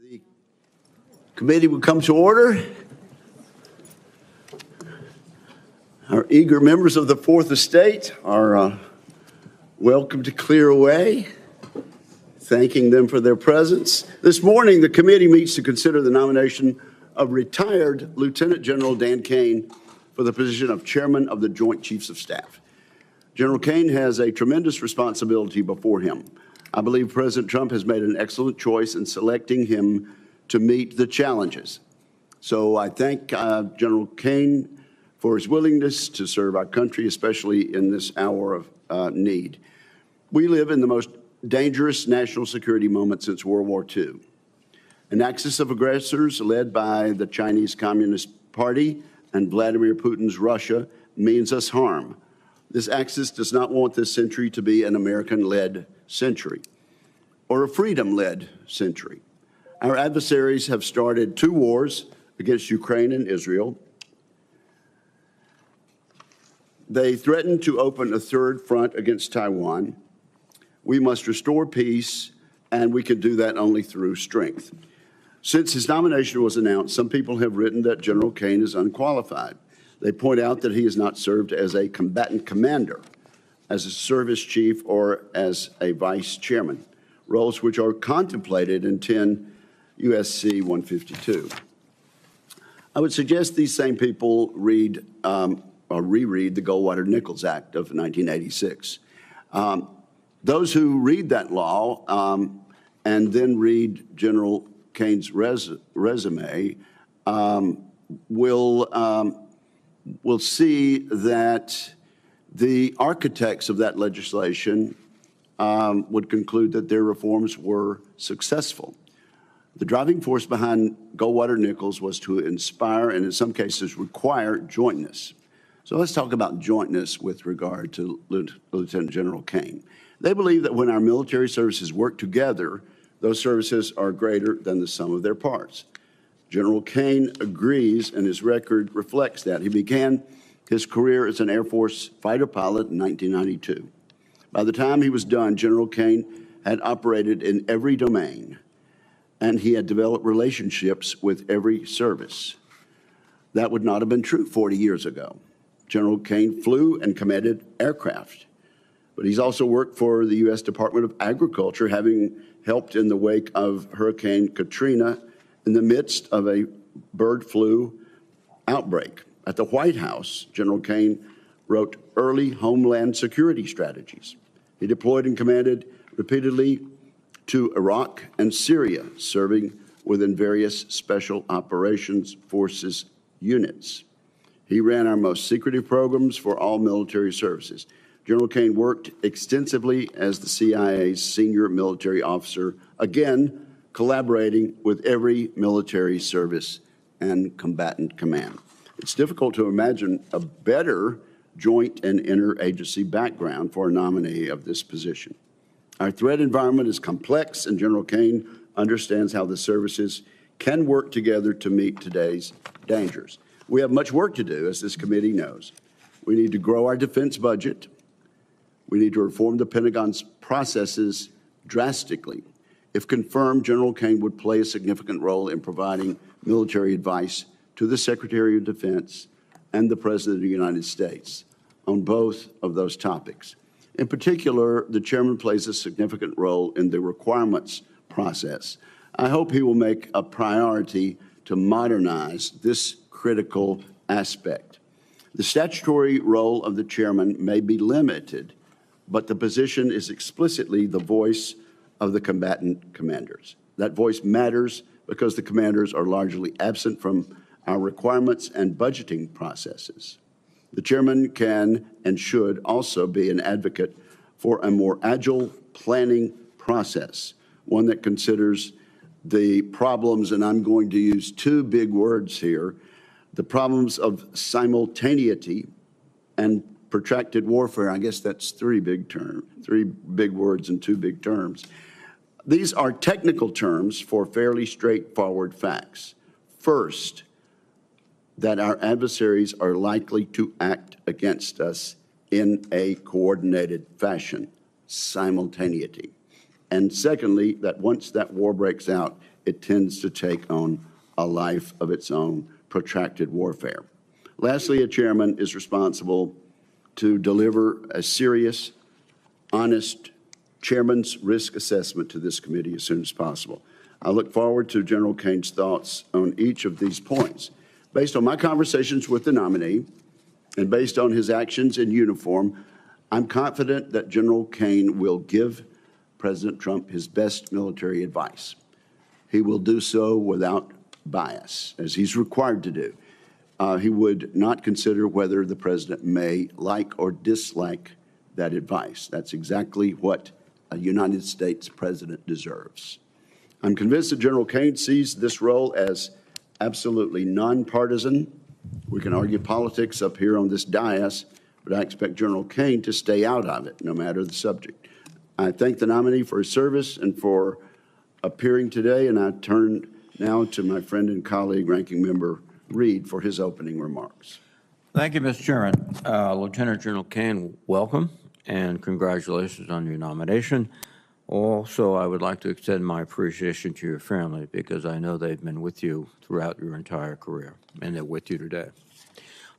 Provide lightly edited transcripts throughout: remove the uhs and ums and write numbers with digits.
The committee will come to order. Our eager members of the Fourth Estate are welcome to clear away, thanking them for their presence. This morning, the committee meets to consider the nomination of retired Lieutenant General Dan Caine for the position of Chairman of the Joint Chiefs of Staff. General Caine has a tremendous responsibility before him. I believe President Trump has made an excellent choice in selecting him to meet the challenges. So I thank General Caine for his willingness to serve our country, especially in this hour of need. We live in the most dangerous national security moment since World War II. An axis of aggressors led by the Chinese Communist Party and Vladimir Putin's Russia means us harm. This axis does not want this century to be an American-led century or a freedom-led century. Our adversaries have started 2 wars against Ukraine and Israel. They threaten to open a 3rd front against Taiwan. We must restore peace, and we can do that only through strength. Since his nomination was announced, some people have written that General Caine is unqualified. They point out that he has not served as a combatant commander, as a service chief, or as a vice chairman, roles which are contemplated in 10 U.S.C. 152. I would suggest these same people read or reread the Goldwater-Nichols Act of 1986. Those who read that law and then read General Caine's resume will see that the architects of that legislation would conclude that their reforms were successful. The driving force behind Goldwater-Nichols was to inspire and in some cases require jointness. So let's talk about jointness with regard to Lieutenant General Caine. They believe that when our military services work together, those services are greater than the sum of their parts. General Caine agrees, and his record reflects that. He began his career as an Air Force fighter pilot in 1992. By the time he was done, General Caine had operated in every domain, and he had developed relationships with every service. That would not have been true 40 years ago. General Caine flew and commanded aircraft, but he's also worked for the U.S. Department of Agriculture, having helped in the wake of Hurricane Katrina in the midst of a bird flu outbreak. At the White House, General Caine wrote early homeland security strategies. He deployed and commanded repeatedly to Iraq and Syria, serving within various special operations forces units. He ran our most secretive programs for all military services. General Caine worked extensively as the CIA's senior military officer, again, collaborating with every military service and combatant command. It's difficult to imagine a better joint and interagency background for a nominee of this position. Our threat environment is complex, and General Caine understands how the services can work together to meet today's dangers. We have much work to do, as this committee knows. We need to grow our defense budget. We need to reform the Pentagon's processes drastically. If confirmed, General Caine would play a significant role in providing military advice to the Secretary of Defense and the President of the United States on both of those topics. In particular, the chairman plays a significant role in the requirements process. I hope he will make a priority to modernize this critical aspect. The statutory role of the chairman may be limited, but the position is explicitly the voice of the combatant commanders. That voice matters because the commanders are largely absent from our requirements and budgeting processes. The chairman can and should also be an advocate for a more agile planning process, one that considers the problems, and I'm going to use 2 big words here, the problems of simultaneity and protracted warfare. I guess that's 3 big words and 2 big terms. These are technical terms for fairly straightforward facts. First, that our adversaries are likely to act against us in a coordinated fashion, simultaneity. And secondly, that once that war breaks out, it tends to take on a life of its own, protracted warfare. Lastly, a chairman is responsible to deliver a serious, honest chairman's risk assessment to this committee as soon as possible. I look forward to General Caine's thoughts on each of these points. Based on my conversations with the nominee and based on his actions in uniform, I'm confident that General Caine will give President Trump his best military advice. He will do so without bias, as he's required to do. He would not consider whether the president may like or dislike that advice. That's exactly what a United States president deserves. I'm convinced that General Caine sees this role as absolutely nonpartisan. We can argue politics up here on this dais, but I expect General Caine to stay out of it, no matter the subject. I thank the nominee for his service and for appearing today, and I turn now to my friend and colleague, Ranking Member Reid, for his opening remarks. Thank you, Mr. Chairman. Lieutenant General Caine, welcome and congratulations on your nomination. Also, I would like to extend my appreciation to your family because I know they've been with you throughout your entire career, and they're with you today.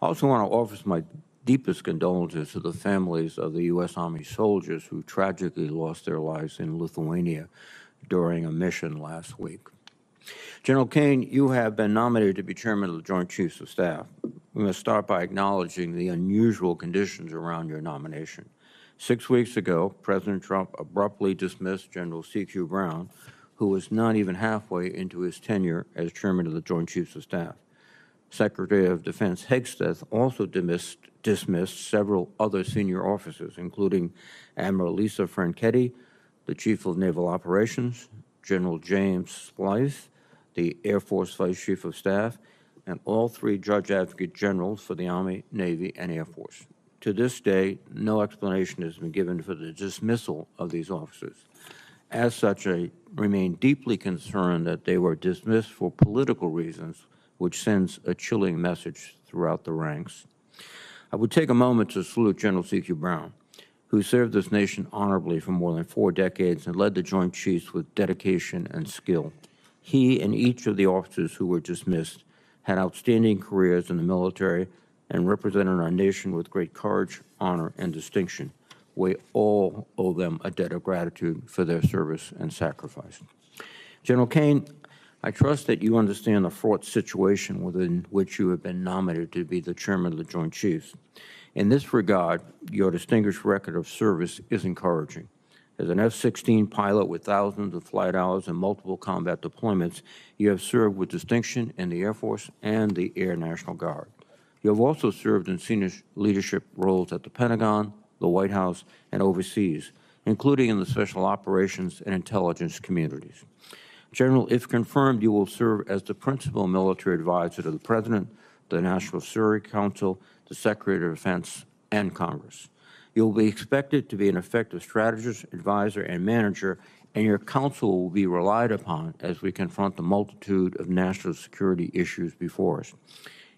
I also want to offer my deepest condolences to the families of the U.S. Army soldiers who tragically lost their lives in Lithuania during a mission last week. General Caine, you have been nominated to be chairman of the Joint Chiefs of Staff. We must start by acknowledging the unusual conditions around your nomination. 6 weeks ago, President Trump abruptly dismissed General C.Q. Brown, who was not even halfway into his tenure as chairman of the Joint Chiefs of Staff. Secretary of Defense Hegseth also dismissed several other senior officers, including Admiral Lisa Franchetti, the Chief of Naval Operations, General James Slythe, the Air Force Vice Chief of Staff, and all three Judge Advocate Generals for the Army, Navy, and Air Force. To this day, no explanation has been given for the dismissal of these officers. As such, I remain deeply concerned that they were dismissed for political reasons, which sends a chilling message throughout the ranks. I would take a moment to salute General C.Q. Brown, who served this nation honorably for more than 4 decades and led the Joint Chiefs with dedication and skill. He and each of the officers who were dismissed had outstanding careers in the military and represented our nation with great courage, honor, and distinction. We all owe them a debt of gratitude for their service and sacrifice. General Caine, I trust that you understand the fraught situation within which you have been nominated to be the chairman of the Joint Chiefs. In this regard, your distinguished record of service is encouraging. As an F-16 pilot with thousands of flight hours and multiple combat deployments, you have served with distinction in the Air Force and the Air National Guard. You have also served in senior leadership roles at the Pentagon, the White House, and overseas, including in the special operations and intelligence communities. General, if confirmed, you will serve as the principal military advisor to the President, the National Security Council, the Secretary of Defense, and Congress. You will be expected to be an effective strategist, advisor, and manager, and your counsel will be relied upon as we confront the multitude of national security issues before us.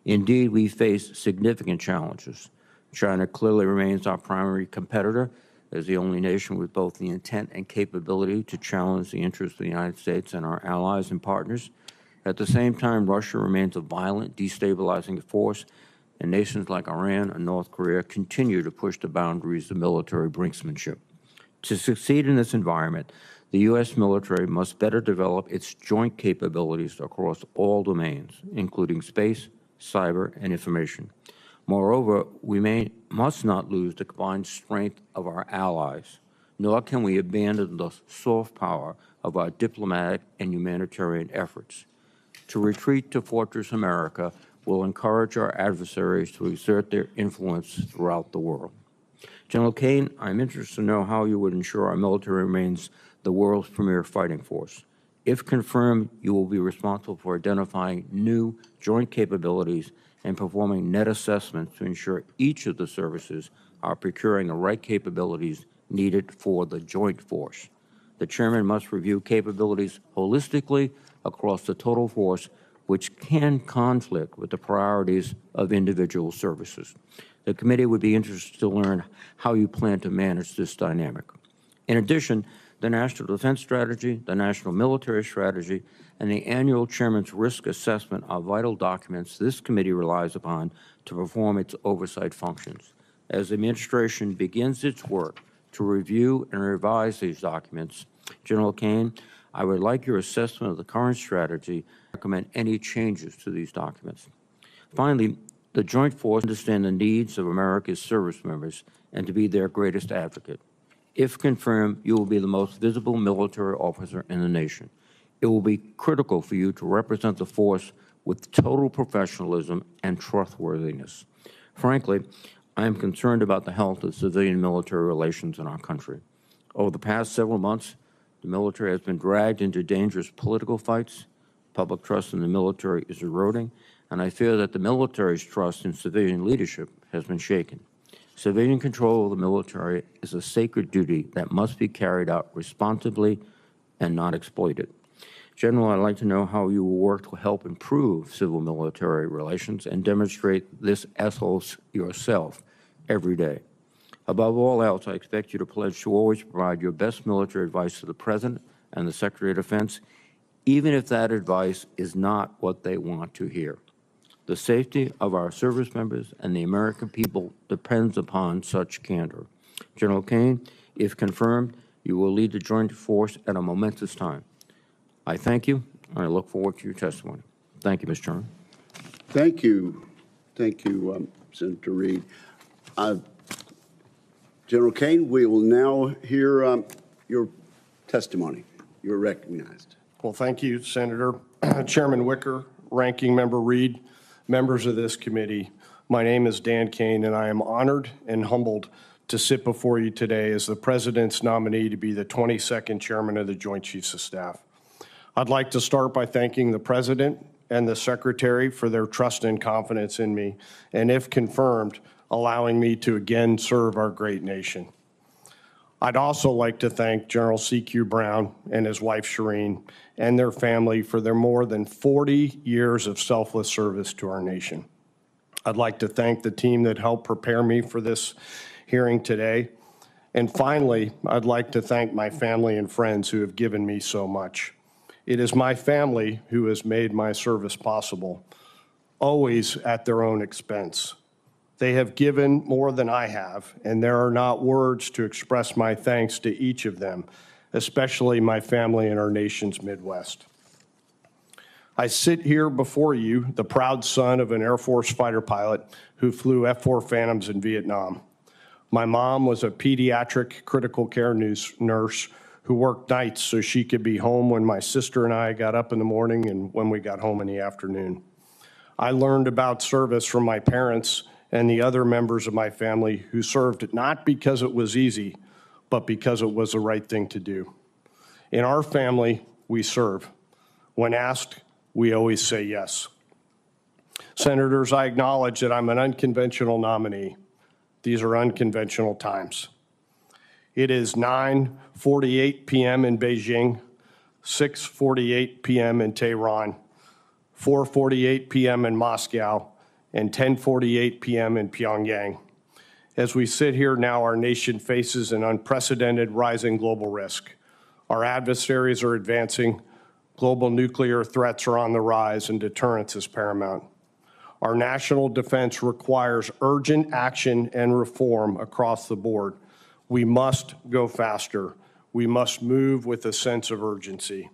Indeed, we face significant challenges. China clearly remains our primary competitor as the only nation with both the intent and capability to challenge the interests of the United States and our allies and partners. At the same time, Russia remains a violent, destabilizing force, and nations like Iran and North Korea continue to push the boundaries of military brinksmanship. To succeed in this environment, the U.S. military must better develop its joint capabilities across all domains, including space, cyber, and information. Moreover, we must not lose the combined strength of our allies, nor can we abandon the soft power of our diplomatic and humanitarian efforts. To retreat to Fortress America will encourage our adversaries to exert their influence throughout the world. General Caine, I'm interested to know how you would ensure our military remains the world's premier fighting force. If confirmed, you will be responsible for identifying new joint capabilities and performing net assessments to ensure each of the services are procuring the right capabilities needed for the joint force. The chairman must review capabilities holistically across the total force, which can conflict with the priorities of individual services. The committee would be interested to learn how you plan to manage this dynamic. In addition, the National Defense Strategy, the National Military Strategy, and the annual Chairman's risk assessment are vital documents this committee relies upon to perform its oversight functions. As the administration begins its work to review and revise these documents, General Caine, I would like your assessment of the current strategy, recommend any changes to these documents. Finally, the Joint Force understand the needs of America's service members and to be their greatest advocate. If confirmed, you will be the most visible military officer in the nation. It will be critical for you to represent the force with total professionalism and trustworthiness. Frankly, I am concerned about the health of civilian-military relations in our country. Over the past several months, the military has been dragged into dangerous political fights. Public trust in the military is eroding, and I fear that the military's trust in civilian leadership has been shaken. Civilian control of the military is a sacred duty that must be carried out responsibly and not exploited. General, I'd like to know how you will work to help improve civil-military relations and demonstrate this ethos yourself every day. Above all else, I expect you to pledge to always provide your best military advice to the President and the Secretary of Defense, even if that advice is not what they want to hear. The safety of our service members and the American people depends upon such candor. General Caine, if confirmed, you will lead the Joint Force at a momentous time. I thank you, and I look forward to your testimony. Thank you, Mr. Chairman. Thank you. Thank you, Senator Reid. General Caine, we will now hear your testimony. You're recognized. Well, thank you, Senator. Chairman Wicker, Ranking Member Reid, members of this committee, my name is Dan Caine, and I am honored and humbled to sit before you today as the President's nominee to be the 22nd Chairman of the Joint Chiefs of Staff. I'd like to start by thanking the President and the Secretary for their trust and confidence in me, and if confirmed, allowing me to again serve our great nation. I'd also like to thank General C.Q. Brown and his wife Shireen and their family for their more than 40 years of selfless service to our nation. I'd like to thank the team that helped prepare me for this hearing today. And finally, I'd like to thank my family and friends who have given me so much. It is my family who has made my service possible, always at their own expense. They have given more than I have, and there are not words to express my thanks to each of them, especially my family in our nation's Midwest. I sit here before you, the proud son of an Air Force fighter pilot who flew F-4 Phantoms in Vietnam. My mom was a pediatric critical care nurse who worked nights so she could be home when my sister and I got up in the morning and when we got home in the afternoon. I learned about service from my parents and the other members of my family who served not because it was easy, but because it was the right thing to do. In our family, we serve. When asked, we always say yes. Senators, I acknowledge that I'm an unconventional nominee. These are unconventional times. It is 9:48 p.m. in Beijing, 6:48 p.m. in Tehran, 4:48 p.m. in Moscow, and 10:48 p.m. in Pyongyang. As we sit here now, our nation faces an unprecedented rising global risk. Our adversaries are advancing, global nuclear threats are on the rise, and deterrence is paramount. Our national defense requires urgent action and reform across the board. We must go faster. We must move with a sense of urgency.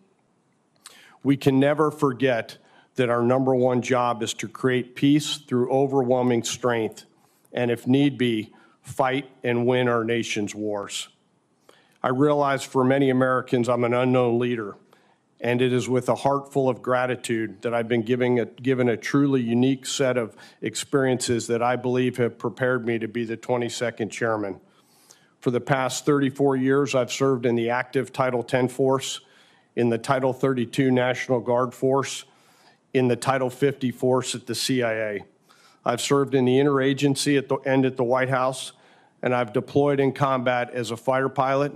We can never forget that our number one job is to create peace through overwhelming strength, and if need be, fight and win our nation's wars. I realize for many Americans I'm an unknown leader, and it is with a heart full of gratitude that I've been given a truly unique set of experiences that I believe have prepared me to be the 22nd chairman. For the past 34 years, I've served in the active Title 10 force, in the Title 32 National Guard force, in the Title 50 force at the CIA. I've served in the interagency at the White House, and I've deployed in combat as a fighter pilot,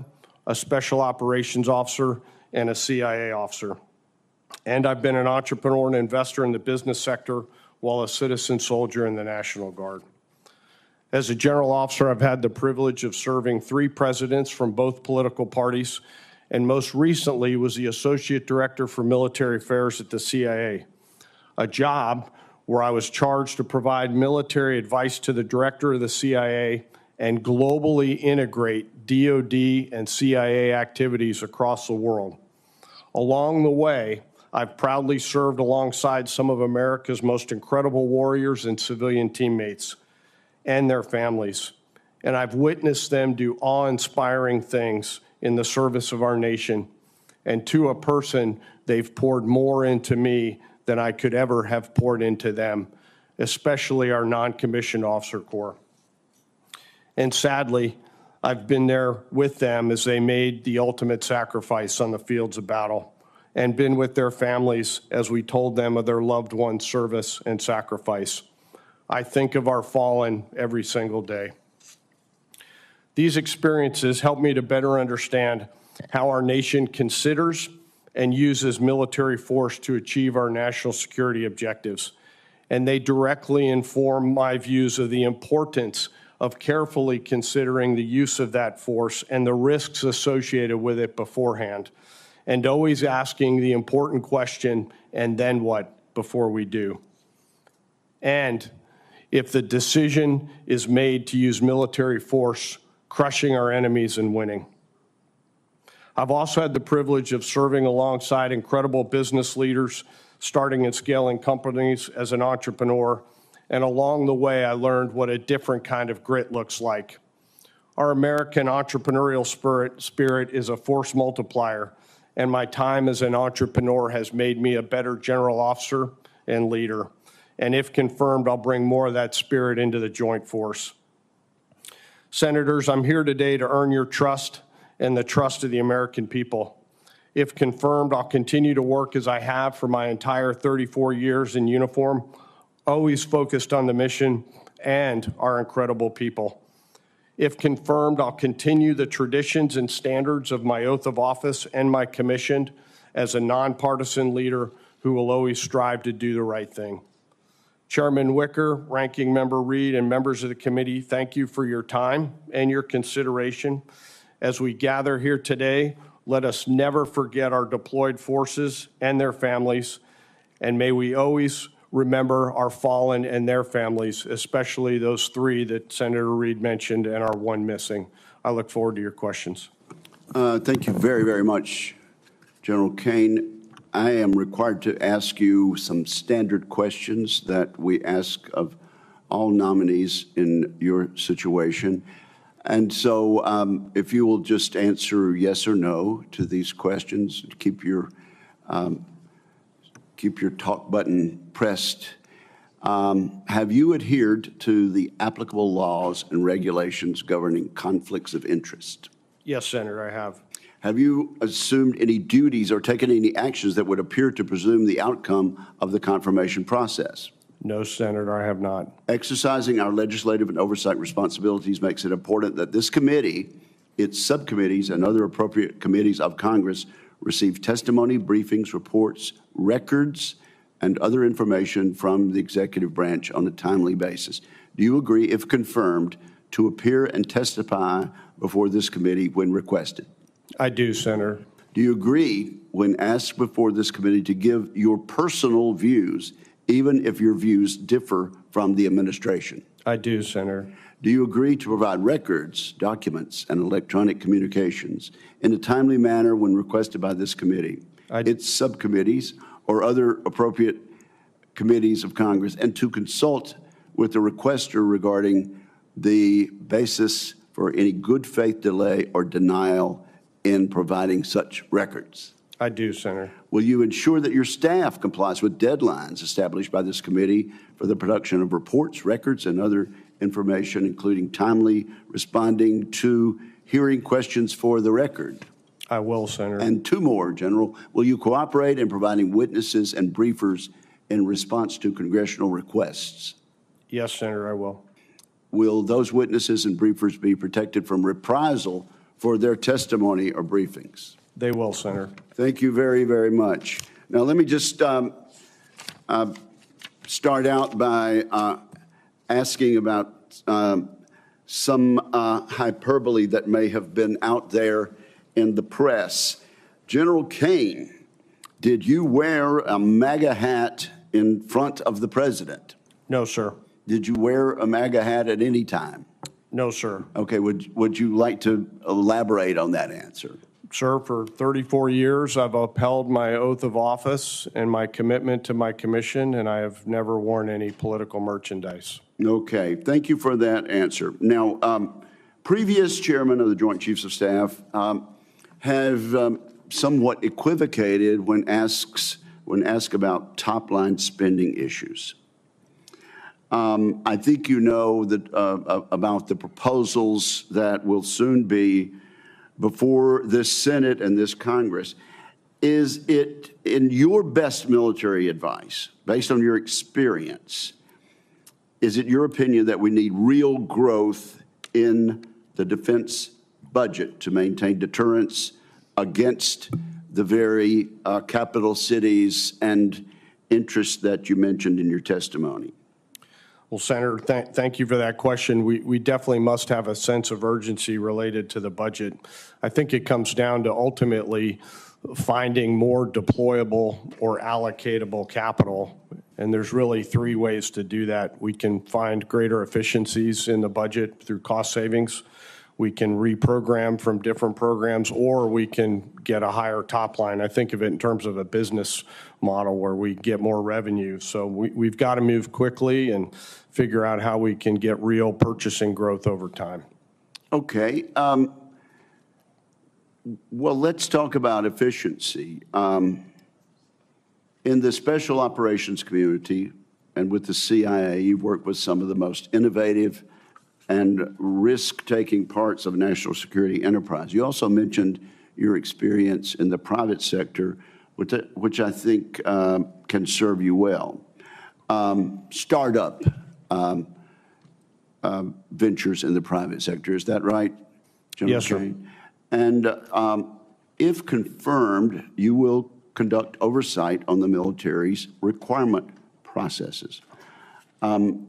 a special operations officer, and a CIA officer. And I've been an entrepreneur and investor in the business sector while a citizen soldier in the National Guard. As a general officer, I've had the privilege of serving 3 presidents from both political parties and most recently was the Associate Director for Military Affairs at the CIA, a job where I was charged to provide military advice to the Director of the CIA and globally integrate DoD and CIA activities across the world. Along the way, I've proudly served alongside some of America's most incredible warriors and civilian teammates and their families, and I've witnessed them do awe-inspiring things in the service of our nation, and to a person, they've poured more into me than I could ever have poured into them, especially our non-commissioned officer corps. And sadly, I've been there with them as they made the ultimate sacrifice on the fields of battle, and been with their families as we told them of their loved ones' service and sacrifice. I think of our fallen every single day. These experiences help me to better understand how our nation considers and uses military force to achieve our national security objectives. And they directly inform my views of the importance of carefully considering the use of that force and the risks associated with it beforehand, and always asking the important question, and then what, before we do. And if the decision is made to use military force, crushing our enemies and winning. I've also had the privilege of serving alongside incredible business leaders, starting and scaling companies as an entrepreneur, and along the way, I learned what a different kind of grit looks like. Our American entrepreneurial spirit is a force multiplier, and my time as an entrepreneur has made me a better general officer and leader. And if confirmed, I'll bring more of that spirit into the joint force. Senators, I'm here today to earn your trust and the trust of the American people. If confirmed, I'll continue to work as I have for my entire 34 years in uniform, always focused on the mission and our incredible people. If confirmed, I'll continue the traditions and standards of my oath of office and my commission as a nonpartisan leader who will always strive to do the right thing. Chairman Wicker, Ranking Member Reid, and members of the committee, thank you for your time and your consideration. As we gather here today, let us never forget our deployed forces and their families, and may we always remember our fallen and their families, especially those 3 that Senator Reid mentioned and our 1 missing. I look forward to your questions. Thank you very, very much, General Caine. I am required to ask you some standard questions that we ask of all nominees in your situation. And so if you will just answer yes or no to these questions, keep your talk button pressed. Have you adhered to the applicable laws and regulations governing conflicts of interest? Yes, Senator, I have. Have you assumed any duties or taken any actions that would appear to presume the outcome of the confirmation process? No, Senator, I have not. Exercising our legislative and oversight responsibilities makes it important that this committee, its subcommittees, and other appropriate committees of Congress receive testimony, briefings, reports, records, and other information from the executive branch on a timely basis. Do you agree, if confirmed, to appear and testify before this committee when requested? I do, Senator. Do you agree, when asked before this committee, to give your personal views, even if your views differ from the administration? I do, Senator. Do you agree to provide records, documents, and electronic communications in a timely manner when requested by this committee, its subcommittees, or other appropriate committees of Congress, and to consult with the requester regarding the basis for any good faith delay or denial in providing such records? I do, Senator. Will you ensure that your staff complies with deadlines established by this committee for the production of reports, records, and other information, including timely responding to hearing questions for the record? I will, Senator. And 2 more, General. Will you cooperate in providing witnesses and briefers in response to congressional requests? Yes, Senator, I will. Will those witnesses and briefers be protected from reprisal for their testimony or briefings? They will, Senator. Thank you very, very much. Now, let me just start out by asking about some hyperbole that may have been out there in the press. General Caine, did you wear a MAGA hat in front of the president? No, sir. Did you wear a MAGA hat at any time? No, sir. Okay, would you like to elaborate on that answer? Sir, for 34 years, I've upheld my oath of office and my commitment to my commission, and I have never worn any political merchandise. Okay, thank you for that answer. Now, previous chairmen of the Joint Chiefs of Staff have somewhat equivocated when asked about top-line spending issues. I think you know that about the proposals that will soon be before this Senate and this Congress. Is it, in your best military advice, based on your experience, is it your opinion that we need real growth in the defense budget to maintain deterrence against the very capital cities and interests that you mentioned in your testimony? Well, Senator, thank you for that question. We definitely must have a sense of urgency related to the budget. I think it comes down to ultimately finding more deployable or allocatable capital. And there's really three ways to do that. We can find greater efficiencies in the budget through cost savings. We can reprogram from different programs, or we can get a higher top line. I think of it in terms of a business model where we get more revenue. So we've got to move quickly and figure out how we can get real purchasing growth over time. Okay. Well, let's talk about efficiency. In the special operations community and with the CIA, you've worked with some of the most innovative and risk-taking parts of national security enterprise. You also mentioned your experience in the private sector, which I think can serve you well. Startup ventures in the private sector, is that right, General Yes, sir. Caine? And if confirmed, you will conduct oversight on the military's requirement processes.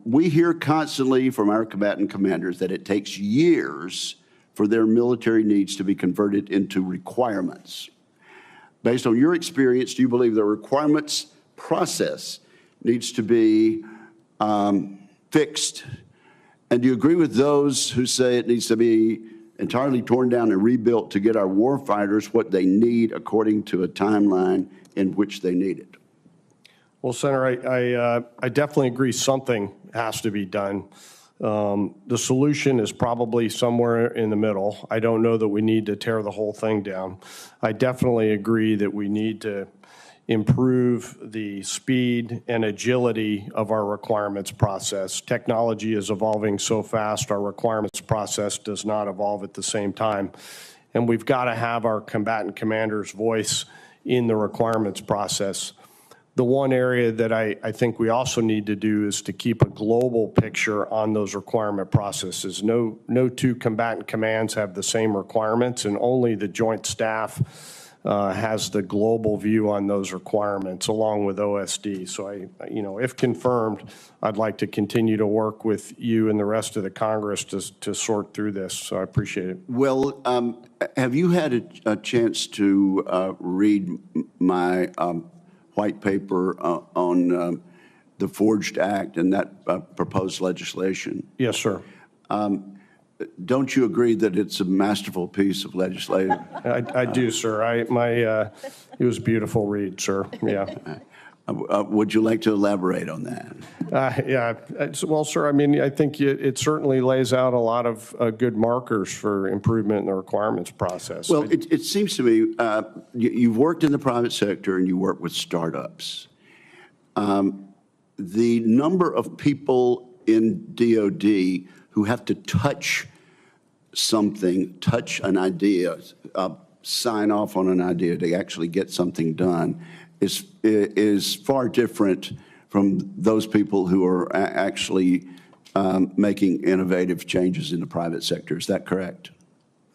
We hear constantly from our combatant commanders that it takes years for their military needs to be converted into requirements. Based on your experience, do you believe the requirements process needs to be fixed? And do you agree with those who say it needs to be entirely torn down and rebuilt to get our warfighters what they need according to a timeline in which they need it? Well, Senator, I definitely agree something has to be done. The solution is probably somewhere in the middle. I don't know that we need to tear the whole thing down. I definitely agree that we need to improve the speed and agility of our requirements process. Technology is evolving so fast, our requirements process does not evolve at the same time. And we've got to have our combatant commander's voice in the requirements process. The one area that I think we also need to do is to keep a global picture on those requirement processes. No two combatant commands have the same requirements, and only the Joint Staff has the global view on those requirements along with OSD. So if confirmed, I'd like to continue to work with you and the rest of the Congress to sort through this. So I appreciate it. Well, have you had a chance to read my white paper on the Forged Act and that proposed legislation? Yes, sir. Don't you agree that it's a masterful piece of legislation? I do, sir. It was a beautiful read, sir. Yeah. Would you like to elaborate on that? Yeah. Well, sir, I mean, I think it certainly lays out a lot of good markers for improvement in the requirements process. Well, it seems to me you've worked in the private sector and you work with startups. The number of people in DOD who have to touch something, touch an idea, sign off on an idea to actually get something done is far different from those people who are actually making innovative changes in the private sector. Is that correct?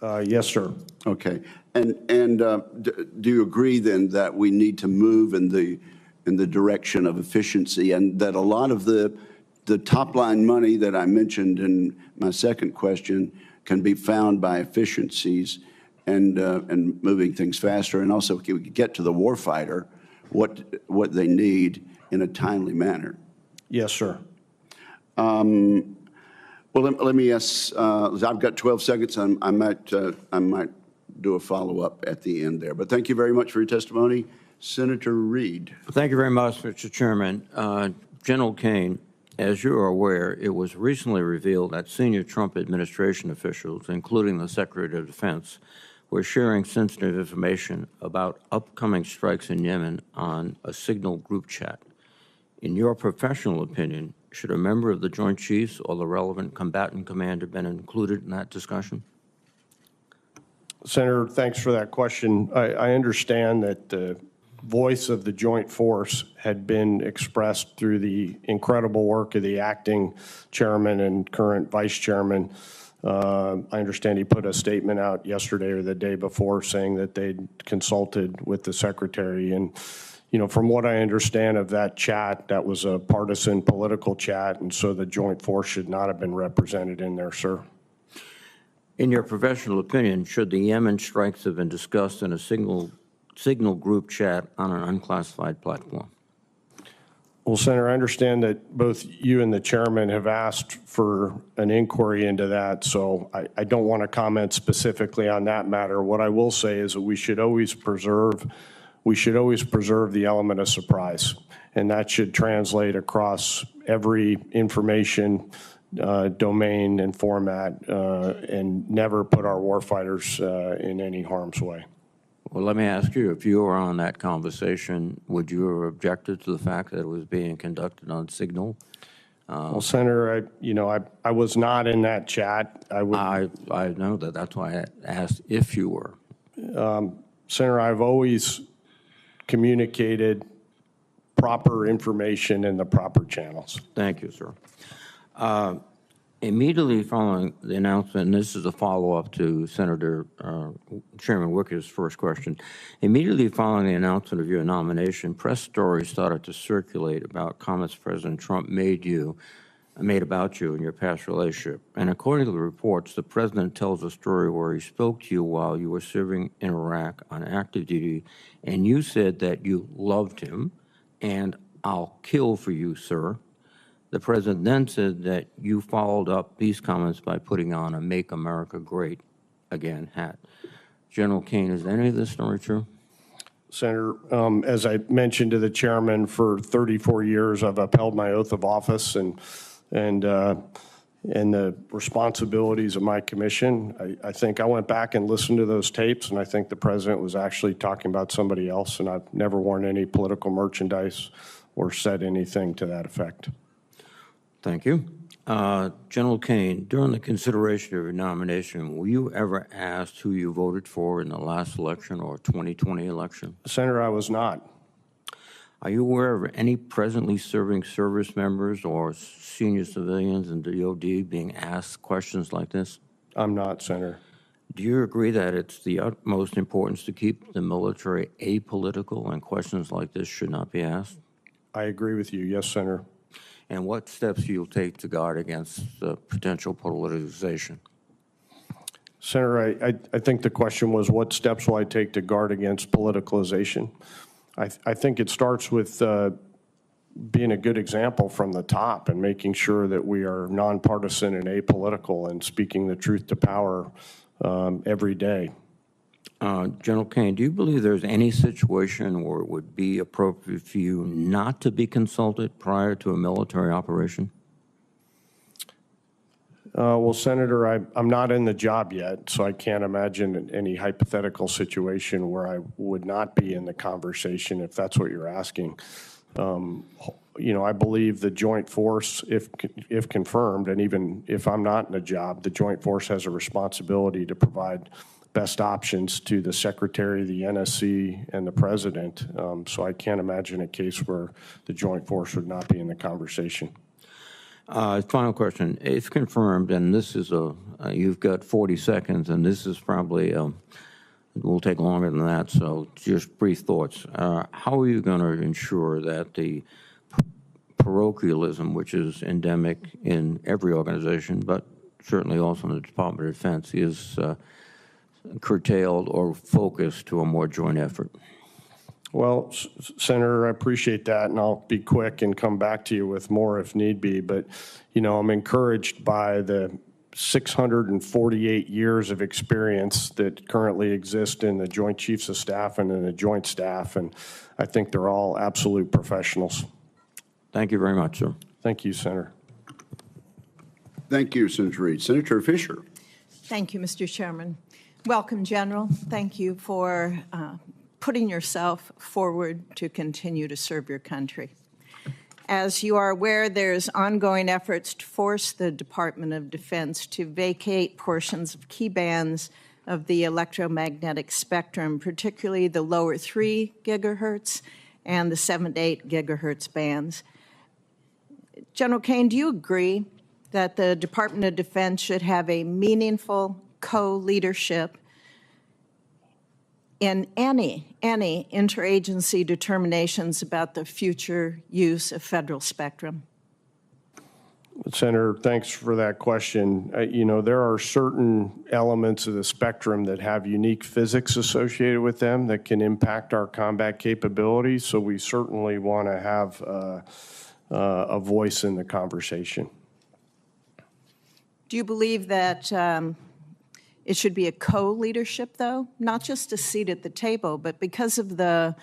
Yes, sir. Okay. And do you agree then that we need to move in the direction of efficiency, and that a lot of the top line money that I mentioned in my second question can be found by efficiencies and moving things faster, and also we could get to the warfighter what they need in a timely manner. Yes, sir. Well, let me ask, I've got 12 seconds. I might do a follow-up at the end there. But thank you very much for your testimony. Senator Reid. Thank you very much, Mr. Chairman. General Caine, as you are aware, it was recently revealed that senior Trump administration officials, including the Secretary of Defense, were sharing sensitive information about upcoming strikes in Yemen on a Signal group chat. In your professional opinion, should a member of the Joint Chiefs or the relevant combatant commander been included in that discussion? Senator, thanks for that question. I understand that the voice of the Joint Force had been expressed through the incredible work of the acting chairman and current vice chairman. I understand he put a statement out yesterday or the day before saying that they'd consulted with the secretary. And, you know, from what I understand of that chat, that was a partisan political chat, and so the Joint Force should not have been represented in there, sir. In your professional opinion, should the Yemen strikes have been discussed in a Signal group chat on an unclassified platform? Well, Senator, I understand that both you and the chairman have asked for an inquiry into that, so I don't want to comment specifically on that matter. What I will say is that we should always preserve the element of surprise, and that should translate across every information domain and format, and never put our warfighters in any harm's way. Well, let me ask you, if you were on that conversation, would you have objected to the fact that it was being conducted on Signal? Well, Senator, I was not in that chat. I know that. That's why I asked if you were. Senator, I've always communicated proper information in the proper channels. Thank you, sir. Immediately following the announcement, and this is a follow-up to Senator Chairman Wicker's first question, immediately following the announcement of your nomination, press stories started to circulate about comments President Trump made about you and your past relationship. And according to the reports, the president tells a story where he spoke to you while you were serving in Iraq on active duty, and you said that you loved him, and "I'll kill for you, sir." The president then said that you followed up these comments by putting on a "Make America Great Again" hat. General Caine, is any of this story true? Senator, as I mentioned to the chairman, for 34 years I've upheld my oath of office and the responsibilities of my commission. I think I went back and listened to those tapes, and I think the president was actually talking about somebody else, and I've never worn any political merchandise or said anything to that effect. Thank you. General Caine, during the consideration of your nomination, were you ever asked who you voted for in the last election or 2020 election? Senator, I was not. Are you aware of any presently serving service members or senior civilians in DOD being asked questions like this? I'm not, Senator. Do you agree that it's the utmost importance to keep the military apolitical and questions like this should not be asked? I agree with you. Yes, Senator. And what steps you'll take to guard against the potential politicization? Senator, I think the question was, what steps will I take to guard against politicalization? I think it starts with being a good example from the top and making sure that we are nonpartisan and apolitical and speaking the truth to power every day. General Caine, do you believe there's any situation where it would be appropriate for you not to be consulted prior to a military operation? Well, Senator, I'm not in the job yet, so I can't imagine any hypothetical situation where I would not be in the conversation, if that's what you're asking. I believe the Joint Force, if confirmed, and even if I'm not in the job, the Joint Force has a responsibility to provide best options to the Secretary, the NSC, and the President. So I can't imagine a case where the Joint Force would not be in the conversation. Final question. If confirmed, and this is you've got 40 seconds, and this is probably, will take longer than that, so just brief thoughts. How are you going to ensure that the parochialism, which is endemic in every organization, but certainly also in the Department of Defense, is curtailed or focused to a more joint effort? Well, Senator, I appreciate that, and I'll be quick and come back to you with more if need be. But, you know, I'm encouraged by the 648 years of experience that currently exist in the Joint Chiefs of Staff and in the Joint Staff, and I think they're all absolute professionals. Thank you very much, sir. Thank you, Senator. Thank you, Senator Reid. Senator Fisher. Thank you, Mr. Chairman. Welcome, General. Thank you for putting yourself forward to continue to serve your country. As you are aware, there's ongoing efforts to force the Department of Defense to vacate portions of key bands of the electromagnetic spectrum, particularly the lower 3 gigahertz and the 7 to 8 gigahertz bands. General Caine, do you agree that the Department of Defense should have a meaningful co-leadership in any interagency determinations about the future use of federal spectrum? Senator, thanks for that question. You know, there are certain elements of the spectrum that have unique physics associated with them that can impact our combat capabilities, so we certainly want to have a voice in the conversation. Do you believe that it should be a co-leadership, though? Not just a seat at the table, but because of the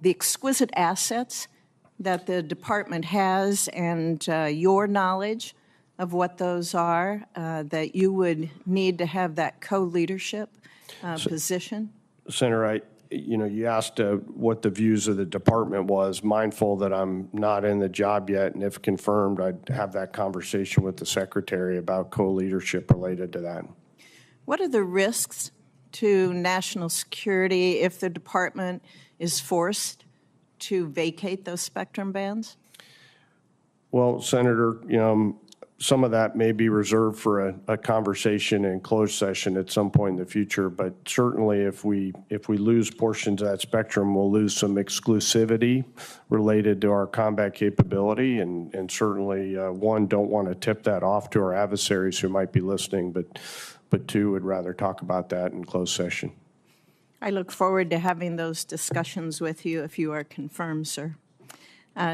exquisite assets that the department has and your knowledge of what those are, that you would need to have that co-leadership position? Senator, you asked what the views of the department was, mindful that I'm not in the job yet, and if confirmed, I'd have that conversation with the secretary about co-leadership related to that. What are the risks to national security if the department is forced to vacate those spectrum bands? Well, Senator, some of that may be reserved for a conversation in closed session at some point in the future, but certainly if we lose portions of that spectrum, we'll lose some exclusivity related to our combat capability, and certainly, one, don't want to tip that off to our adversaries who might be listening, but two, would rather talk about that in closed session. I look forward to having those discussions with you if you are confirmed, sir.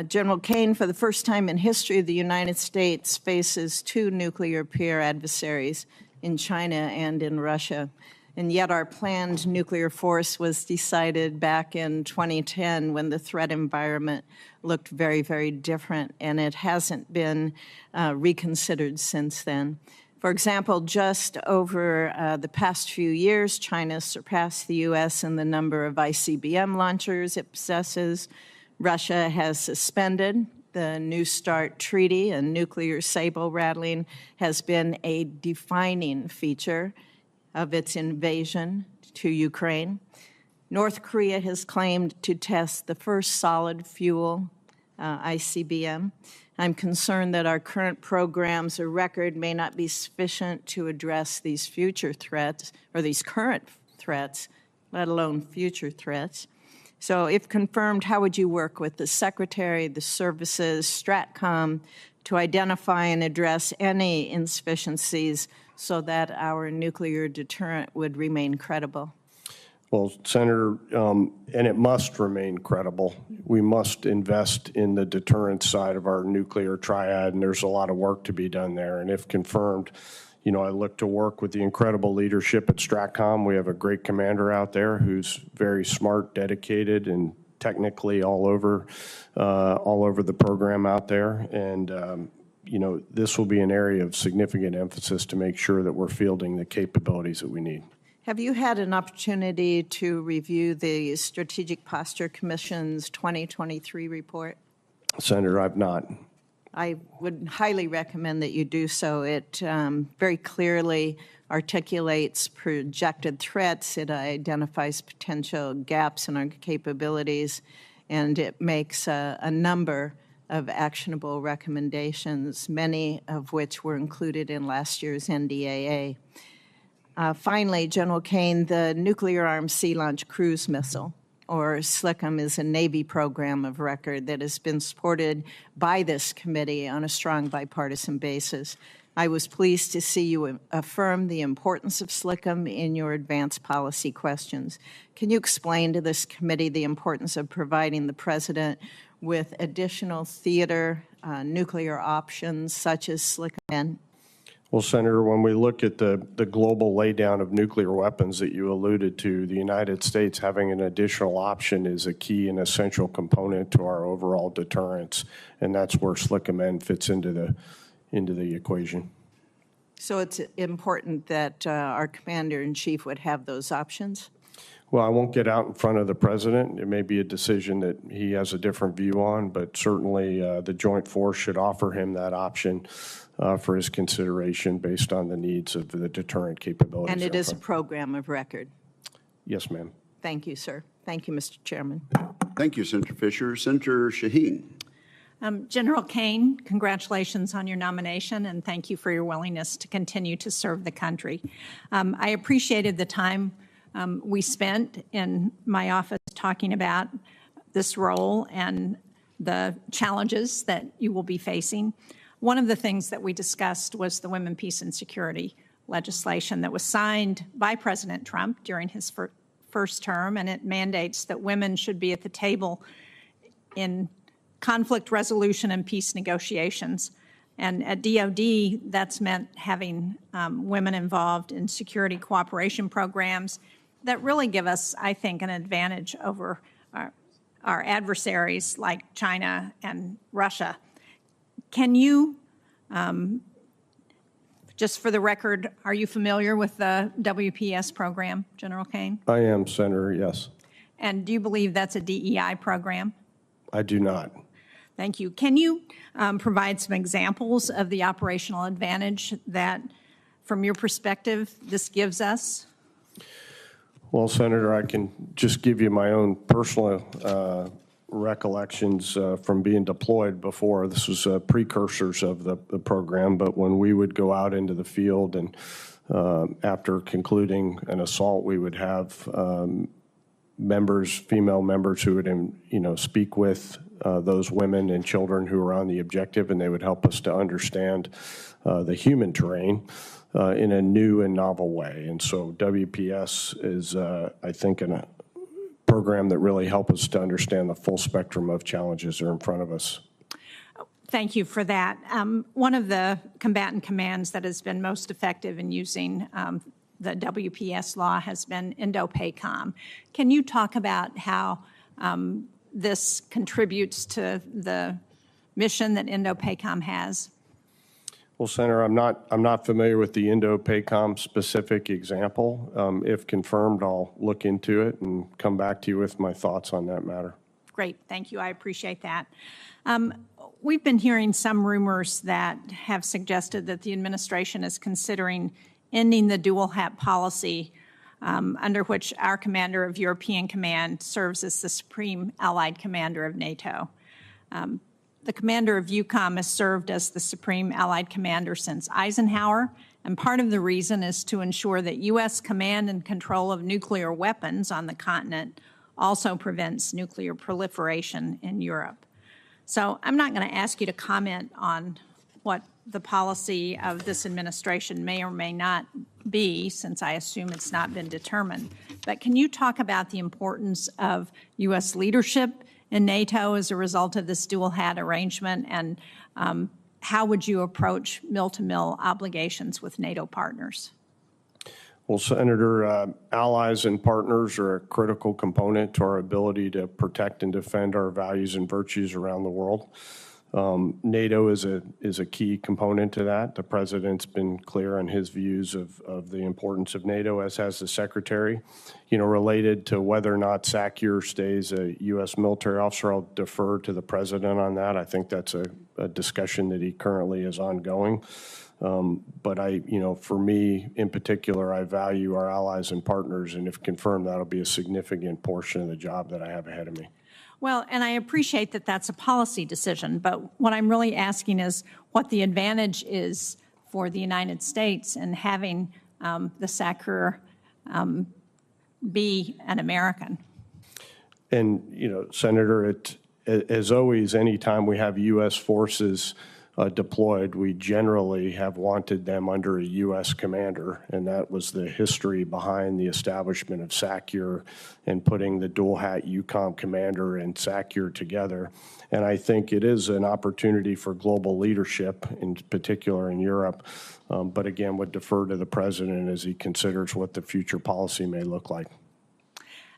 General Caine, for the first time in history, the United States faces 2 nuclear peer adversaries in China and in Russia. And yet our planned nuclear force was decided back in 2010 when the threat environment looked very, very different, and it hasn't been reconsidered since then. For example, just over the past few years, China surpassed the U.S. in the number of ICBM launchers it possesses. Russia has suspended the New START treaty, and nuclear saber rattling has been a defining feature of its invasion to Ukraine. North Korea has claimed to test the first solid fuel ICBM. I'm concerned that our current programs or record may not be sufficient to address these future threats, or these current threats, let alone future threats. So if confirmed, how would you work with the Secretary, the services, STRATCOM, to identify and address any insufficiencies so that our nuclear deterrent would remain credible? Well, Senator, and it must remain credible. We must invest in the deterrence side of our nuclear triad, and there's a lot of work to be done there. And if confirmed, I look to work with the incredible leadership at STRATCOM. We have a great commander out there who's very smart, dedicated, and technically all over the program out there. And this will be an area of significant emphasis to make sure that we're fielding the capabilities that we need. Have you had an opportunity to review the Strategic Posture Commission's 2023 report? Senator, I've not. I would highly recommend that you do so. It very clearly articulates projected threats. It identifies potential gaps in our capabilities, and it makes a number of actionable recommendations, many of which were included in last year's NDAA. Finally, General Caine, the nuclear-armed sea-launched cruise missile, or SLCM, is a Navy program of record that has been supported by this committee on a strong bipartisan basis. I was pleased to see you affirm the importance of SLCM in your advanced policy questions. Can you explain to this committee the importance of providing the President with additional theater nuclear options such as SLCM? Well, Senator, when we look at the global laydown of nuclear weapons that you alluded to, the United States having an additional option is a key and essential component to our overall deterrence, and that's where SLCM fits into the equation. So it's important that our Commander-in-Chief would have those options? Well, I won't get out in front of the President. It may be a decision that he has a different view on, but certainly the Joint Force should offer him that option for his consideration based on the needs of the deterrent capabilities. And it is a program of record. Yes, ma'am. Thank you, sir. Thank you, Mr. Chairman. Thank you, Senator Fisher. Senator Shaheen. General Caine, congratulations on your nomination, and thank you for your willingness to continue to serve the country. I appreciated the time we spent in my office talking about this role and the challenges that you will be facing. One of the things that we discussed was the Women, Peace, and Security legislation that was signed by President Trump during his first term, and it mandates that women should be at the table in conflict resolution and peace negotiations. And at DOD, that's meant having women involved in security cooperation programs that really give us, I think, an advantage over our adversaries like China and Russia. Can you, just for the record, are you familiar with the WPS program, General Caine? I am, Senator, yes. And do you believe that's a DEI program? I do not. Thank you. Can you provide some examples of the operational advantage that, from your perspective, this gives us? Well, Senator, I can just give you my own personal recollections from being deployed before. This was precursors of the program, but when we would go out into the field and after concluding an assault, we would have female members who would, speak with those women and children who were on the objective, and they would help us to understand the human terrain in a new and novel way. And so WPS is, I think, a program that really helps us to understand the full spectrum of challenges that are in front of us. Thank you for that. One of the combatant commands that has been most effective in using the WPS law has been INDOPACOM. Can you talk about how this contributes to the mission that INDOPACOM has? Well, Senator, I'm not familiar with the INDOPACOM specific example. If confirmed, I'll look into it and come back to you with my thoughts on that matter. Great, thank you. I appreciate that. We've been hearing some rumors that have suggested that the administration is considering ending the dual hat policy under which our commander of European Command serves as the Supreme Allied Commander of NATO. The commander of EUCOM has served as the Supreme Allied Commander since Eisenhower, and part of the reason is to ensure that U.S. command and control of nuclear weapons on the continent also prevents nuclear proliferation in Europe. So I'm not going to ask you to comment on what the policy of this administration may or may not be, since I assume it's not been determined. But can you talk about the importance of U.S. leadership in NATO as a result of this dual hat arrangement, and how would you approach mill-to-mill obligations with NATO partners? Well, Senator, allies and partners are a critical component to our ability to protect and defend our values and virtues around the world. NATO is a key component to that. The President's been clear on his views of the importance of NATO, as has the Secretary. Related to whether or not SACEUR stays a U.S. military officer, I'll defer to the President on that. I think that's a discussion that he currently is ongoing. But for me in particular, I value our allies and partners, and if confirmed, that'll be a significant portion of the job that I have ahead of me. Well, and I appreciate that that's a policy decision, but what I'm really asking is what the advantage is for the United States in having the SACEUR be an American. And, Senator, as always, anytime we have U.S. forces deployed, we generally have wanted them under a U.S. commander, and that was the history behind the establishment of SACEUR and putting the dual hat EUCOM commander and SACEUR together. And I think it is an opportunity for global leadership, in particular in Europe, but again, would defer to the president as he considers what the future policy may look like.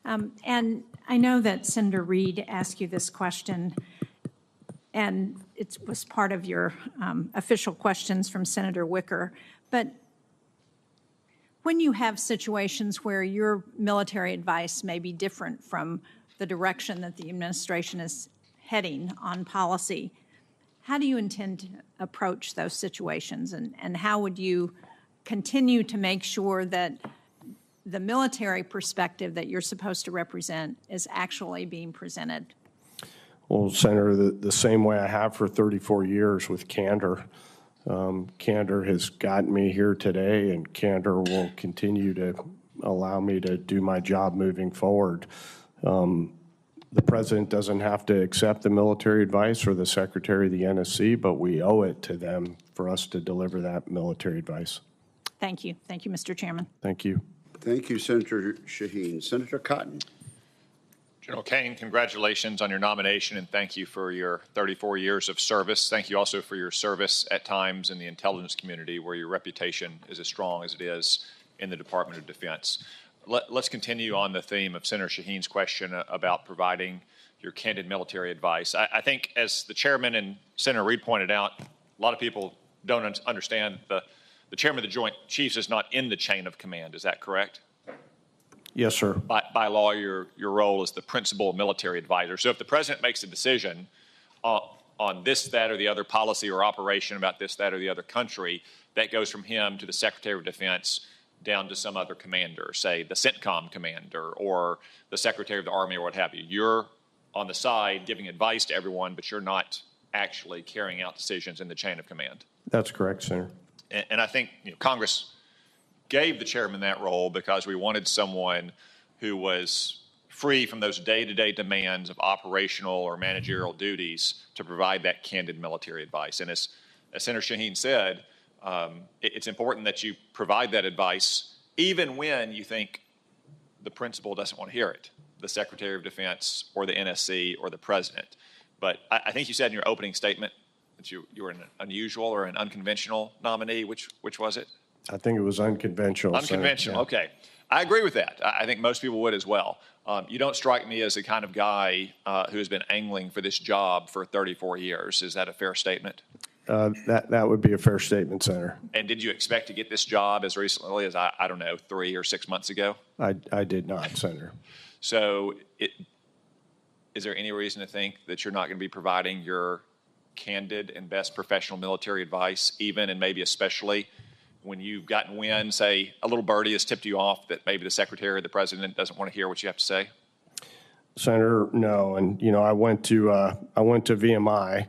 And I know that Senator Reid asked you this question, and it was part of your official questions from Senator Wicker. But when you have situations where your military advice may be different from the direction that the administration is heading on policy, how do you intend to approach those situations? And how would you continue to make sure that the military perspective that you're supposed to represent is actually being presented? Well, Senator, the same way I have for 34 years with candor. Candor has gotten me here today, and candor will continue to allow me to do my job moving forward. The president doesn't have to accept the military advice or the secretary of the NSC, but we owe it to them for us to deliver that military advice. Thank you. Thank you, Mr. Chairman. Thank you. Thank you, Senator Shaheen. Senator Cotton. General Caine, congratulations on your nomination, and thank you for your 34 years of service. Thank you also for your service at times in the intelligence community, where your reputation is as strong as it is in the Department of Defense. Let's continue on the theme of Senator Shaheen's question about providing your candid military advice. I think, as the chairman and Senator Reid pointed out, a lot of people don't understand the chairman of the Joint Chiefs is not in the chain of command. Is that correct? Yes, sir. By law, your role is the principal military advisor. So if the president makes a decision on this, that, or the other policy or operation about this, that, or the other country, that goes from him to the Secretary of Defense down to some other commander, say the CENTCOM commander or the Secretary of the Army or what have you. You're on the side giving advice to everyone, but you're not actually carrying out decisions in the chain of command. That's correct, Senator. And I think Congress gave the chairman that role because we wanted someone who was free from those day-to-day demands of operational or managerial duties to provide that candid military advice. And as Senator Shaheen said, it's important that you provide that advice even when you think the principal doesn't want to hear it, the Secretary of Defense or the NSC or the president. But I think you said in your opening statement that you were an unusual or an unconventional nominee. Which was it? I think it was unconventional. Unconventional, Senator. okay. I agree with that. I think most people would as well. You don't strike me as the kind of guy who has been angling for this job for 34 years. Is that a fair statement? That would be a fair statement, Senator. And did you expect to get this job as recently as, I don't know, 3 or 6 months ago? I did not, Senator. So is there any reason to think that you're not going to be providing your candid and best professional military advice, even and maybe especially when you've gotten wind, say, a little birdie has tipped you off that maybe the secretary or the president doesn't want to hear what you have to say? Senator, no. And, I went to VMI,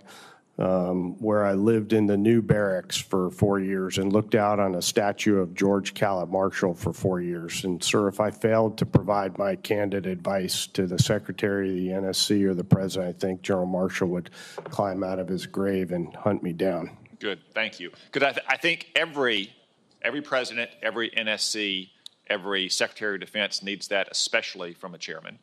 where I lived in the new barracks for 4 years and looked out on a statue of George Caleb Marshall for 4 years. And, sir, if I failed to provide my candid advice to the secretary of the NSC or the president, I think General Marshall would climb out of his grave and hunt me down. Good, thank you. Because I think every president, every NSC, every Secretary of Defense needs that, especially from a chairman.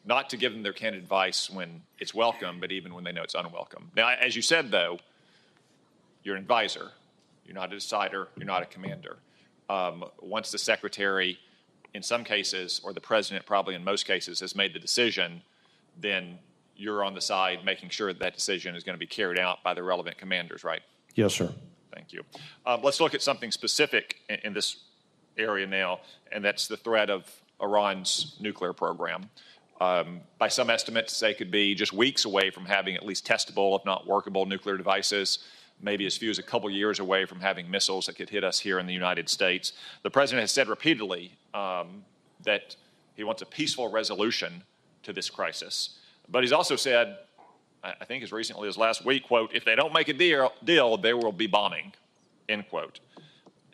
Not to give them their candid advice when it's welcome, but even when they know it's unwelcome. Now, as you said, though, you're an advisor. You're not a decider. You're not a commander. Once the secretary, in some cases, or the president probably in most cases, has made the decision, then you're on the side making sure that decision is going to be carried out by the relevant commanders, right? Yes, sir. Thank you. Let's look at something specific in this area now, and that's the threat of Iran's nuclear program. By some estimates, they could be just weeks away from having at least testable, if not workable, nuclear devices, maybe as few as a couple years away from having missiles that could hit us here in the United States. The president has said repeatedly that he wants a peaceful resolution to this crisis. But he's also said, I think as recently as last week, quote, if they don't make a deal, there will be bombing, end quote.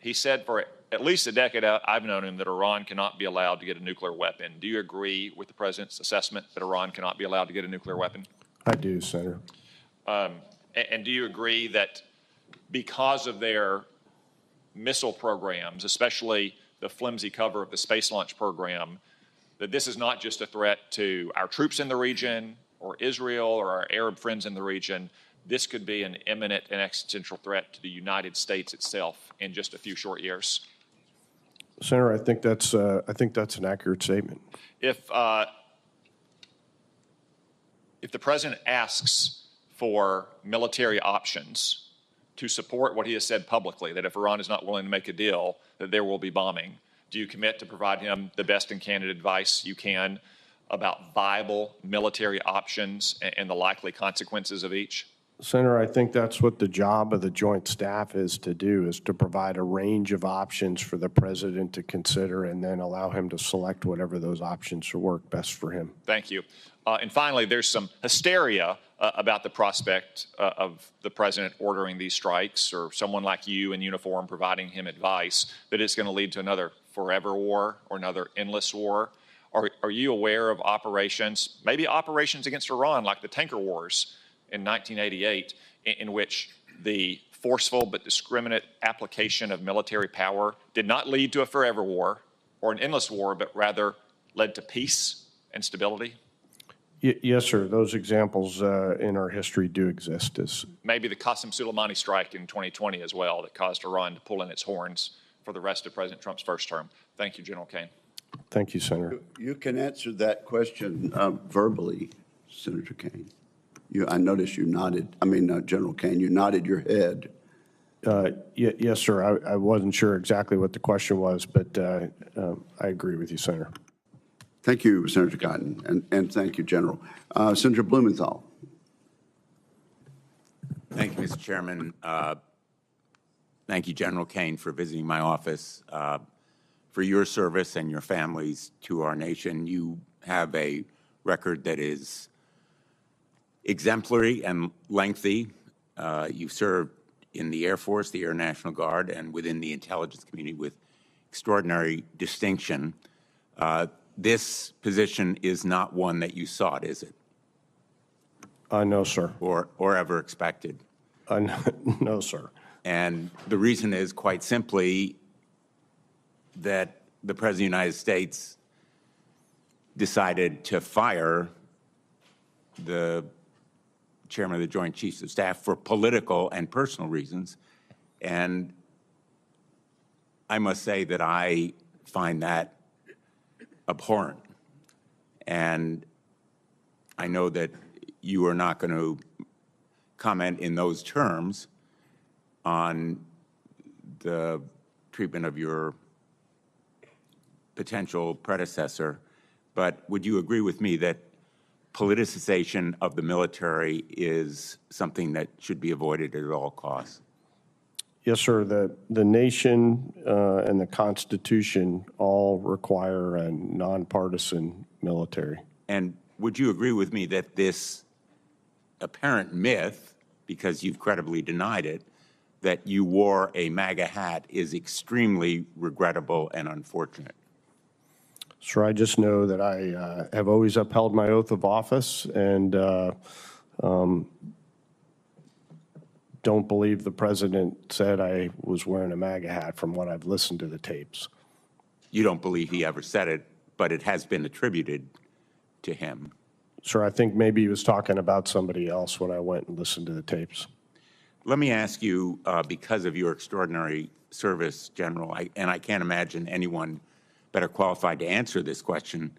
He said for at least a decade I've known him that Iran cannot be allowed to get a nuclear weapon. Do you agree with the president's assessment that Iran cannot be allowed to get a nuclear weapon? I do, Senator. And do you agree that because of their missile programs, especially the flimsy cover of the space launch program, that this is not just a threat to our troops in the region or Israel or our Arab friends in the region? This could be an imminent and existential threat to the United States itself in just a few short years. Senator, I think that's an accurate statement. If the president asks for military options to support what he has said publicly, that if Iran is not willing to make a deal, that there will be bombing, do you commit to provide him the best and candid advice you can about viable military options and the likely consequences of each? Senator, I think that's what the job of the Joint Staff is to do, is to provide a range of options for the president to consider and then allow him to select whatever those options will work best for him. Thank you. And finally, there's some hysteria about the prospect of the president ordering these strikes, or someone like you in uniform providing him advice, that it's going to lead to another forever war or another endless war. Are you aware of operations, maybe operations against Iran, like the tanker wars in 1988, in which the forceful but discriminate application of military power did not lead to a forever war or an endless war, but rather led to peace and stability? Yes, sir. Those examples in our history do exist. Maybe the Qasem Soleimani strike in 2020 as well, that caused Iran to pull in its horns for the rest of President Trump's first term. Thank you, General Caine. Thank you, Senator. You can answer that question verbally, Senator Caine. I noticed you nodded. General Caine, you nodded your head. Yes, sir. I wasn't sure exactly what the question was, but I agree with you, Senator. Thank you, Senator Cotton, and thank you, General. Senator Blumenthal. Thank you, Mr. Chairman. Thank you, General Caine, for visiting my office. For your service and your families to our nation, you have a record that is exemplary and lengthy. You've served in the Air Force, the Air National Guard, and within the intelligence community with extraordinary distinction. This position is not one that you sought, is it? No, sir. Or ever expected? No, sir. And the reason is quite simply that the President of the United States decided to fire the Chairman of the Joint Chiefs of Staff for political and personal reasons. And I must say that I find that abhorrent. And I know that you are not going to comment in those terms on the treatment of your potential predecessor, but would you agree with me that politicization of the military is something that should be avoided at all costs? Yes, sir. The nation and the Constitution all require a nonpartisan military. And would you agree with me that this apparent myth, because you've credibly denied it, that you wore a MAGA hat is extremely regrettable and unfortunate? Sir, I just know that I have always upheld my oath of office and don't believe the president said I was wearing a MAGA hat from what I've listened to the tapes. You don't believe he ever said it, but it has been attributed to him. Sir, I think maybe he was talking about somebody else when I went and listened to the tapes. Let me ask you, because of your extraordinary service, General, and I can't imagine anyone better qualified to answer this question,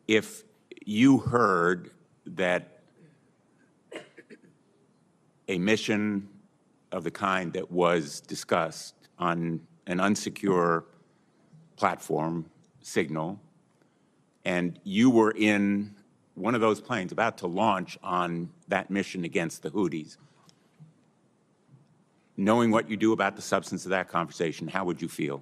if you heard that a mission of the kind that was discussed on an unsecure platform, Signal, and you were in one of those planes about to launch on that mission against the Houthis, knowing what you do about the substance of that conversation, how would you feel?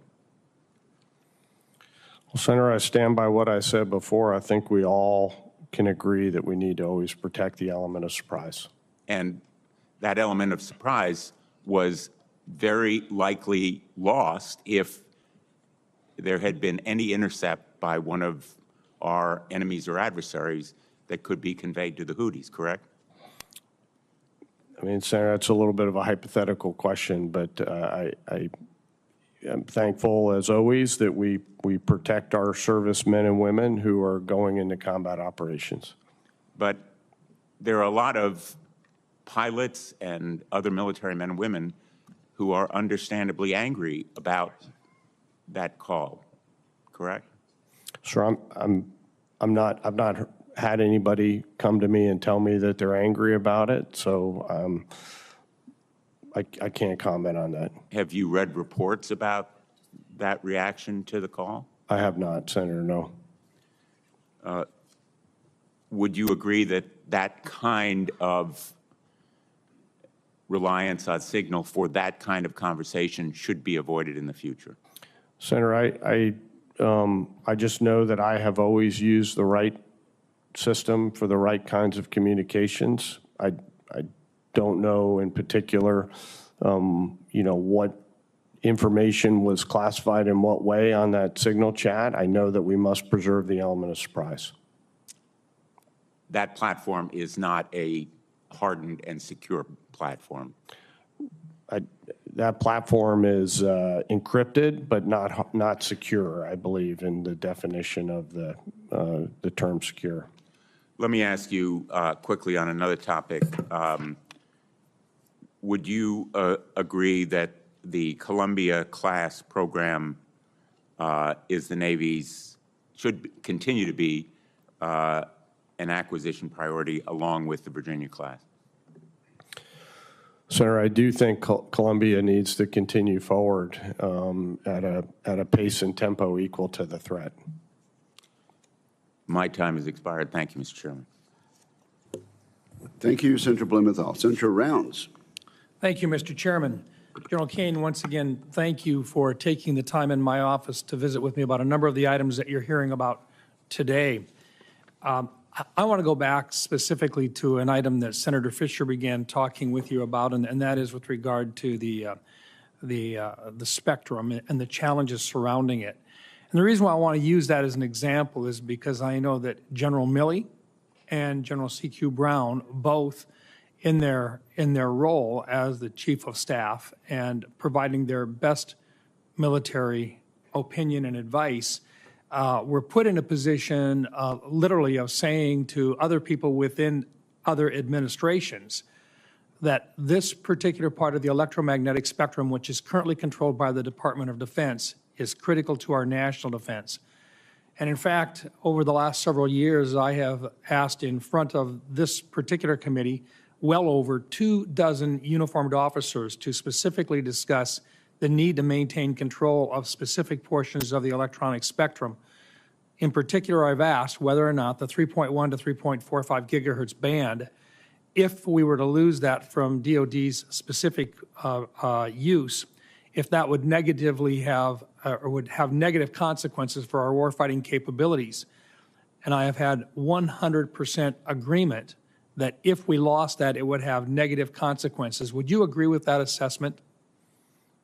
Well, Senator, I stand by what I said before. I think we all can agree that we need to always protect the element of surprise. And that element of surprise was very likely lost if there had been any intercept by one of our enemies or adversaries that could be conveyed to the Houthis, correct? I mean, Senator, that's a little bit of a hypothetical question, but I am thankful, as always, that we protect our servicemen and women who are going into combat operations. But there are a lot of pilots and other military men and women who are understandably angry about that call, correct? Sir, I've not had anybody come to me and tell me that they're angry about it, so I can't comment on that. Have you read reports about that reaction to the call? I have not, Senator, no. Would you agree that that kind of reliance on signal for that kind of conversation should be avoided in the future? Senator, I just know that I have always used the right system for the right kinds of communications. I don't know in particular, what information was classified in what way on that signal chat. I know that we must preserve the element of surprise. That platform is not a hardened and secure platform. That platform is encrypted, but not secure, I believe, in the definition of the term secure. Let me ask you quickly on another topic. Would you agree that the Columbia-class program is the Navy's, should continue to be an acquisition priority along with the Virginia-class? Senator, I do think Columbia needs to continue forward at a pace and tempo equal to the threat. My time has expired. Thank you, Mr. Chairman. Thank you, Senator Blumenthal. Senator Rounds. Thank you, Mr. Chairman. General Caine, once again, thank you for taking the time in my office to visit with me about a number of the items that you're hearing about today. I want to go back specifically to an item that Senator Fisher began talking with you about, and that is with regard to the spectrum and the challenges surrounding it. And the reason why I want to use that as an example is because I know that General Milley and General C.Q. Brown, both in their role as the Chief of Staff and providing their best military opinion and advice, were put in a position literally of saying to other people within other administrations that this particular part of the electromagnetic spectrum, which is currently controlled by the Department of Defense, is critical to our national defense. And in fact, over the last several years, I have asked in front of this particular committee well over 24 uniformed officers to specifically discuss the need to maintain control of specific portions of the electronic spectrum. In particular, I've asked whether or not the 3.1 to 3.45 gigahertz band, if we were to lose that from DoD's specific use, if that would negatively have or would have negative consequences for our warfighting capabilities. And I have had 100% agreement that if we lost that, it would have negative consequences. Would you agree with that assessment?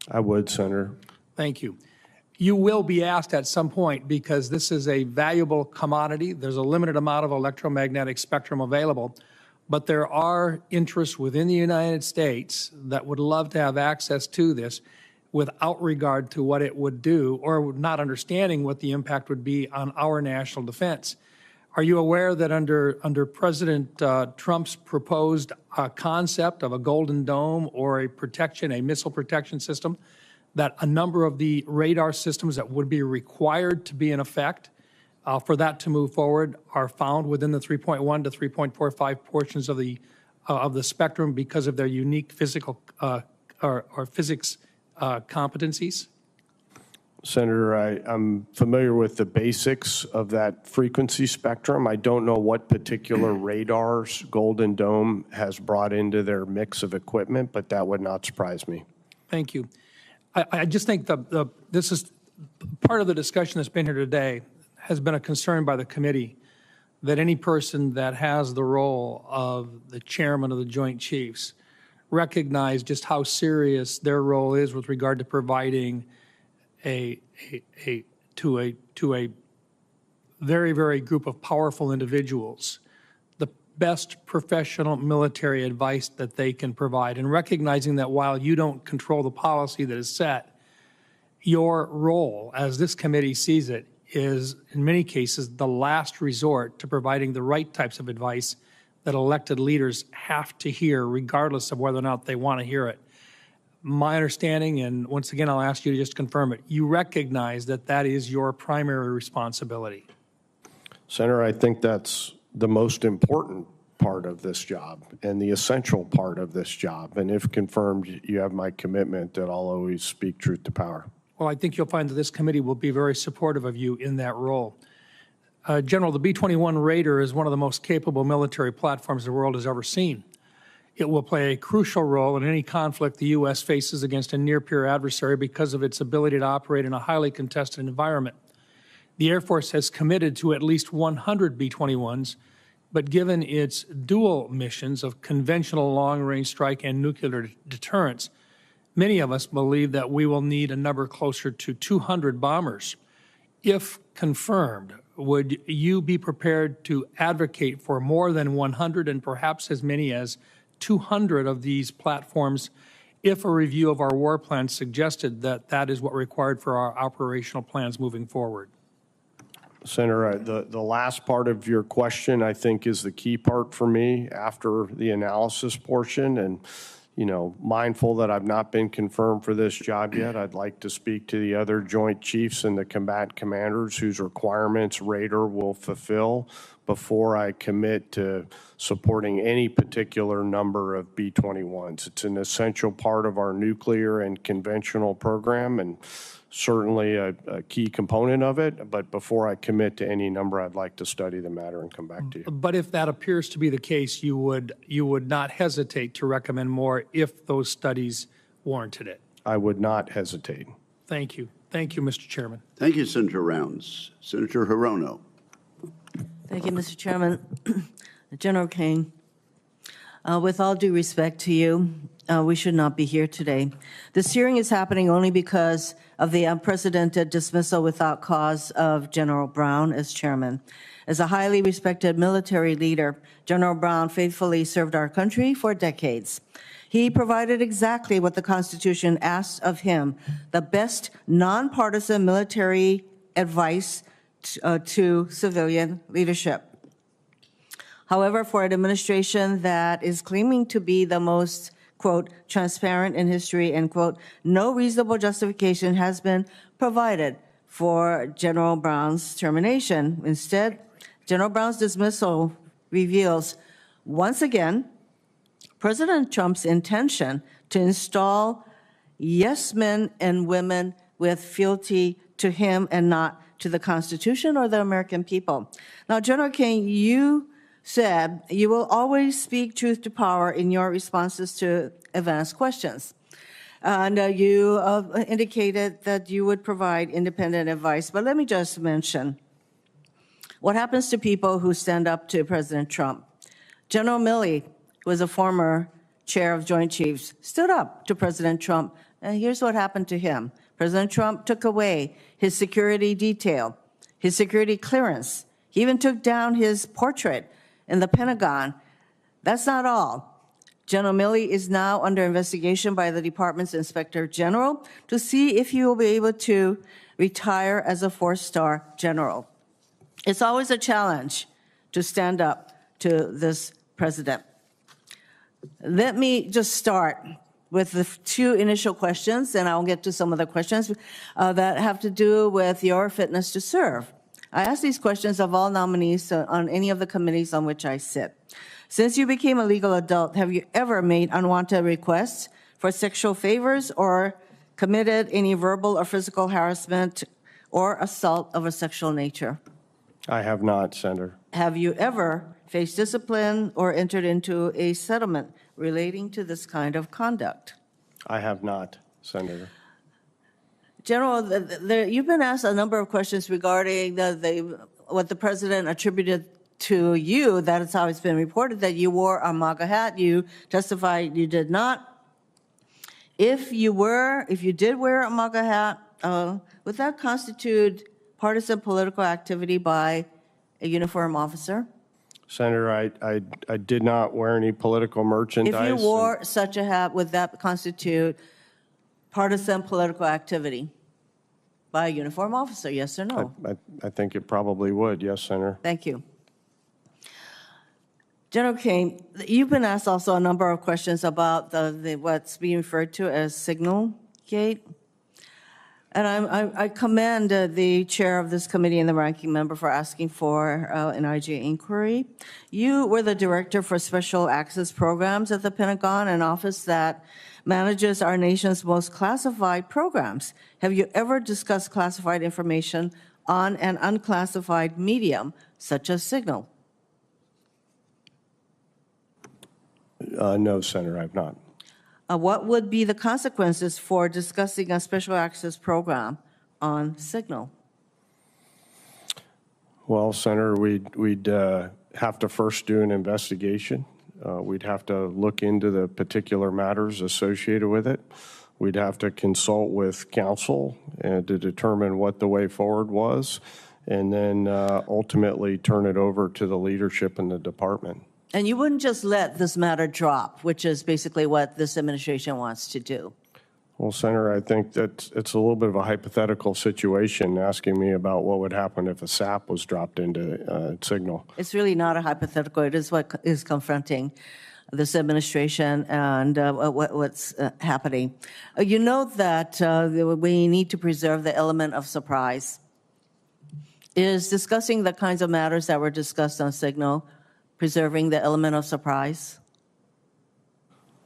I would, Senator. Thank you. You will be asked at some point, because this is a valuable commodity. There's a limited amount of electromagnetic spectrum available, but there are interests within the United States that would love to have access to this without regard to what it would do or not understanding what the impact would be on our national defense. Are you aware that under President Trump's proposed concept of a golden dome or a missile protection system, that a number of the radar systems that would be required to be in effect for that to move forward are found within the 3.1 to 3.45 portions of the spectrum because of their unique physical or physics competencies? Senator, I'm familiar with the basics of that frequency spectrum. I don't know what particular radars Golden Dome has brought into their mix of equipment, but that would not surprise me. Thank you. I just think this is part of the discussion that's been here today has been a concern by the committee that any person that has the role of the chairman of the Joint Chiefs recognize just how serious their role is with regard to providing to a very, very group of powerful individuals best professional military advice that they can provide, and recognizing that while you don't control the policy that is set, your role, as this committee sees it, is in many cases the last resort to providing the right types of advice that elected leaders have to hear, regardless of whether or not they want to hear it. My understanding, and once again, I'll ask you to just confirm it, you recognize that that is your primary responsibility. Senator, I think that's the most important part of this job and the essential part of this job. And if confirmed, you have my commitment that I'll always speak truth to power. Well, I think you'll find that this committee will be very supportive of you in that role. General, the B-21 Raider is one of the most capable military platforms the world has ever seen. It will play a crucial role in any conflict the U.S. faces against a near-peer adversary because of its ability to operate in a highly contested environment. The Air Force has committed to at least 100 B-21s, but given its dual missions of conventional long-range strike and nuclear deterrence, many of us believe that we will need a number closer to 200 bombers. If confirmed, would you be prepared to advocate for more than 100 and perhaps as many as 200 of these platforms if a review of our war plan suggested that that is what required for our operational plans moving forward? Senator, the last part of your question, I think, is the key part for me after the analysis portion. And, you know, mindful that I've not been confirmed for this job yet, I'd like to speak to the other Joint Chiefs and the combatant commanders whose requirements Raider will fulfill before I commit to supporting any particular number of B-21s. It's an essential part of our nuclear and conventional program, and certainly a key component of it. But before I commit to any number, I'd like to study the matter and come back to you. But if that appears to be the case, you would not hesitate to recommend more if those studies warranted it. I would not hesitate. Thank you. Thank you, Mr. Chairman. Thank you, Senator Rounds. Senator Hirono. Thank you, Mr. Chairman. General Caine, with all due respect to you, we should not be here today. This hearing is happening only because of the unprecedented dismissal without cause of General Brown as chairman. As a highly respected military leader, General Brown faithfully served our country for decades. He provided exactly what the Constitution asked of him, the best nonpartisan military advice to civilian leadership. However, for an administration that is claiming to be the most, quote, transparent in history, end quote, no reasonable justification has been provided for General Brown's termination. Instead, General Brown's dismissal reveals, once again, President Trump's intention to install yes men and women with fealty to him and not to the Constitution or the American people. Now, General Caine, you said you will always speak truth to power in your responses to advanced questions. And you indicated that you would provide independent advice. But let me just mention what happens to people who stand up to President Trump. General Milley, who was a former chair of Joint Chiefs, stood up to President Trump. And here's what happened to him. President Trump took away his security detail, his security clearance. He even took down his portrait in the Pentagon. That's not all. General Milley is now under investigation by the department's Inspector General to see if he will be able to retire as a four-star general. It's always a challenge to stand up to this president. Let me just start with the two initial questions, and I'll get to some of the questions that have to do with your fitness to serve. I ask these questions of all nominees on any of the committees on which I sit. Since you became a legal adult, have you ever made unwanted requests for sexual favors or committed any verbal or physical harassment or assault of a sexual nature? I have not, Senator. Have you ever faced discipline or entered into a settlement relating to this kind of conduct? I have not, Senator. General, you've been asked a number of questions regarding what the president attributed to you. That is how it's been reported, that you wore a MAGA hat. You testified you did not. If you did wear a MAGA hat, would that constitute partisan political activity by a uniformed officer? Senator, I did not wear any political merchandise. If you wore such a hat, would that constitute partisan political activity by a uniformed officer, yes or no? I think it probably would, yes, Senator. Thank you. General Caine, you've been asked also a number of questions about what's being referred to as signal gate. And I commend the chair of this committee and the ranking member for asking for an IG inquiry. You were the director for special access programs at the Pentagon, an office that manages our nation's most classified programs. Have you ever discussed classified information on an unclassified medium, such as Signal? No, Senator, I've not. What would be the consequences for discussing a special access program on Signal? Well, Senator, we'd have to first do an investigation. We'd have to look into the particular matters associated with it. We'd have to consult with counsel to determine what the way forward was, and then ultimately turn it over to the leadership in the department. And you wouldn't just let this matter drop, which is basically what this administration wants to do. Well, Senator, I think that it's a little bit of a hypothetical situation asking me about what would happen if a SAP was dropped into Signal. It's really not a hypothetical. It is what is confronting this administration and what's happening. You know that we need to preserve the element of surprise. Is discussing the kinds of matters that were discussed on Signal preserving the element of surprise?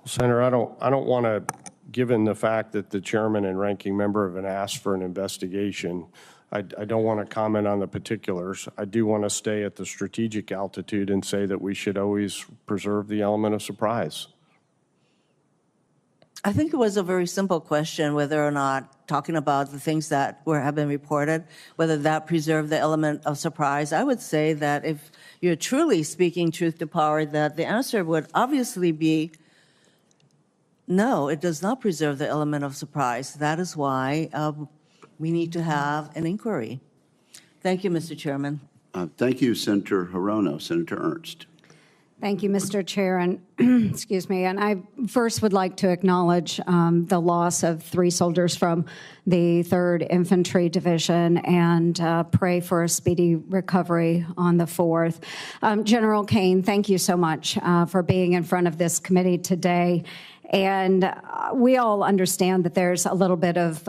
Senator, I don't want to, given the fact that the chairman and ranking member have been asked for an investigation, I don't want to comment on the particulars. I do want to stay at the strategic altitude and say that we should always preserve the element of surprise. I think it was a very simple question whether or not talking about the things that have been reported, whether that preserved the element of surprise. I would say that if you're truly speaking truth to power, that the answer would obviously be no, it does not preserve the element of surprise. That is why we need to have an inquiry. Thank you, Mr. Chairman. Thank you, Senator Hirono. Senator Ernst. Thank you, Mr. Chair, and excuse me. And I first would like to acknowledge the loss of 3 soldiers from the 3rd Infantry Division and pray for a speedy recovery on the 4th. General Caine, thank you so much for being in front of this committee today. And we all understand that there's a little bit of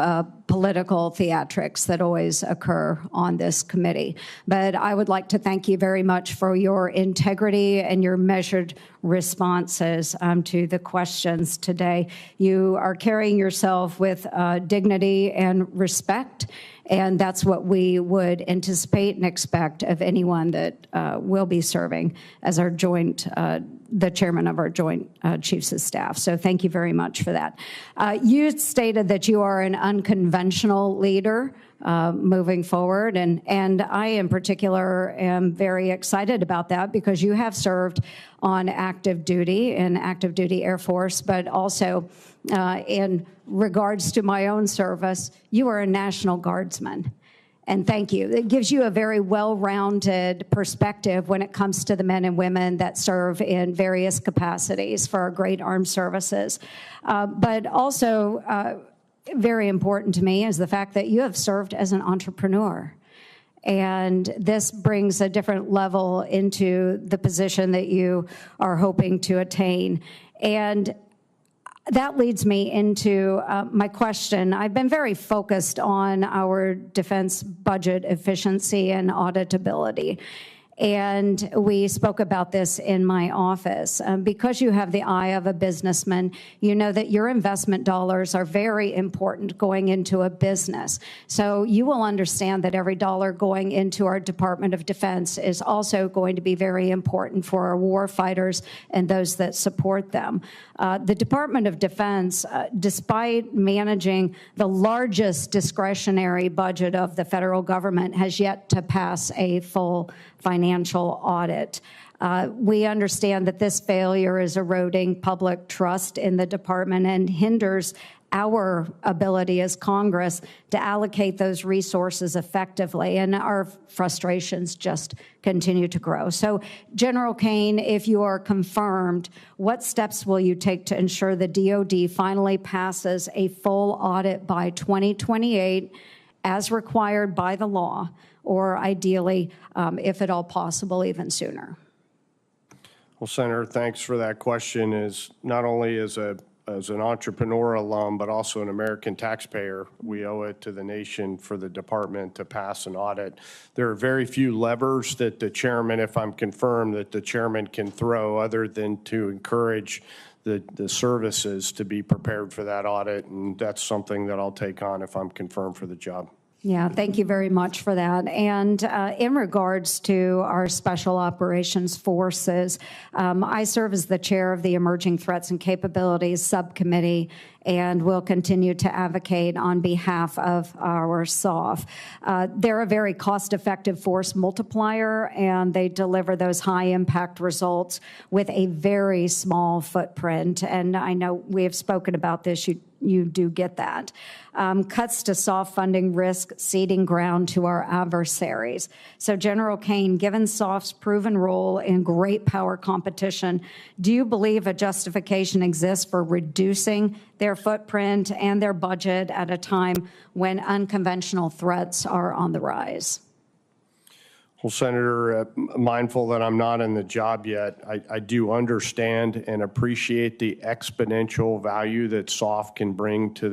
political theatrics that always occur on this committee. But I would like to thank you very much for your integrity and your measured responses to the questions today. You are carrying yourself with dignity and respect, and that's what we would anticipate and expect of anyone that will be serving as our joint the chairman of our Joint Chiefs of Staff. So thank you very much for that. You stated that you are an unconventional leader moving forward, and I in particular am very excited about that because you have served on active duty in active duty Air Force, but also in regards to my own service, you are a National Guardsman. And thank you. It gives you a very well-rounded perspective when it comes to the men and women that serve in various capacities for our great armed services. But also very important to me is the fact that you have served as an entrepreneur. And this brings a different level into the position that you are hoping to attain. And that leads me into my question. I've been very focused on our defense budget efficiency and auditability. And we spoke about this in my office. Because you have the eye of a businessman, you know that your investment dollars are very important going into a business. So you will understand that every dollar going into our Department of Defense is also going to be very important for our war fighters and those that support them. The Department of Defense, despite managing the largest discretionary budget of the federal government, has yet to pass a full financial audit. We understand that this failure is eroding public trust in the department and hinders our ability as Congress to allocate those resources effectively, and our frustrations just continue to grow. So, General Caine, if you are confirmed, what steps will you take to ensure the DoD finally passes a full audit by 2028 as required by the law, or ideally, if at all possible, even sooner? Well, Senator, thanks for that question. Is not only as an entrepreneur alum, but also an American taxpayer, we owe it to the nation for the department to pass an audit. There are very few levers that the chairman, if I'm confirmed, that the chairman can throw other than to encourage the services to be prepared for that audit, and that's something that I'll take on if I'm confirmed for the job. Yeah, thank you very much for that. And in regards to our Special Operations Forces, I serve as the chair of the Emerging Threats and Capabilities Subcommittee, and will continue to advocate on behalf of our SOF. They're a very cost-effective force multiplier, and they deliver those high-impact results with a very small footprint. And I know we have spoken about this. You do get that. Cuts to SOF funding risk ceding ground to our adversaries. So, General Caine, given SOF's proven role in great power competition, do you believe a justification exists for reducing their footprint and their budget at a time when unconventional threats are on the rise? Well, Senator, mindful that I'm not in the job yet, I do understand and appreciate the exponential value that SOF can bring to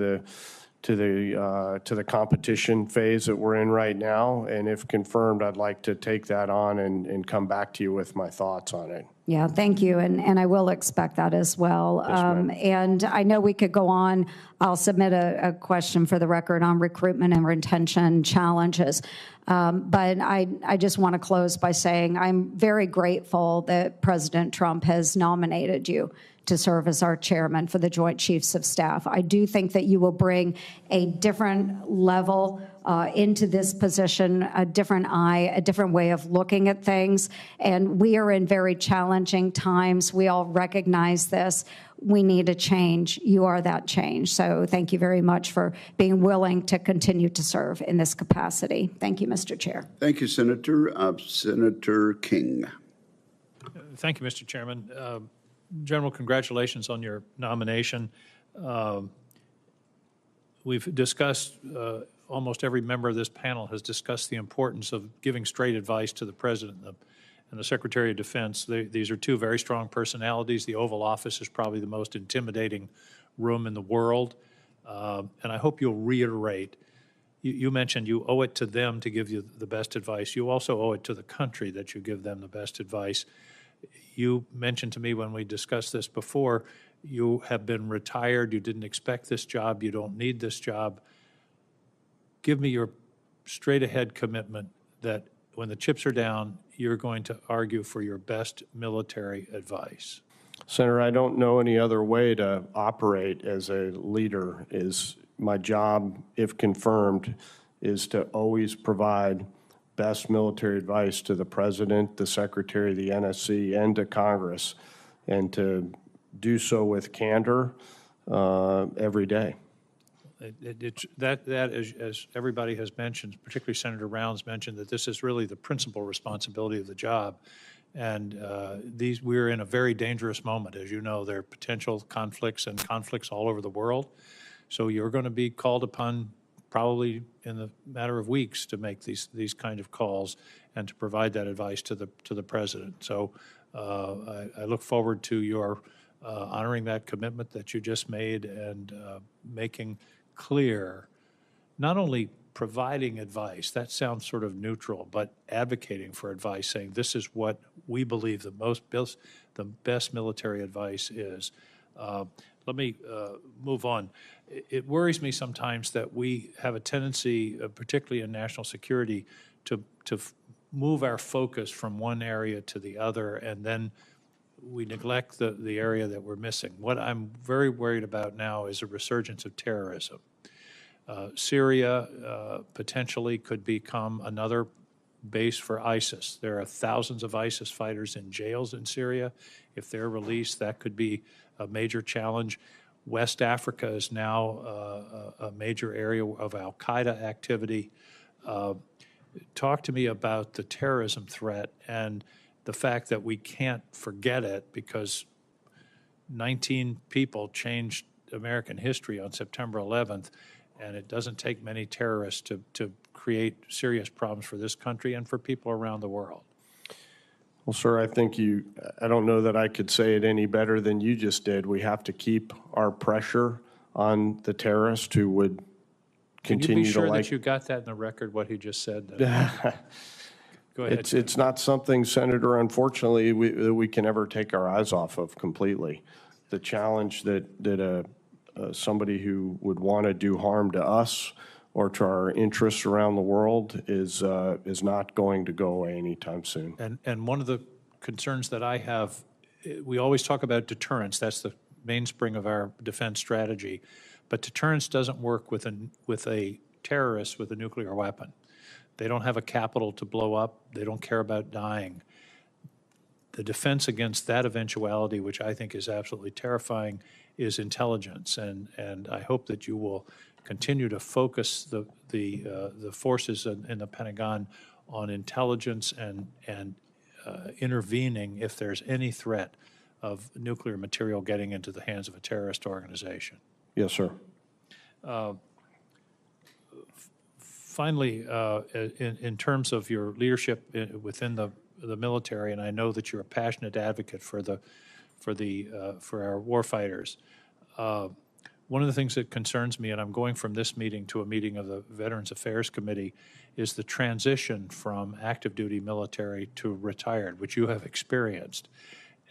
the competition phase that we're in right now. And if confirmed, I'd like to take that on and come back to you with my thoughts on it. Yeah, thank you, and I will expect that as well. Yes, and I know we could go on. I'll submit a question for the record on recruitment and retention challenges. But I just want to close by saying I'm very grateful that President Trump has nominated you to serve as our chairman for the Joint Chiefs of Staff. I do think that you will bring a different level into this position, a different eye, a different way of looking at things. And we are in very challenging times. We all recognize this. We need a change. You are that change. So thank you very much for being willing to continue to serve in this capacity. Thank you, Mr. Chair. Thank you, Senator. Senator King. Thank you, Mr. Chairman. General, congratulations on your nomination. We've discussed, almost every member of this panel has discussed the importance of giving straight advice to the President and the Secretary of Defense. These are two very strong personalities. The Oval Office is probably the most intimidating room in the world. And I hope you'll reiterate, you mentioned you owe it to them to give you the best advice. You also owe it to the country that you give them the best advice. You mentioned to me when we discussed this before, you have been retired, you didn't expect this job, you don't need this job. Give me your straight-ahead commitment that when the chips are down, you're going to argue for your best military advice. Senator, I don't know any other way to operate as a leader. Is my job, if confirmed, is to always provide best military advice to the President, the Secretary of the NSC, and to Congress, and to do so with candor every day. That as everybody has mentioned, particularly Senator Rounds mentioned, that this is really the principal responsibility of the job. And we're in a very dangerous moment. As you know, there are potential conflicts all over the world. So you're going to be called upon probably in the matter of weeks to make these kind of calls and to provide that advice to the President. So I look forward to your honoring that commitment that you just made and making clear, not only providing advice, that sounds sort of neutral, but advocating for advice, saying this is what we believe the best military advice is. Let me move on. It worries me sometimes that we have a tendency, particularly in national security, to move our focus from one area to the other, and then we neglect the area that we're missing. What I'm very worried about now is a resurgence of terrorism. Syria potentially could become another base for ISIS. There are thousands of ISIS fighters in jails in Syria. If they're released, that could be a major challenge. West Africa is now a major area of al-Qaeda activity. Talk to me about the terrorism threat and the fact that we can't forget it because 19 people changed American history on September 11th, and it doesn't take many terrorists to create serious problems for this country and for people around the world. Well, sir, I think I don't know that I could say it any better than you just did. We have to keep our pressure on the terrorists who would continue to Can you be sure like. that you got that in the record, what he just said? Go ahead. It's not something, Senator, unfortunately, that we can ever take our eyes off of completely. The challenge that somebody who would want to do harm to us or to our interests around the world is not going to go away anytime soon. And one of the concerns that I have, we always talk about deterrence. That's the mainspring of our defense strategy. But deterrence doesn't work with a terrorist with a nuclear weapon. They don't have a capital to blow up. They don't care about dying. The defense against that eventuality, which I think is absolutely terrifying, is intelligence. And I hope that you will continue to focus the forces in the Pentagon on intelligence and intervening if there's any threat of nuclear material getting into the hands of a terrorist organization. Yes, sir. Finally, in terms of your leadership within the military, and I know that you're a passionate advocate for our warfighters. One of the things that concerns me, and I'm going from this meeting to a meeting of the Veterans Affairs Committee, is the transition from active duty military to retired, which you have experienced.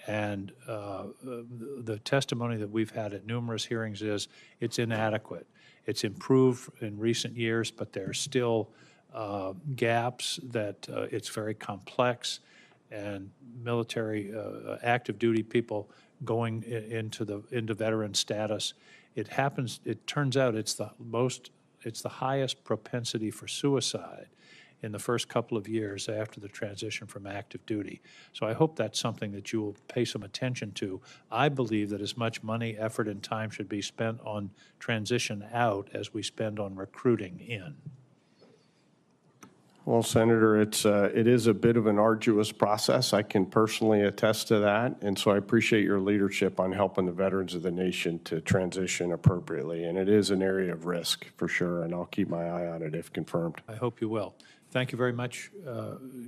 And the testimony that we've had at numerous hearings is it's inadequate. It's improved in recent years, but there are still gaps that it's very complex, and military active duty people going into veteran status, it turns out it's the highest propensity for suicide in the first couple of years after the transition from active duty. So I hope that's something that you will pay some attention to. I believe that as much money, effort, and time should be spent on transition out as we spend on recruiting in. Well, Senator, it is a bit of an arduous process. I can personally attest to that, and so I appreciate your leadership on helping the veterans of the nation to transition appropriately. And it is an area of risk for sure, and I'll keep my eye on it if confirmed. I hope you will. Thank you very much,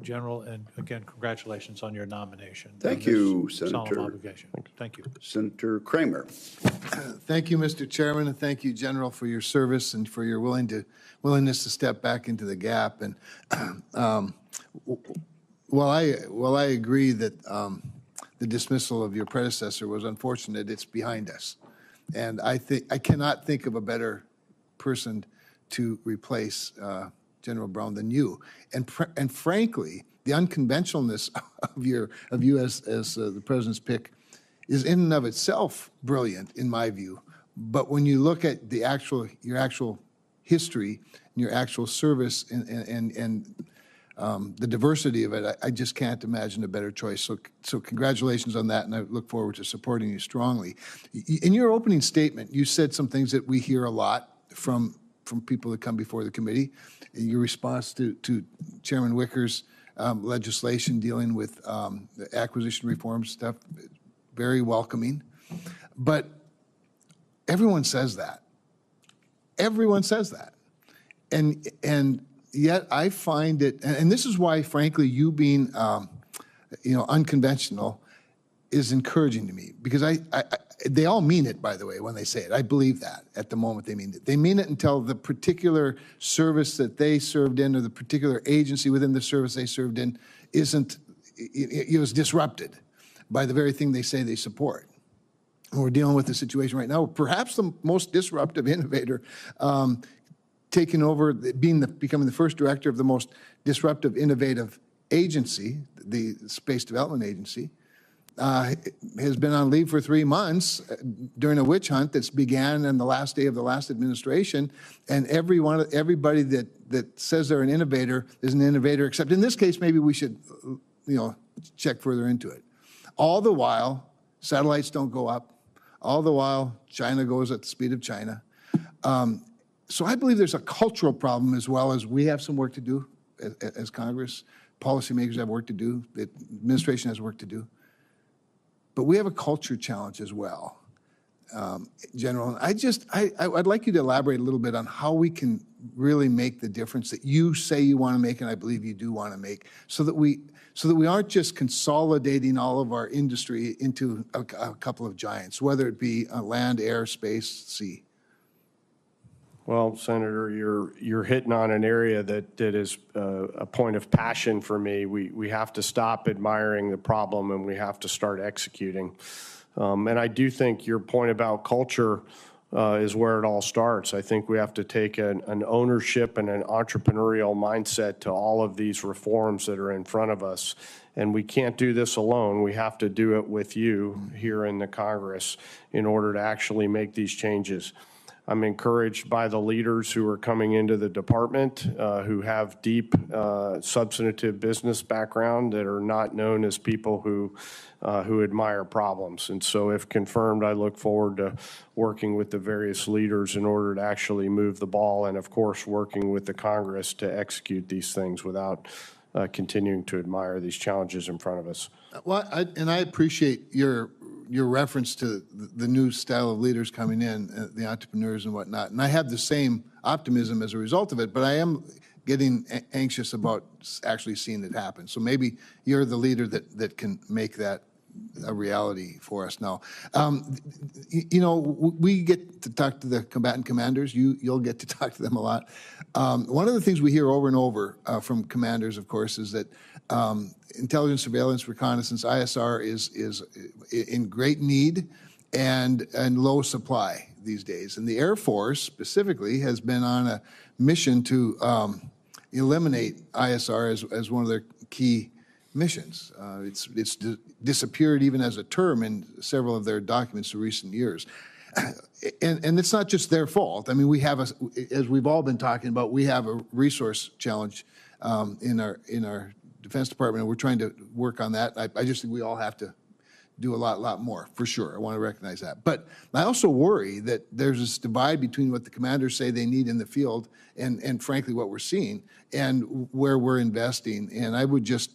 General, and again, congratulations on your nomination. Thank you, Solemn Senator. obligation. Thank you. Senator Kramer. Thank you, Mr. Chairman, and thank you, General, for your service and for your willingness to step back into the gap. And while I agree that the dismissal of your predecessor was unfortunate, it's behind us, and I cannot think of a better person to replace General Brown than you. And frankly, the unconventionalness of you as the president's pick is in and of itself brilliant in my view. But when you look at your actual history and your actual service and the diversity of it, I just can't imagine a better choice. So congratulations on that, and I look forward to supporting you strongly. In your opening statement, you said some things that we hear a lot from people that come before the committee. In your response to Chairman Wicker's legislation dealing with the acquisition reform stuff, very welcoming. But everyone says that. Everyone says that. And yet I find it, and this is why, frankly, you being unconventional is encouraging to me, because they all mean it, by the way, when they say it. I believe that at the moment they mean it. They mean it until the particular service that they served in or the particular agency within the service they served in it was disrupted by the very thing they say they support. And we're dealing with the situation right now, perhaps the most disruptive innovator taking over, becoming the first director of the most disruptive, innovative agency, the Space Development Agency, has been on leave for 3 months during a witch hunt that's began on the last day of the last administration, and everybody that says they're an innovator is an innovator, except in this case, maybe we should, check further into it. All the while, satellites don't go up. All the while, China goes at the speed of China. So I believe there's a cultural problem as well as we have some work to do as Congress. Policymakers have work to do. The administration has work to do. But we have a culture challenge as well, General. I'd like you to elaborate a little bit on how we can really make the difference that you say you want to make, and I believe you do want to make, so that we aren't just consolidating all of our industry into a couple of giants, whether it be land, air, space, sea. Well, Senator, you're hitting on an area that is a point of passion for me. We have to stop admiring the problem and we have to start executing. And I do think your point about culture is where it all starts. I think we have to take an ownership and an entrepreneurial mindset to all of these reforms that are in front of us. And we can't do this alone. We have to do it with you here in the Congress in order to actually make these changes. I'm encouraged by the leaders who are coming into the department who have deep substantive business background that are not known as people who admire problems. And so if confirmed, I look forward to working with the various leaders in order to actually move the ball and, of course, working with the Congress to execute these things without continuing to admire these challenges in front of us. Well, I appreciate your reference to the new style of leaders coming in, the entrepreneurs and whatnot. And I have the same optimism as a result of it, but I am getting anxious about actually seeing it happen. So maybe you're the leader that can make that a reality for us now. You know, we get to talk to the combatant commanders. You'll get to talk to them a lot. One of the things we hear over and over from commanders, of course, is that intelligence, surveillance, reconnaissance, ISR is in great need and low supply these days. And the Air Force specifically has been on a mission to eliminate ISR as one of their key missions. It's disappeared even as a term in several of their documents in recent years. And it's not just their fault. I mean, we have, as we've all been talking about, we have a resource challenge in our Defense Department, and we're trying to work on that. I just think we all have to do a lot more, for sure. I want to recognize that. But I also worry that there's this divide between what the commanders say they need in the field and frankly, what we're seeing and where we're investing. And I would just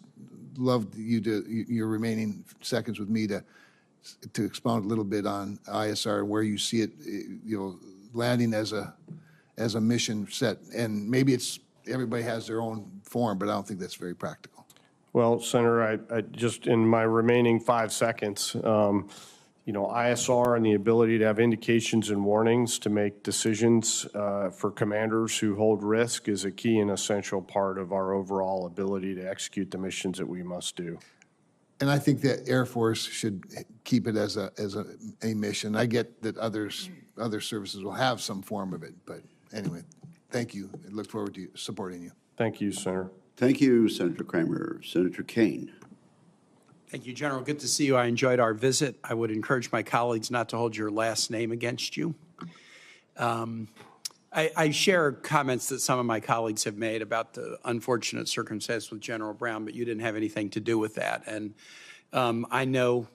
love you to, your remaining seconds with me to expound a little bit on ISR and where you see it, you know, landing as a mission set. And maybe everybody has their own form, but I don't think that's very practical. Well, Senator, I just in my remaining 5 seconds, you know, ISR and the ability to have indications and warnings to make decisions for commanders who hold risk is a key and essential part of our overall ability to execute the missions that we must do. And I think that Air Force should keep it as a mission. I get that other services will have some form of it, but anyway, thank you. I look forward to supporting you. Thank you, Senator. Thank you, Senator Kramer. Senator Kaine. Thank you, General. Good to see you. I enjoyed our visit. I would encourage my colleagues not to hold your last name against you. I share comments that some of my colleagues have made about the unfortunate circumstance with General Brown, but you didn't have anything to do with that. And I know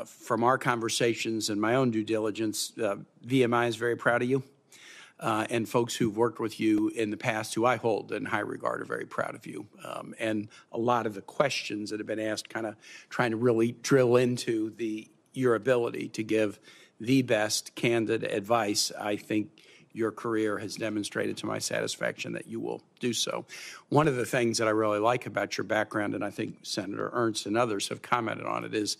from our conversations and my own due diligence, VMI is very proud of you. And folks who've worked with you in the past, who I hold in high regard, are very proud of you. And a lot of the questions that have been asked, kind of trying to really drill into your ability to give the best candid advice. I think your career has demonstrated to my satisfaction that you will do so. One of the things that I really like about your background, and I think Senator Ernst and others have commented on it, is,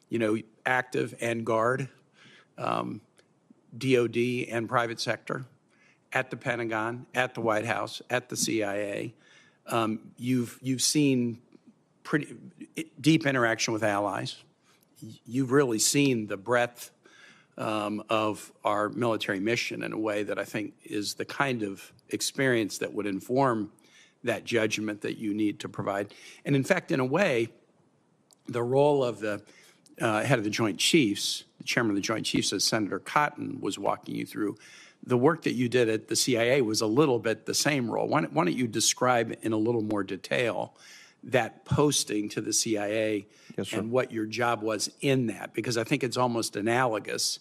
you know, active and guard, DOD and private sector, at the Pentagon, at the White House, at the CIA. You've seen pretty deep interaction with allies. You've really seen the breadth of our military mission in a way that I think is the kind of experience that would inform that judgment that you need to provide. And in fact, in a way, the role of the head of the Joint Chiefs, the chairman of the Joint Chiefs, as Senator Cotton was walking you through, the work that you did at the CIA was a little bit the same role. Why don't you describe in a little more detail that posting to the CIA and what your job was in that? Because I think it's almost analogous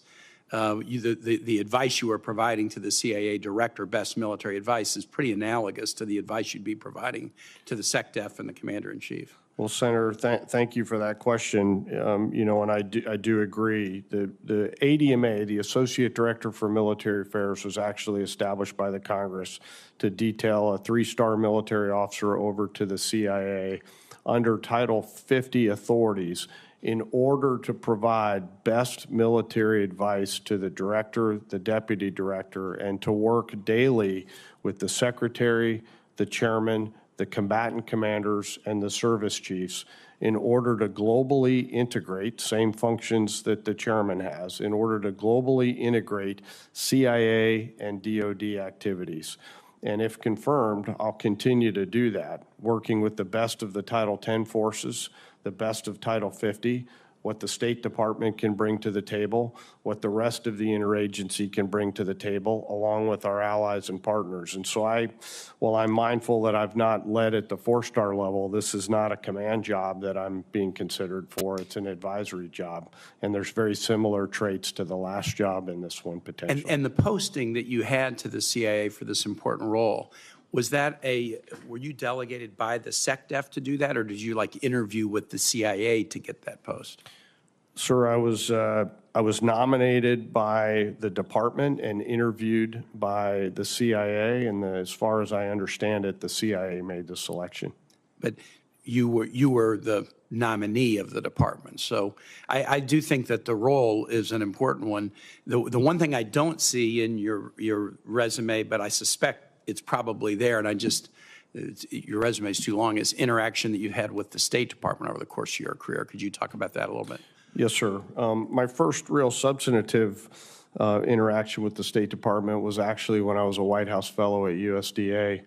the advice you are providing to the CIA director, best military advice, is pretty analogous to the advice you'd be providing to the SecDef and the commander-in-chief. Well, Senator, thank you for that question. And I do agree. The ADMA, the Associate Director for Military Affairs, was actually established by the Congress to detail a 3-star military officer over to the CIA under Title 50 authorities in order to provide best military advice to the director, the deputy director, and to work daily with the secretary, the chairman, the combatant commanders, and the service chiefs in order to globally integrate, same functions that the chairman has, in order to globally integrate CIA and DOD activities. And if confirmed, I'll continue to do that, working with the best of the Title 10 forces, the best of Title 50, what the State Department can bring to the table, what the rest of the interagency can bring to the table, along with our allies and partners. And so while I'm mindful that I've not led at the 4-star level, this is not a command job that I'm being considered for. It's an advisory job. And there's very similar traits to the last job in this one potentially. And the posting that you had to the CIA for this important role, was that were you delegated by the SecDef to do that, or did you interview with the CIA to get that post? Sir, I was nominated by the department and interviewed by the CIA, and as far as I understand it, the CIA made the selection. But you were the nominee of the department. So I do think that the role is an important one. The one thing I don't see in your resume, but I suspect it's probably there, and your resume is too long, is interaction that you've had with the State Department over the course of your career. Could you talk about that a little bit? Yes, sir. My first real substantive interaction with the State Department was actually when I was a White House fellow at USDA,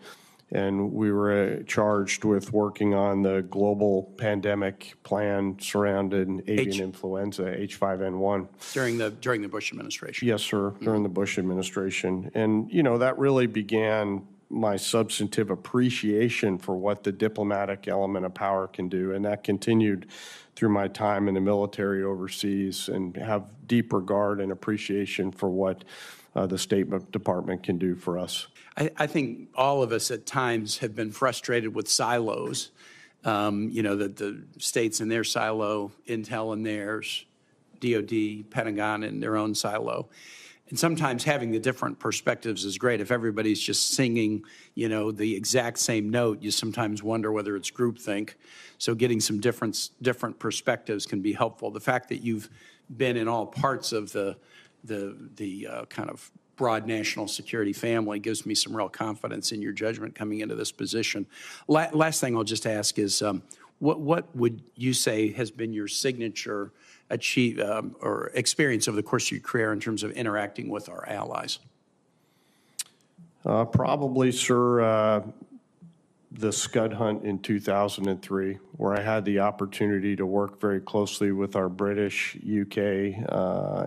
and we were charged with working on the global pandemic plan surrounding avian influenza, H5N1. During the Bush administration. Yes, sir, during the Bush administration. And, that really began my substantive appreciation for what the diplomatic element of power can do, and that continued through my time in the military overseas, and have deep regard and appreciation for what the State Department can do for us. I think all of us at times have been frustrated with silos, that the states in their silo, Intel in theirs, DOD, Pentagon in their own silo. And sometimes having the different perspectives is great. If everybody's just singing, the exact same note, you sometimes wonder whether it's groupthink. So getting some different perspectives can be helpful. The fact that you've been in all parts of the kind of broad national security family gives me some real confidence in your judgment coming into this position. Last thing I'll just ask is, what would you say has been your signature or experience over the course of your career in terms of interacting with our allies? Probably, sir, the Scud hunt in 2003, where I had the opportunity to work very closely with our British, UK,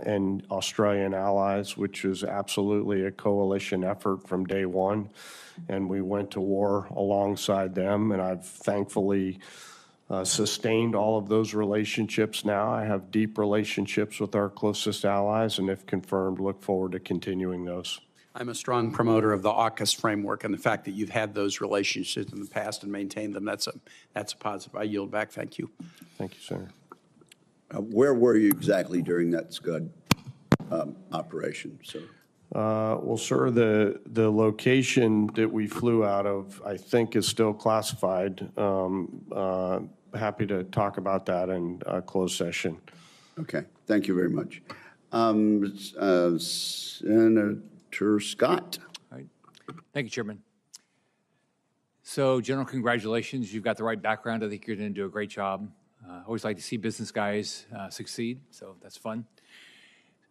and Australian allies, which was absolutely a coalition effort from day one. And we went to war alongside them, and I've thankfully sustained all of those relationships now. I have deep relationships with our closest allies, and if confirmed, look forward to continuing those. I'm a strong promoter of the AUKUS framework, and the fact that you've had those relationships in the past and maintained them, that's a positive. I yield back. Thank you. Thank you, Senator. Where were you exactly during that Scud operation, sir? Well, sir, the location that we flew out of, I think, is still classified. Happy to talk about that in closed session. Okay, thank you very much. Senator Scott. All right. Thank you, Chairman. So, General, congratulations. You've got the right background. I think you're going to do a great job. Always like to see business guys succeed, so that's fun.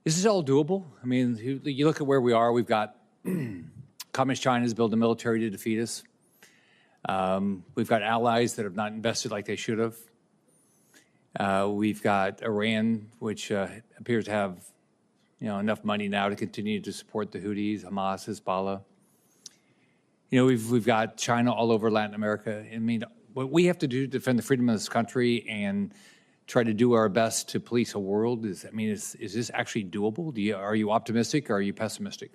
This is all doable. I mean, you look at where we are. We've got Communist China's built a military to defeat us. We've got allies that have not invested like they should have. We've got Iran, which appears to have enough money now to continue to support the Houthis, Hamas, Hezbollah. We've got China all over Latin America. I mean, what we have to do to defend the freedom of this country and try to do our best to police a world? Is this actually doable? Are you optimistic or are you pessimistic?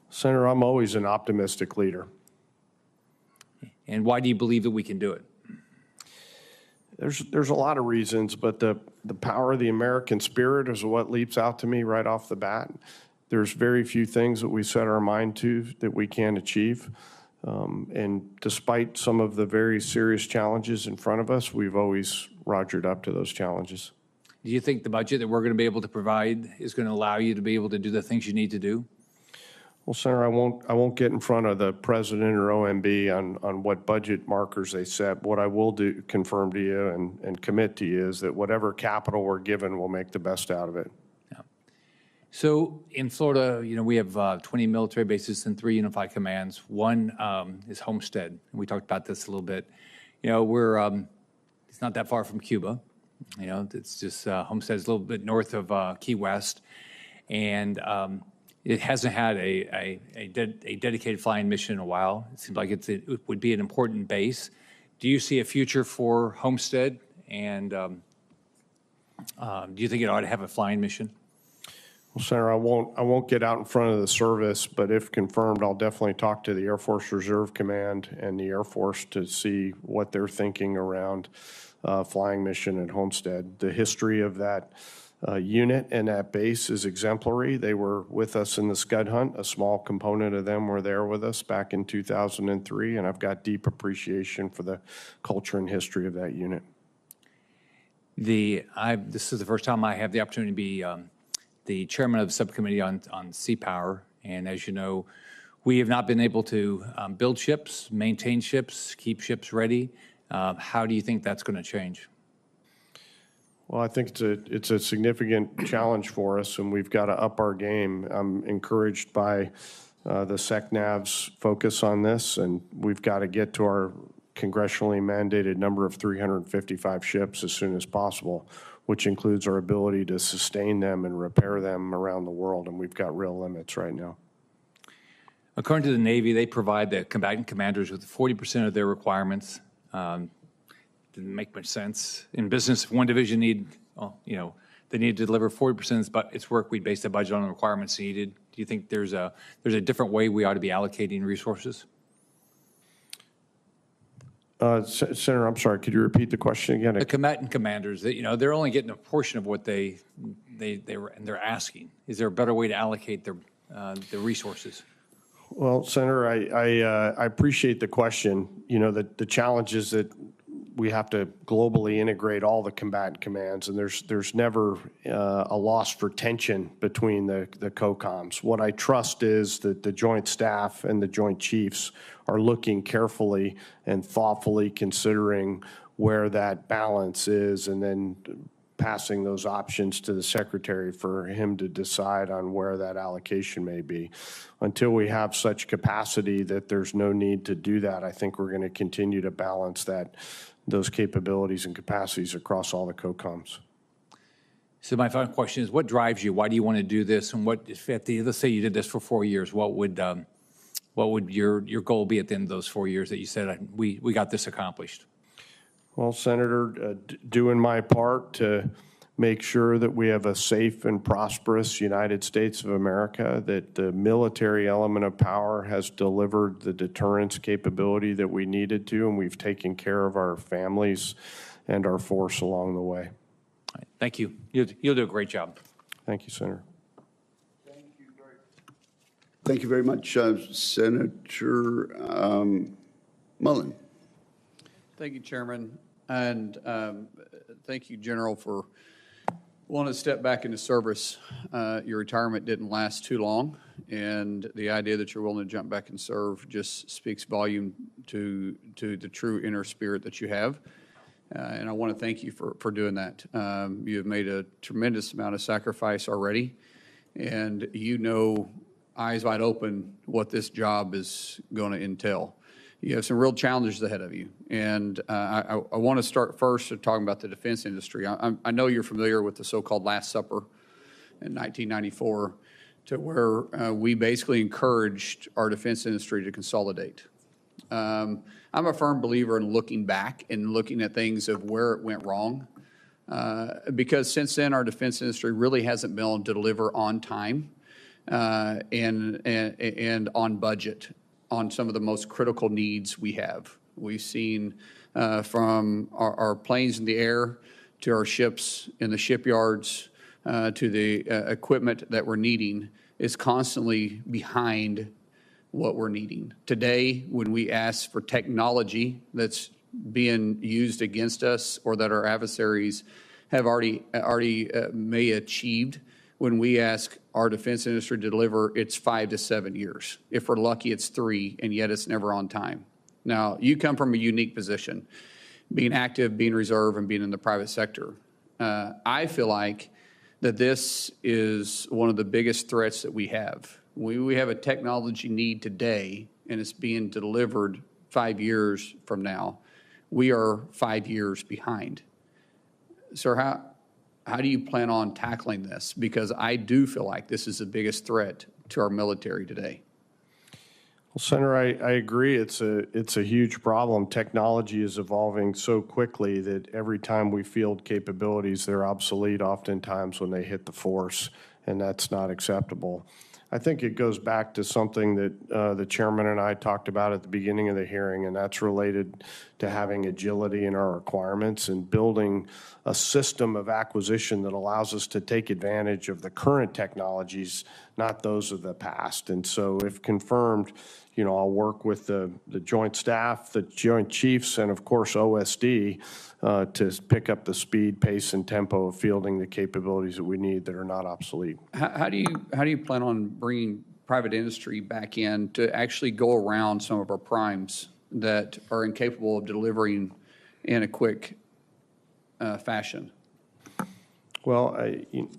Senator, I'm always an optimistic leader. And why do you believe that we can do it? There's a lot of reasons, but the power of the American spirit is what leaps out to me right off the bat. There's very few things that we set our mind to that we can't achieve. And despite some of the very serious challenges in front of us, we've always rogered up to those challenges. Do you think the budget that we're going to be able to provide is going to allow you to be able to do the things you need to do? Well, Senator, I won't get in front of the president or OMB on what budget markers they set. What I will do, confirm to you and commit to you, is that whatever capital we're given, we'll make the best out of it. Yeah. So in Florida, we have 20 military bases and 3 unified commands. One is Homestead. We talked about this a little bit. It's not that far from Cuba. It's just Homestead's a little bit north of Key West, and it hasn't had a dedicated flying mission in a while. It seems like it would be an important base. Do you see a future for Homestead, and do you think it ought to have a flying mission? Well, Senator, I won't get out in front of the service, but if confirmed, I'll definitely talk to the Air Force Reserve Command and the Air Force to see what they're thinking around flying mission at Homestead. The history of that unit and that base is exemplary. They were with us in the Scud Hunt. A small component of them were there with us back in 2003, and I've got deep appreciation for the culture and history of that unit. This is the first time I have the opportunity to be the chairman of the subcommittee on sea power, and as you know, we have not been able to build ships, maintain ships, keep ships ready. How do you think that's going to change? Well, I think it's a significant challenge for us, and we've got to up our game. I'm encouraged by the SECNAV's focus on this, and we've got to get to our congressionally mandated number of 355 ships as soon as possible, which includes our ability to sustain them and repair them around the world, and we've got real limits right now. According to the Navy, they provide the combatant commanders with 40% of their requirements. Didn't make much sense. In business, if one division they need to deliver 40% of its work, we base the budget on the requirements needed. Do you think there's a different way we ought to be allocating resources? Senator, I'm sorry, could you repeat the question again? The combatant commanders, they're only getting a portion of what they're asking. Is there a better way to allocate the resources? Well, Senator, I appreciate the question. The challenge is that we have to globally integrate all the combatant commands, and there's never a loss for tension between the COCOMs. What I trust is that the Joint Staff and the Joint Chiefs are looking carefully and thoughtfully considering where that balance is, and then passing those options to the Secretary for him to decide on where that allocation may be. Until we have such capacity that there's no need to do that, I think we're going to continue to balance those capabilities and capacities across all the COCOMs. So my final question is, what drives you? Why do you want to do this? And let's say you did this for 4 years, what would your goal be at the end of those 4 years that you said, we got this accomplished? Well, Senator, doing my part to make sure that we have a safe and prosperous United States of America, that the military element of power has delivered the deterrence capability that we needed to, and we've taken care of our families and our force along the way. All right, thank you. You'll do a great job. Thank you, Senator. Thank you very much, Senator Mullen. Thank you, Chairman, and thank you, General, for wanting to step back into service. Your retirement didn't last too long, and the idea that you're willing to jump back and serve just speaks volume to the true inner spirit that you have. And I want to thank you for doing that. You have made a tremendous amount of sacrifice already, and you know, eyes wide open, what this job is going to entail. You have some real challenges ahead of you. And I want to start first talking about the defense industry. I know you're familiar with the so-called Last Supper in 1994, to where we basically encouraged our defense industry to consolidate. I'm a firm believer in looking back and looking at things of where it went wrong. Because since then, our defense industry really hasn't been able to deliver on time and on budget on some of the most critical needs we have. We've seen from our planes in the air to our ships in the shipyards to the equipment that we're needing is constantly behind what we're needing. Today, when we ask for technology that's being used against us or that our adversaries have already may achieved, when we ask our defense industry to deliver, it's 5 to 7 years. If we're lucky, it's 3, and yet it's never on time. Now, you come from a unique position, being active, being reserve, and being in the private sector. I feel like that this is one of the biggest threats that we have. We have a technology need today, and it's being delivered 5 years from now. We are 5 years behind. Sir, how do you plan on tackling this? Because I do feel like this is the biggest threat to our military today. Well, Senator, I agree. It's a huge problem. Technology is evolving so quickly that every time we field capabilities, they're obsolete oftentimes when they hit the force, and that's not acceptable. I think it goes back to something that the chairman and I talked about at the beginning of the hearing, and that's related to having agility in our requirements and building a system of acquisition that allows us to take advantage of the current technologies, not those of the past. And so if confirmed, you know, I'll work with the Joint Staff, the Joint Chiefs, and of course OSD to pick up the speed, pace, and tempo of fielding the capabilities that we need that are not obsolete. How do you plan on bringing private industry back in to actually go around some of our primes that are incapable of delivering in a quick fashion? Well,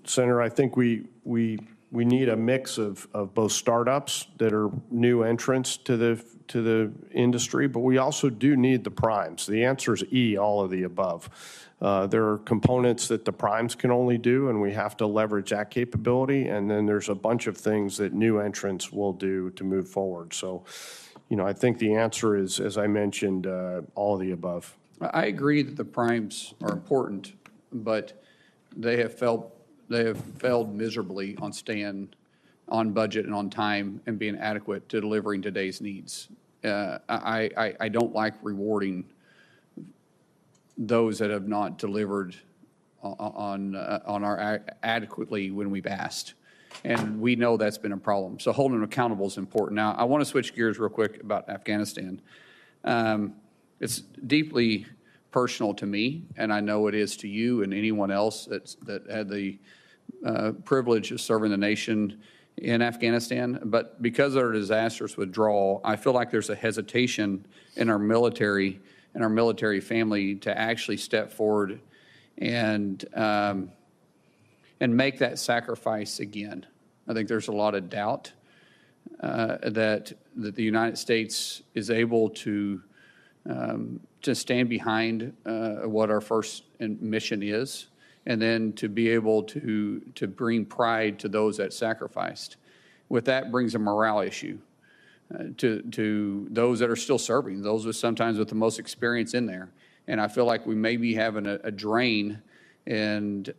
Senator, I think we need a mix of both startups that are new entrants to the industry, but we also do need the primes. The answer is E, all of the above. There are components that the primes can only do, and we have to leverage that capability. And then there's a bunch of things that new entrants will do to move forward. So, you know, I think the answer is, as I mentioned, all of the above. I agree that the primes are important, but they have failed miserably on staying on budget and on time and being adequate to delivering today's needs. I don't like rewarding those that have not delivered on our adequately when we've asked. And we know that's been a problem. So holding them accountable is important. Now, I want to switch gears real quick about Afghanistan. It's deeply personal to me, and I know it is to you and anyone else that had the privilege of serving the nation in Afghanistan. But because of our disastrous withdrawal, I feel like there's a hesitation in our military and our military family to actually step forward and make that sacrifice again. I think there's a lot of doubt that the United States is able to stand behind what our first mission is, and then to be able to bring pride to those that sacrificed. With that brings a morale issue to those that are still serving, those with sometimes with the most experience in there. And I feel like we may be having a drain and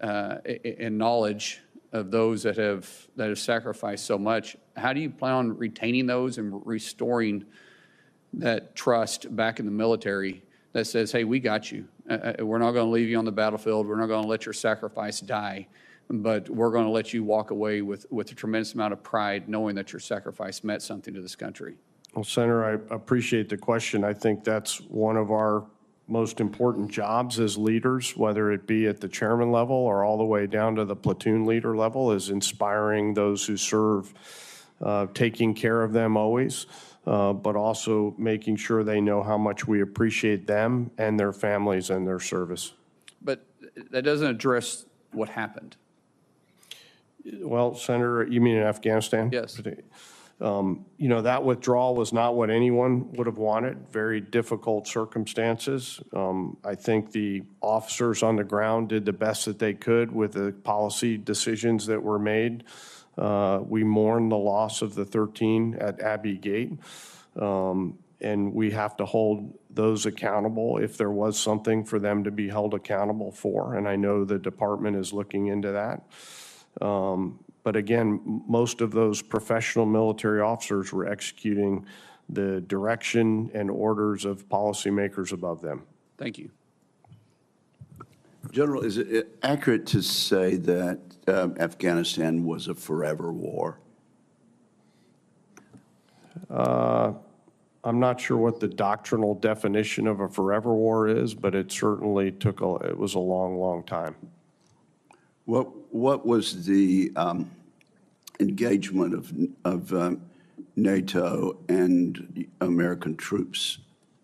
knowledge of those that have sacrificed so much. How do you plan on retaining those and restoring that trust back in the military that says, hey, we got you. We're not going to leave you on the battlefield. We're not going to let your sacrifice die, but we're going to let you walk away with a tremendous amount of pride, knowing that your sacrifice meant something to this country. Well, Senator, I appreciate the question. I think that's one of our most important jobs as leaders, whether it be at the chairman level or all the way down to the platoon leader level, is inspiring those who serve, taking care of them always, but also making sure they know how much we appreciate them and their families and their service. But that doesn't address what happened. Well, Senator, you mean in Afghanistan? Yes. You know, that withdrawal was not what anyone would have wanted, very difficult circumstances. I think the officers on the ground did the best that they could with the policy decisions that were made. We mourn the loss of the 13 at Abbey Gate. And we have to hold those accountable if there was something for them to be held accountable for. And I know the department is looking into that. But again, most of those professional military officers were executing the direction and orders of policymakers above them. Thank you. General, is it accurate to say that Afghanistan was a forever war? I'm not sure what the doctrinal definition of a forever war is, but it certainly it was a long, long time. What was the engagement of NATO and American troops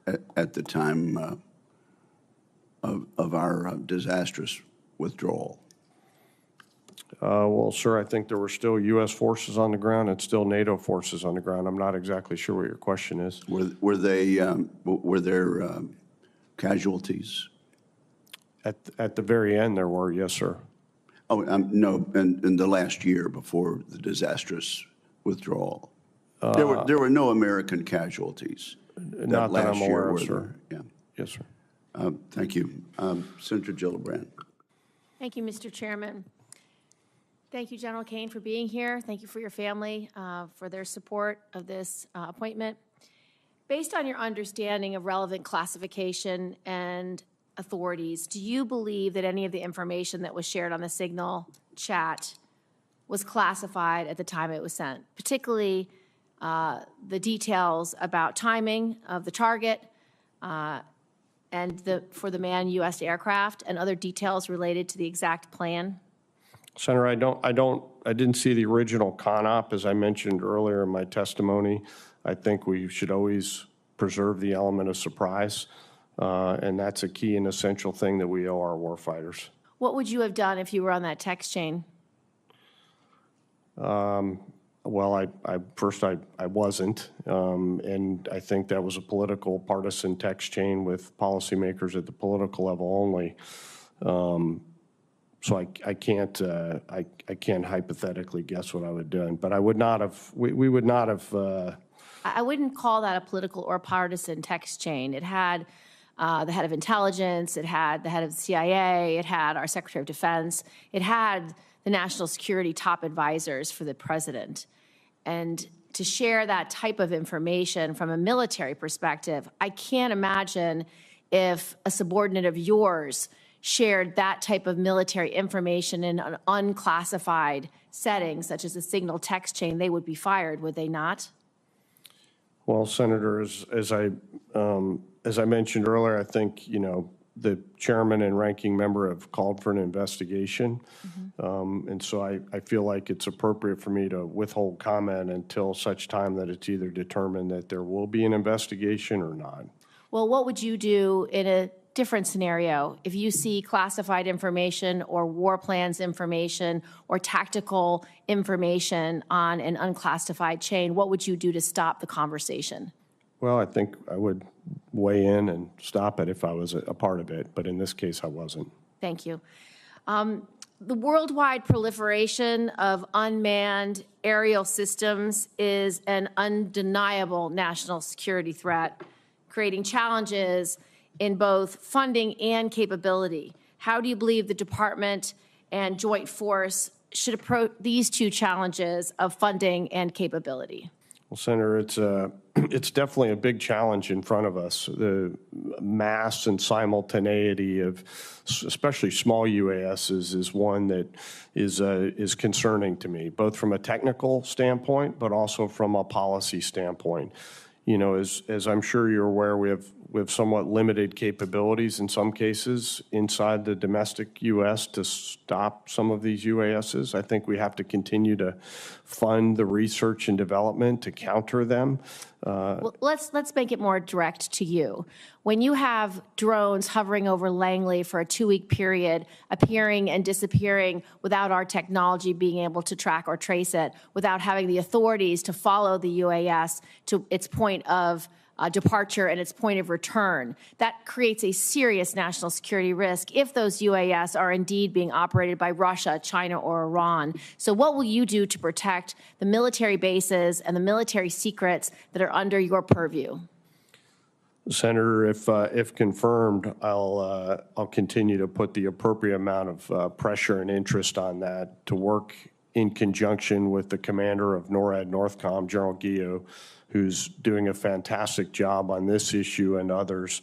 at the time of our disastrous withdrawal? Well, sir, I think there were still U.S. forces on the ground and still NATO forces on the ground. I'm not exactly sure what your question is. Were there casualties? At the very end, there were, yes, sir. Oh, no, in the last year before the disastrous withdrawal. There were no American casualties. Not that I'm aware of, sir. Yeah. Yes, sir. Thank you. Senator Gillibrand. Thank you, Mr. Chairman. Thank you, General Caine, for being here. Thank you for your family for their support of this appointment. Based on your understanding of relevant classification and authorities, do you believe that any of the information that was shared on the Signal chat was classified at the time it was sent, particularly the details about timing of the target and for the manned U.S. aircraft and other details related to the exact plan? Senator, I didn't see the original CONOP, as I mentioned earlier in my testimony. I think we should always preserve the element of surprise, and that's a key and essential thing that we owe our warfighters. What would you have done if you were on that text chain? Well, I wasn't, and I think that was a political partisan text chain with policymakers at the political level only. So I can't hypothetically guess what I would do, but I would not have. We would not have. I wouldn't call that a political or partisan text chain. It had the head of intelligence, it had the head of the CIA, it had our Secretary of Defense, it had the national security top advisors for the president. And to share that type of information from a military perspective, I can't imagine if a subordinate of yours shared that type of military information in an unclassified setting, such as a Signal text chain, they would be fired, would they not? Well, Senator, as I mentioned earlier, I think, the chairman and ranking member have called for an investigation. And so I feel like it's appropriate for me to withhold comment until such time that it's either determined that there will be an investigation or not. Well, what would you do in a different scenario if you see classified information or war plans information or tactical information on an unclassified chain? What would you do to stop the conversation? Well, I think I would weigh in and stop it if I was a part of it, but in this case, I wasn't. Thank you. The worldwide proliferation of unmanned aerial systems is an undeniable national security threat, creating challenges in both funding and capability. How do you believe the department and joint force should approach these two challenges of funding and capability? Well, Senator, it's definitely a big challenge in front of us. The mass and simultaneity of especially small UASs is one that is concerning to me, both from a technical standpoint, but also from a policy standpoint. As I'm sure you're aware, we have somewhat limited capabilities in some cases inside the domestic U.S. to stop some of these UASs. I think we have to continue to fund the research and development to counter them. Well, let's make it more direct to you. When you have drones hovering over Langley for a 2-week period, appearing and disappearing without our technology being able to track or trace it, without having the authorities to follow the UAS to its point of departure and its point of return, that creates a serious national security risk if those UAS are indeed being operated by Russia, China, or Iran. So what will you do to protect the military bases and the military secrets that are under your purview? Senator, if confirmed, I'll continue to put the appropriate amount of pressure and interest on that to work in conjunction with the commander of NORAD Northcom, General Guillot, who's doing a fantastic job on this issue and others,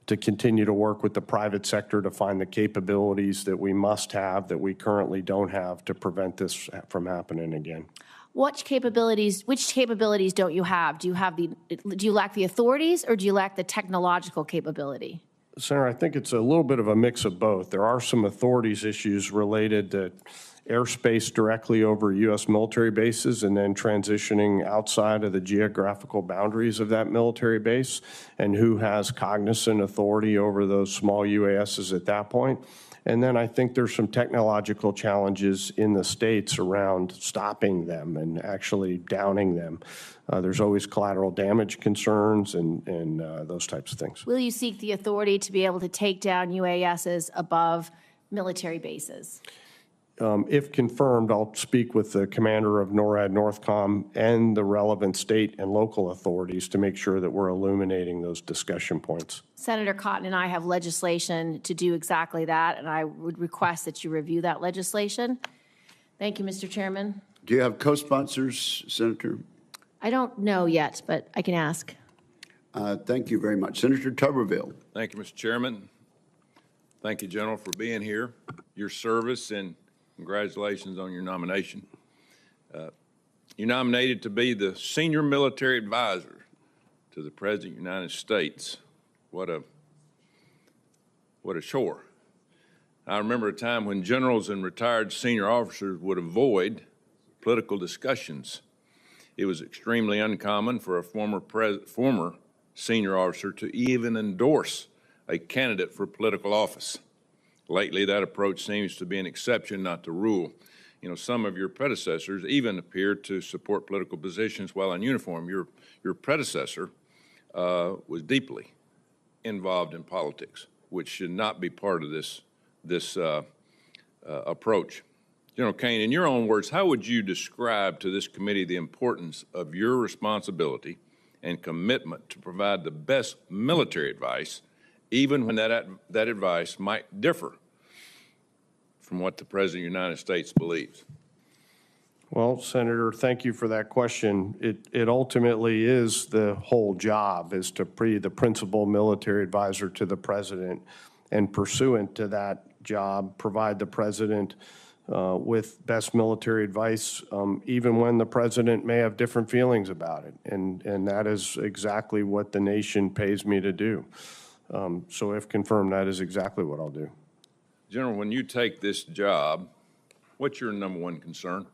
to continue to work with the private sector to find the capabilities that we must have that we currently don't have to prevent this from happening again. Which capabilities don't you have? Do you lack the authorities, or do you lack the technological capability? Senator, I think it's a little bit of a mix of both. There are some authorities issues related to airspace directly over U.S. military bases and then transitioning outside of the geographical boundaries of that military base, and who has cognizant authority over those small UASs at that point. And then I think there's some technological challenges in the states around stopping them and actually downing them. There's always collateral damage concerns and those types of things. Will you seek the authority to be able to take down UASs above military bases? If confirmed, I'll speak with the commander of NORAD Northcom and the relevant state and local authorities to make sure that we're illuminating those discussion points. Senator Cotton and I have legislation to do exactly that, and I would request that you review that legislation. Thank you, Mr. Chairman. Do you have co-sponsors, Senator? I don't know yet, but I can ask. Thank you very much. Senator Tuberville. Thank you, Mr. Chairman. Thank you, General, for being here, your service, and congratulations on your nomination. You're nominated to be the senior military advisor to the President of the United States. What a chore. I remember a time when generals and retired senior officers would avoid political discussions. It was extremely uncommon for a former senior officer to even endorse a candidate for political office. Lately, that approach seems to be an exception, not the rule. You know, some of your predecessors even appeared to support political positions while in uniform. Your predecessor was deeply involved in politics, which should not be part of this approach. General Kaine, in your own words, how would you describe to this committee the importance of your responsibility and commitment to provide the best military advice, even when that advice might differ from what the President of the United States believes? Well, Senator, thank you for that question. It ultimately is the whole job, is to be the principal military advisor to the President, and pursuant to that job, provide the President with best military advice, even when the President may have different feelings about it. And that is exactly what the nation pays me to do. So if confirmed, that is exactly what I'll do. General, when you take this job, what's your number one concern?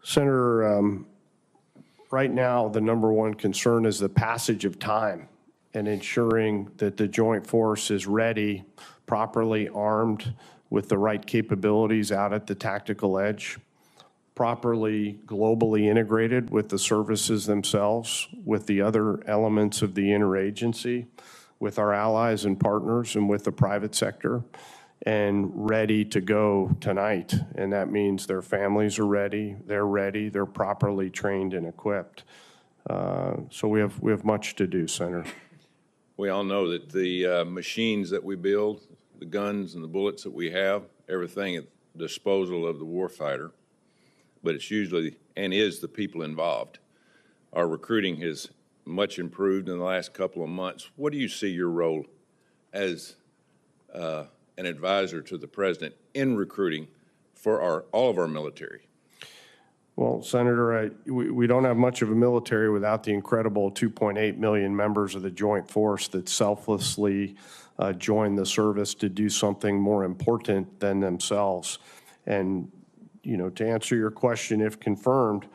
Senator, right now, the number one concern is the passage of time and ensuring that the Joint Force is ready, properly armed with the right capabilities out at the tactical edge, properly globally integrated with the services themselves, with the other elements of the interagency, with our allies and partners, and with the private sector, and ready to go tonight. And that means their families are ready, they're properly trained and equipped. So we have much to do, Senator. We all know that the machines that we build, the guns and the bullets that we have, everything at the disposal of the warfighter, but it's usually and is the people involved. Our recruiting has much improved in the last couple of months. What do you see your role as an advisor to the President in recruiting for all of our military? Well, Senator, we don't have much of a military without the incredible 2.8 million members of the Joint Force that selflessly join the service to do something more important than themselves. And, you know, to answer your question, if confirmed,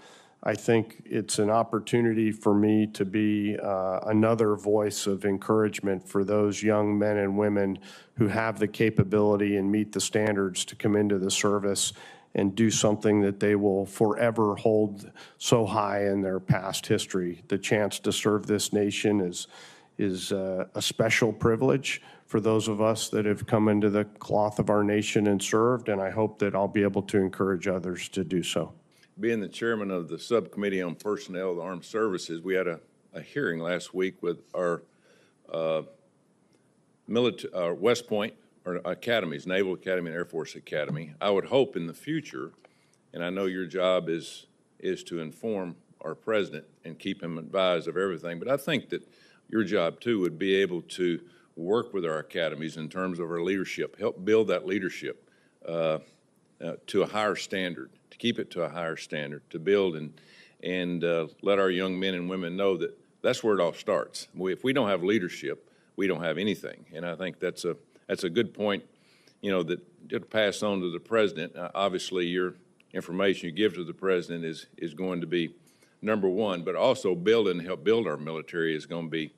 I think it's an opportunity for me to be another voice of encouragement for those young men and women who have the capability and meet the standards to come into the service and do something that they will forever hold so high in their past history. The chance to serve this nation is a special privilege for those of us that have come into the cloth of our nation and served, and I hope that I'll be able to encourage others to do so. Being the chairman of the Subcommittee on Personnel of the Armed Services, we had a a hearing last week with our West Point, or academies, Naval Academy and Air Force Academy. I would hope in the future, and I know your job is to inform our president and keep him advised of everything, but I think that your job too would be able to work with our academies in terms of our leadership, help build that leadership to a higher standard, to keep it to a higher standard, to build and let our young men and women know that that's where it all starts. If we don't have leadership, we don't have anything. And I think that's a good point, you know, that to pass on to the president. Obviously, your information you give to the president is going to be number one, but also build and help build our military is going to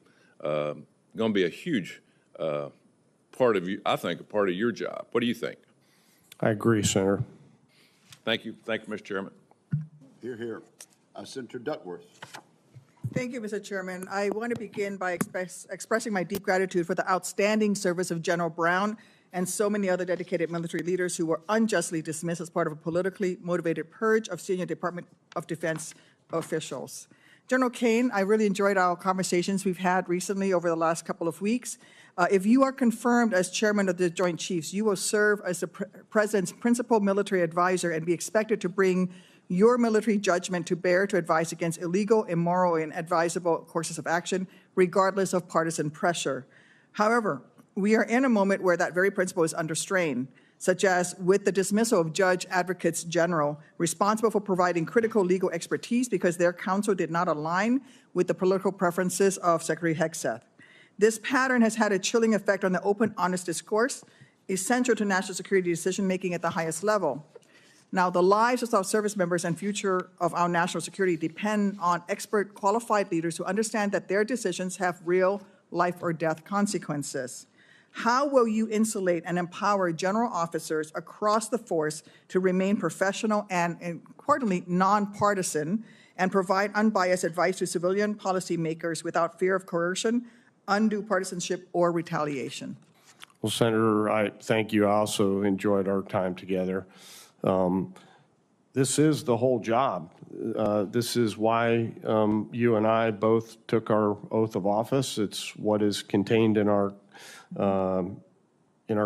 be a huge part of you. I think a part of your job. What do you think? I agree, Senator. Thank you, Mr. Chairman. Hear, hear. Senator Duckworth. Thank you, Mr. Chairman. I want to begin by expressing my deep gratitude for the outstanding service of General Brown and so many other dedicated military leaders who were unjustly dismissed as part of a politically motivated purge of senior Department of Defense officials. General Caine, I really enjoyed our conversations we've had recently over the last couple of weeks. If you are confirmed as chairman of the Joint Chiefs, you will serve as the President's principal military advisor and be expected to bring your military judgment to bear to advise against illegal, immoral, and advisable courses of action, regardless of partisan pressure. However, we are in a moment where that very principle is under strain, such as with the dismissal of Judge Advocates General responsible for providing critical legal expertise because their counsel did not align with the political preferences of Secretary Hegseth. This pattern has had a chilling effect on the open, honest discourse essential to national security decision-making at the highest level. Now, the lives of our service members and future of our national security depend on expert, qualified leaders who understand that their decisions have real life or death consequences. How will you insulate and empower general officers across the force to remain professional and, importantly, nonpartisan, and provide unbiased advice to civilian policymakers without fear of coercion, undue partisanship, or retaliation? Well, Senator, I thank you. I also enjoyed our time together. This is the whole job. This is why you and I both took our oath of office. It's what is contained in our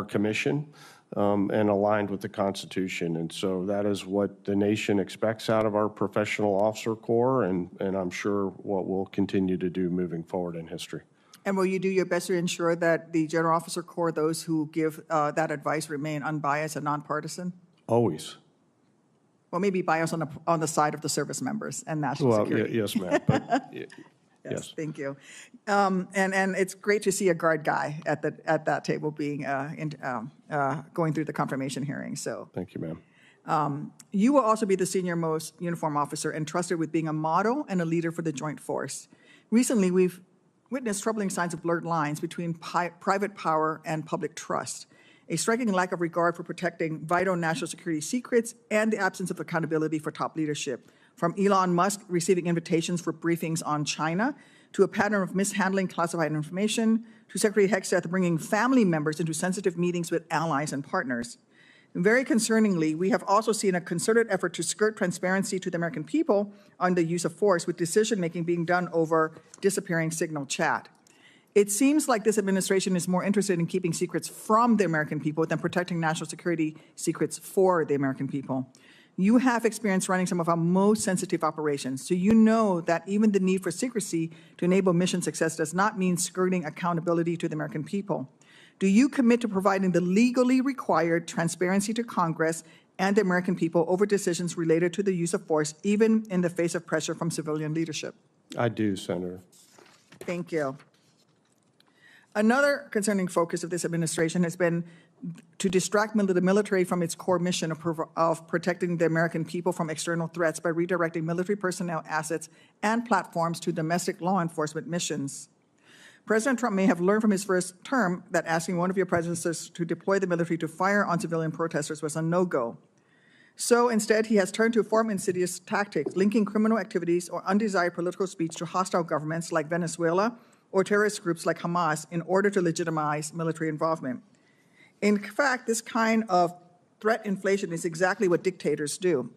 commission and aligned with the Constitution. And so that is what the nation expects out of our professional officer corps, and I'm sure what we'll continue to do moving forward in history. And will you do your best to ensure that the general officer corps, those who give that advice, remain unbiased and nonpartisan? Always. Well, maybe bias on the side of the service members and national security. Yes, ma'am. But, yes. Thank you. And it's great to see a guard guy at that table being going through the confirmation hearing. So thank you, ma'am. You will also be the senior most uniform officer entrusted with being a model and a leader for the joint force. Recently, we've witnessed troubling signs of blurred lines between private power and public trust, a striking lack of regard for protecting vital national security secrets, and the absence of accountability for top leadership. From Elon Musk receiving invitations for briefings on China, to a pattern of mishandling classified information, to Secretary Hegseth bringing family members into sensitive meetings with allies and partners. And very concerningly, we have also seen a concerted effort to skirt transparency to the American people on the use of force, with decision-making being done over disappearing signal chat. It seems like this administration is more interested in keeping secrets from the American people than protecting national security secrets for the American people. You have experience running some of our most sensitive operations, so you know that even the need for secrecy to enable mission success does not mean skirting accountability to the American people. Do you commit to providing the legally required transparency to Congress and the American people over decisions related to the use of force, even in the face of pressure from civilian leadership? I do, Senator. Thank you. Another concerning focus of this administration has been to distract the military from its core mission of protecting the American people from external threats by redirecting military personnel, assets, and platforms to domestic law enforcement missions. President Trump may have learned from his first term that asking one of your predecessors to deploy the military to fire on civilian protesters was a no-go. So instead, he has turned to form insidious tactics, linking criminal activities or undesired political speech to hostile governments like Venezuela or terrorist groups like Hamas in order to legitimize military involvement. In fact, this kind of threat inflation is exactly what dictators do.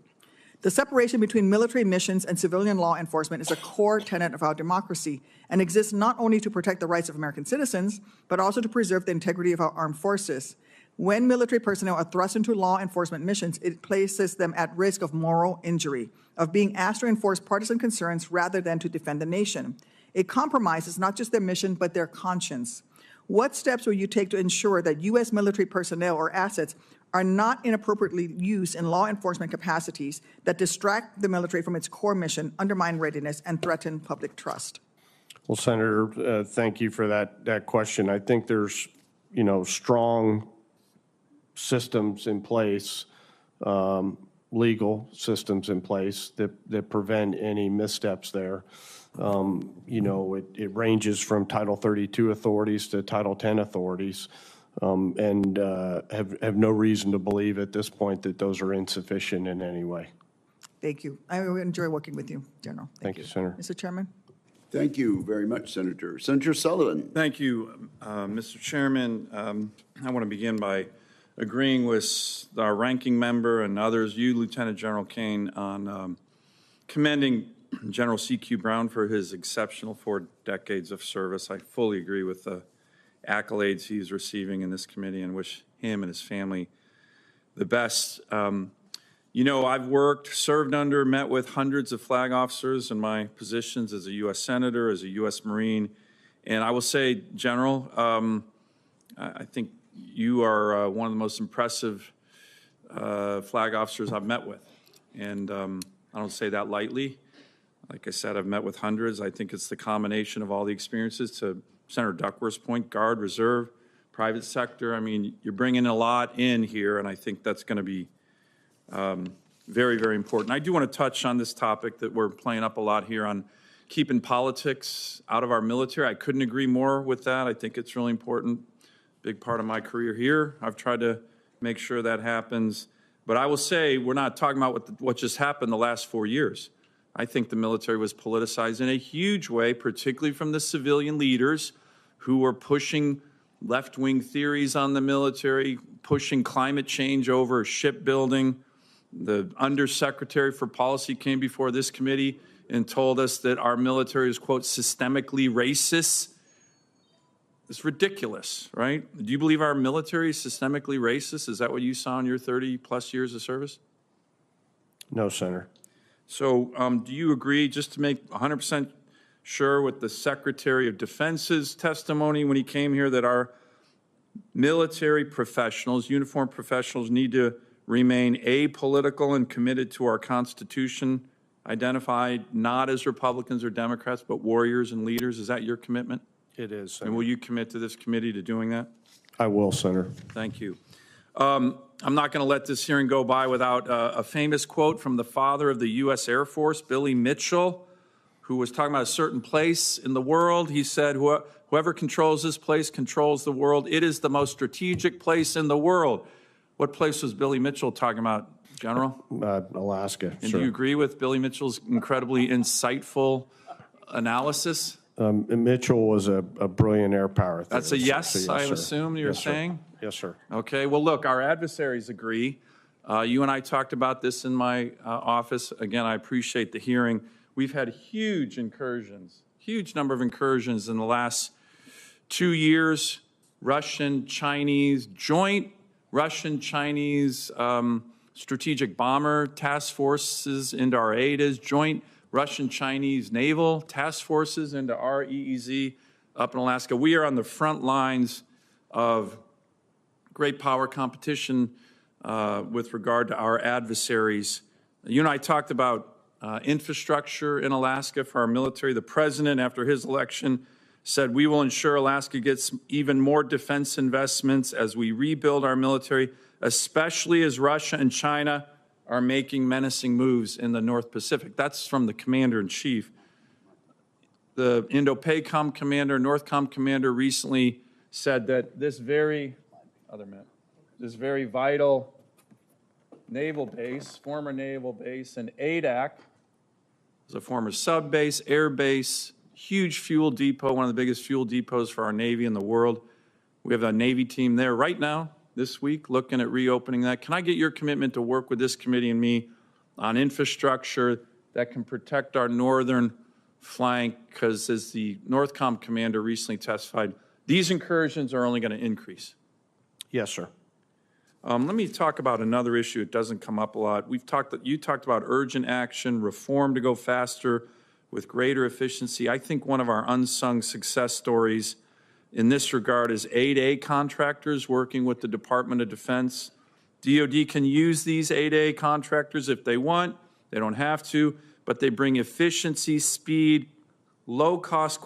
The separation between military missions and civilian law enforcement is a core tenet of our democracy and exists not only to protect the rights of American citizens, but also to preserve the integrity of our armed forces. When military personnel are thrust into law enforcement missions, it places them at risk of moral injury, of being asked to enforce partisan concerns rather than to defend the nation. It compromises not just their mission, but their conscience. What steps will you take to ensure that U.S. military personnel or assets are not inappropriately used in law enforcement capacities that distract the military from its core mission, undermine readiness, and threaten public trust? Well, Senator, thank you for that question. I think there's, strong systems in place, legal systems in place that prevent any missteps there. It ranges from Title 32 authorities to Title 10 authorities, and have no reason to believe at this point that those are insufficient in any way. Thank you. I enjoy working with you, General. Thank you, Senator. Mr. Chairman? Thank you very much, Senator. Senator Sullivan. Thank you, Mr. Chairman. I want to begin by agreeing with our ranking member and others, you, Lieutenant General Caine, on commending General C.Q. Brown for his exceptional 4 decades of service. I fully agree with the accolades he's receiving in this committee and wish him and his family the best. I've served under, met with hundreds of flag officers in my positions as a U.S. Senator, as a U.S. Marine, and I will say, General, I think you are one of the most impressive flag officers I've met with, and I don't say that lightly. Like I said, I've met with hundreds. I think it's the combination of all the experiences, to Senator Duckworth's point, Guard, Reserve, private sector. I mean, you're bringing a lot in here, and I think that's going to be very, very important. I do want to touch on this topic that we're playing up a lot here on keeping politics out of our military. I couldn't agree more with that. I think it's really important. Big part of my career here. I've tried to make sure that happens. But I will say, we're not talking about what just happened the last 4 years. I think the military was politicized in a huge way, particularly from the civilian leaders who were pushing left-wing theories on the military, pushing climate change over shipbuilding. The Undersecretary for Policy came before this committee and told us that our military is, quote, systemically racist. It's ridiculous, right? Do you believe our military is systemically racist? Is that what you saw in your 30-plus years of service? No, Senator. So do you agree, just to make 100% sure, with the Secretary of Defense's testimony when he came here, that our military professionals, uniformed professionals, need to remain apolitical and committed to our Constitution, identified not as Republicans or Democrats, but warriors and leaders? Is that your commitment? It is, Senator. And will you commit to this committee to doing that? I will, Senator. Thank you. I'm not going to let this hearing go by without a famous quote from the father of the U.S. Air Force, Billy Mitchell, who was talking about a certain place in the world. He said, whoever controls this place controls the world. It is the most strategic place in the world. What place was Billy Mitchell talking about, General? Alaska. And sure. do you agree with Billy Mitchell's incredibly insightful analysis? Mitchell was a brilliant air power theorist. That's a yes, so yes, I sir. assume you're Yes, sir. saying? Yes, sir. Okay, well, look, our adversaries agree. You and I talked about this in my office. Again, I appreciate the hearing. We've had huge incursions, huge number of incursions in the last 2 years. Russian, Chinese, joint Russian-Chinese strategic bomber task forces into our AIDAs, joint Russian-Chinese naval task forces into our EEZ up in Alaska. We are on the front lines of great power competition with regard to our adversaries. You and I talked about infrastructure in Alaska for our military. The president, after his election, said we will ensure Alaska gets even more defense investments as we rebuild our military, especially as Russia and China are making menacing moves in the North Pacific. That's from the commander-in-chief. The Indo-PACOM commander, NORTHCOM commander recently said that this very vital naval base, former naval base in Adak, is a former sub base, air base, huge fuel depot, one of the biggest fuel depots for our Navy in the world. We have a Navy team there right now, this week, looking at reopening that. Can I get your commitment to work with this committee and me on infrastructure that can protect our northern flank, because as the NORTHCOM commander recently testified, these incursions are only going to increase. Yes, sir. Let me talk about another issue. It doesn't come up a lot. You talked about urgent action, reform to go faster with greater efficiency. I think one of our unsung success stories in this regard is 8A contractors working with the Department of Defense. DOD can use these 8A contractors if they want. They don't have to, but they bring efficiency, speed, low-cost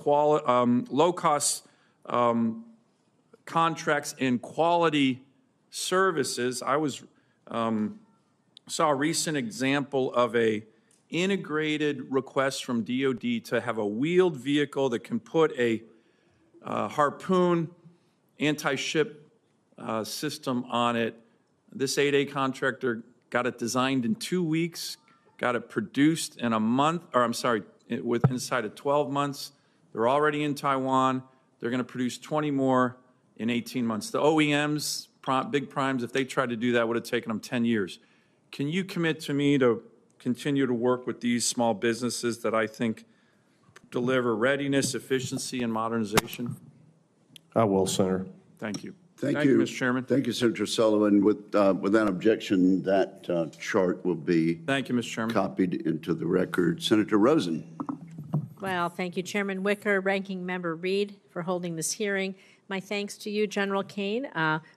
contracts and quality services. I saw a recent example of a integrated request from DOD to have a wheeled vehicle that can put a Harpoon anti-ship system on it. This 8A contractor got it designed in 2 weeks, got it produced in a month, or I'm sorry, inside of 12 months. They're already in Taiwan. They're going to produce 20 more in 18 months. The OEMs, big primes, if they tried to do that, would have taken them 10 years. Can you commit to me to continue to work with these small businesses that I think deliver readiness, efficiency, and modernization? I will, Senator. Thank you. Thank you, Mr. Chairman. Thank you, Senator Sullivan. Without objection, that chart will be Thank you, Mr. Chairman. copied into the record. Senator Razin. Well, thank you, Chairman Wicker, Ranking Member Reid, for holding this hearing. My thanks to you, General Caine,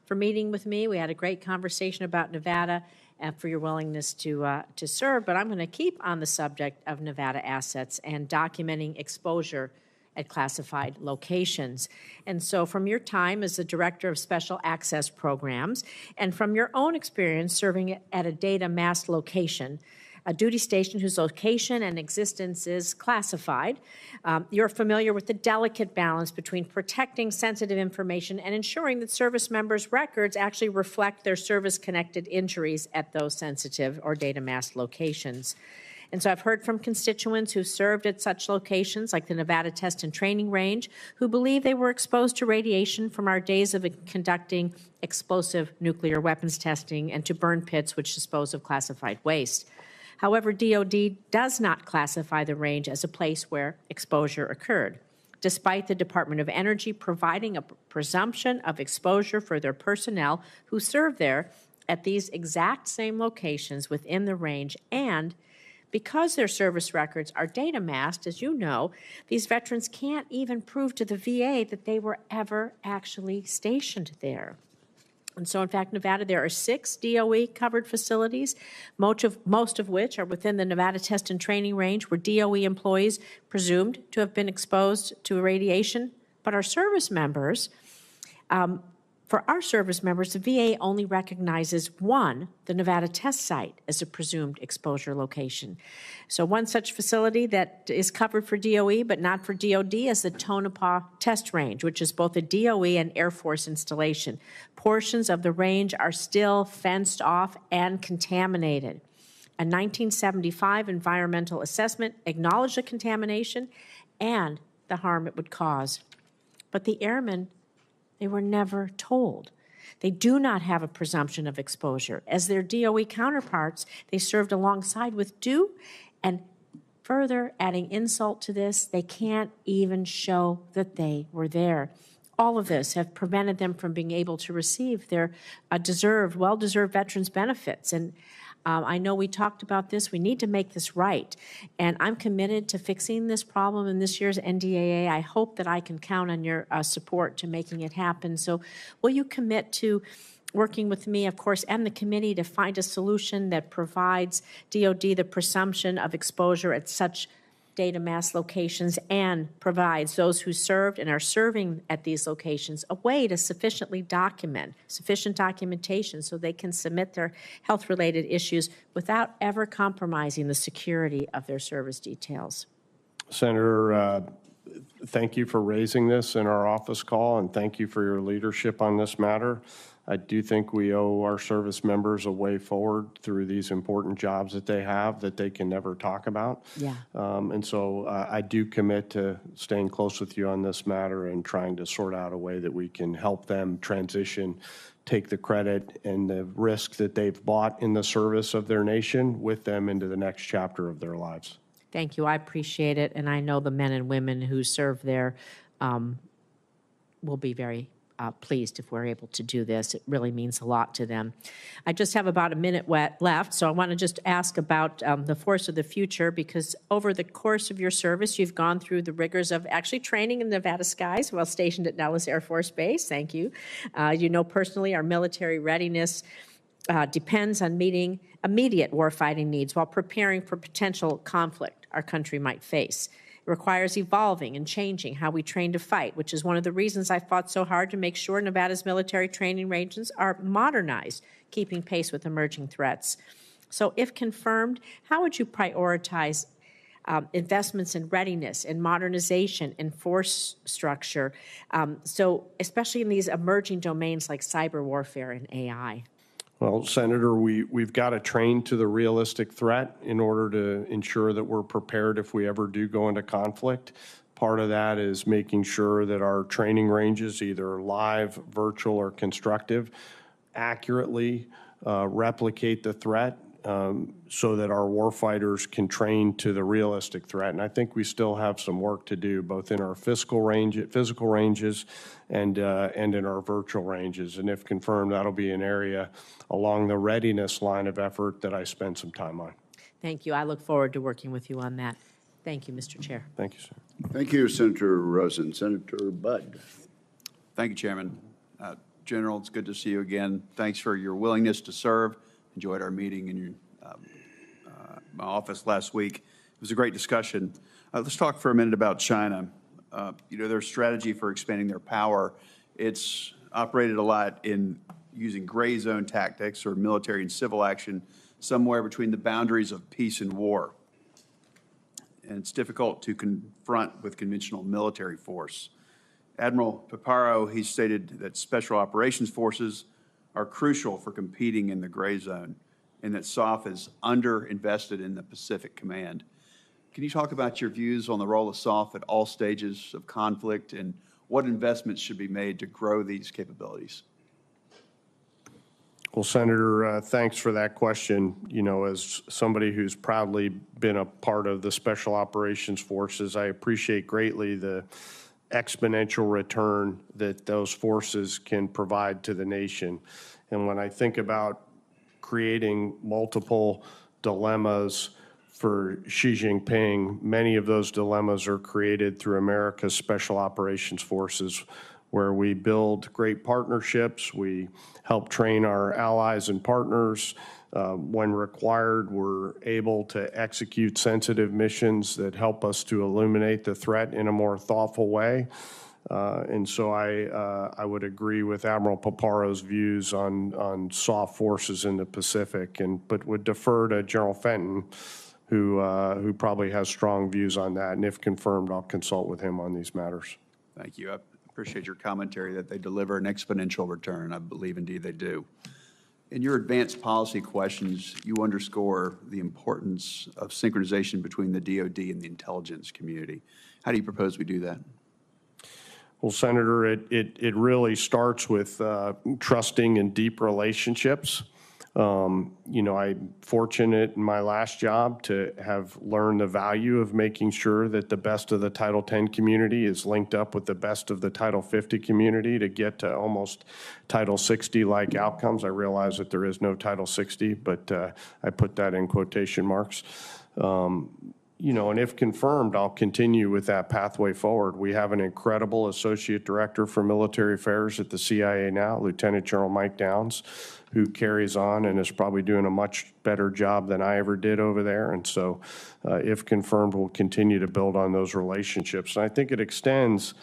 for meeting with me. We had a great conversation about Nevada and for your willingness to serve. But I'm going to keep on the subject of Nevada assets and documenting exposure at classified locations. And so from your time as the Director of Special Access Programs and from your own experience serving at a data mass location, a duty station whose location and existence is classified, you're familiar with the delicate balance between protecting sensitive information and ensuring that service members' records actually reflect their service-connected injuries at those sensitive or data mass locations. And so I've heard from constituents who served at such locations like the Nevada Test and Training Range who believe they were exposed to radiation from our days of conducting explosive nuclear weapons testing and to burn pits which dispose of classified waste. However, DOD does not classify the range as a place where exposure occurred, despite the Department of Energy providing a presumption of exposure for their personnel who serve there at these exact same locations within the range. And because their service records are data masked, as you know, these veterans can't even prove to the VA that they were ever actually stationed there. And so, in fact, Nevada, there are 6 DOE-covered facilities, most of which are within the Nevada Test and Training Range, where DOE employees presumed to have been exposed to radiation. But our service members, for our service members, the VA only recognizes one, the Nevada test site, as a presumed exposure location. So one such facility that is covered for DOE but not for DOD is the Tonopah Test Range, which is both a DOE and Air Force installation. Portions of the range are still fenced off and contaminated. A 1975 environmental assessment acknowledged the contamination and the harm it would cause. But the airmen, they were never told. They do not have a presumption of exposure. As their DOE counterparts, they served alongside with due, and further adding insult to this, they can't even show that they were there. All of this have prevented them from being able to receive their well-deserved veterans benefits. And I know we talked about this. We need to make this right. And I'm committed to fixing this problem in this year's NDAA. I hope that I can count on your support to making it happen. So will you commit to working with me, of course, and the committee to find a solution that provides DOD the presumption of exposure at such data mass locations and provides those who served and are serving at these locations a way to sufficient documentation so they can submit their health-related issues without ever compromising the security of their service details? Senator, thank you for raising this in our office call, and thank you for your leadership on this matter. I do think we owe our service members a way forward through these important jobs that they have that they can never talk about. Yeah. And so I do commit to staying close with you on this matter and trying to sort out a way that we can help them transition take the credit and the risk that they've bought in the service of their nation with them into the next chapter of their lives. Thank you. I appreciate it, and I know the men and women who serve there will be very pleased if we're able to do this. It really means a lot to them. I just have about a minute left, so I want to just ask about the force of the future, because over the course of your service, you've gone through the rigors of actually training in Nevada skies while stationed at Nellis Air Force Base. Thank you. You know personally our military readiness depends on meeting immediate warfighting needs while preparing for potential conflict our country might face. It requires evolving and changing how we train to fight, which is one of the reasons I fought so hard to make sure Nevada's military training ranges are modernized, keeping pace with emerging threats. So if confirmed, how would you prioritize investments in readiness, in modernization, in force structure, so especially in these emerging domains like cyber warfare and AI? Well, Senator, we've got to train to the realistic threat in order to ensure that we're prepared if we ever do go into conflict. Part of that is making sure that our training ranges, either live, virtual, or constructive, accurately replicate the threat so that our warfighters can train to the realistic threat. And I think we still have some work to do, both in our physical ranges and in our virtual ranges. And if confirmed, that'll be an area along the readiness line of effort that I spend some time on. Thank you. I look forward to working with you on that. Thank you, Mr. Chair. Thank you, sir. Thank you, Senator Razin. Senator Budd. Thank you, Chairman. General, it's good to see you again. Thanks for your willingness to serve. Enjoyed our meeting in your, my office last week. It was a great discussion. Let's talk for a minute about China. You know, their strategy for expanding their power, it's operated a lot in using gray zone tactics or military and civil action somewhere between the boundaries of peace and war. And it's difficult to confront with conventional military force. Admiral Paparo, he stated that special operations forces are crucial for competing in the gray zone, and that SOF is underinvested in the Pacific Command. Can you talk about your views on the role of SOF at all stages of conflict and what investments should be made to grow these capabilities? Well, Senator, thanks for that question. You know, as somebody who's proudly been a part of the Special Operations Forces, I appreciate greatly the exponential return that those forces can provide to the nation. And when I think about creating multiple dilemmas for Xi Jinping, many of those dilemmas are created through America's Special Operations Forces, where we build great partnerships, we help train our allies and partners. When required, we're able to execute sensitive missions that help us to illuminate the threat in a more thoughtful way. And so I would agree with Admiral Paparo's views on soft forces in the Pacific, but would defer to General Fenton, who probably has strong views on that. And if confirmed, I'll consult with him on these matters. Thank you. I appreciate your commentary that they deliver an exponential return. I believe indeed they do. In your advanced policy questions, you underscore the importance of synchronization between the DoD and the intelligence community. How do you propose we do that? Well, Senator, it really starts with trusting and deep relationships. You know, I'm fortunate in my last job to have learned the value of making sure that the best of the Title 10 community is linked up with the best of the Title 50 community to get to almost Title 60-like outcomes. I realize that there is no Title 60, but I put that in quotation marks. You know, and if confirmed, I'll continue with that pathway forward. We have an incredible Associate Director for Military Affairs at the CIA now, Lieutenant General Mike Downs, who carries on and is probably doing a much better job than I ever did over there. And so if confirmed, we'll continue to build on those relationships. And I think it extends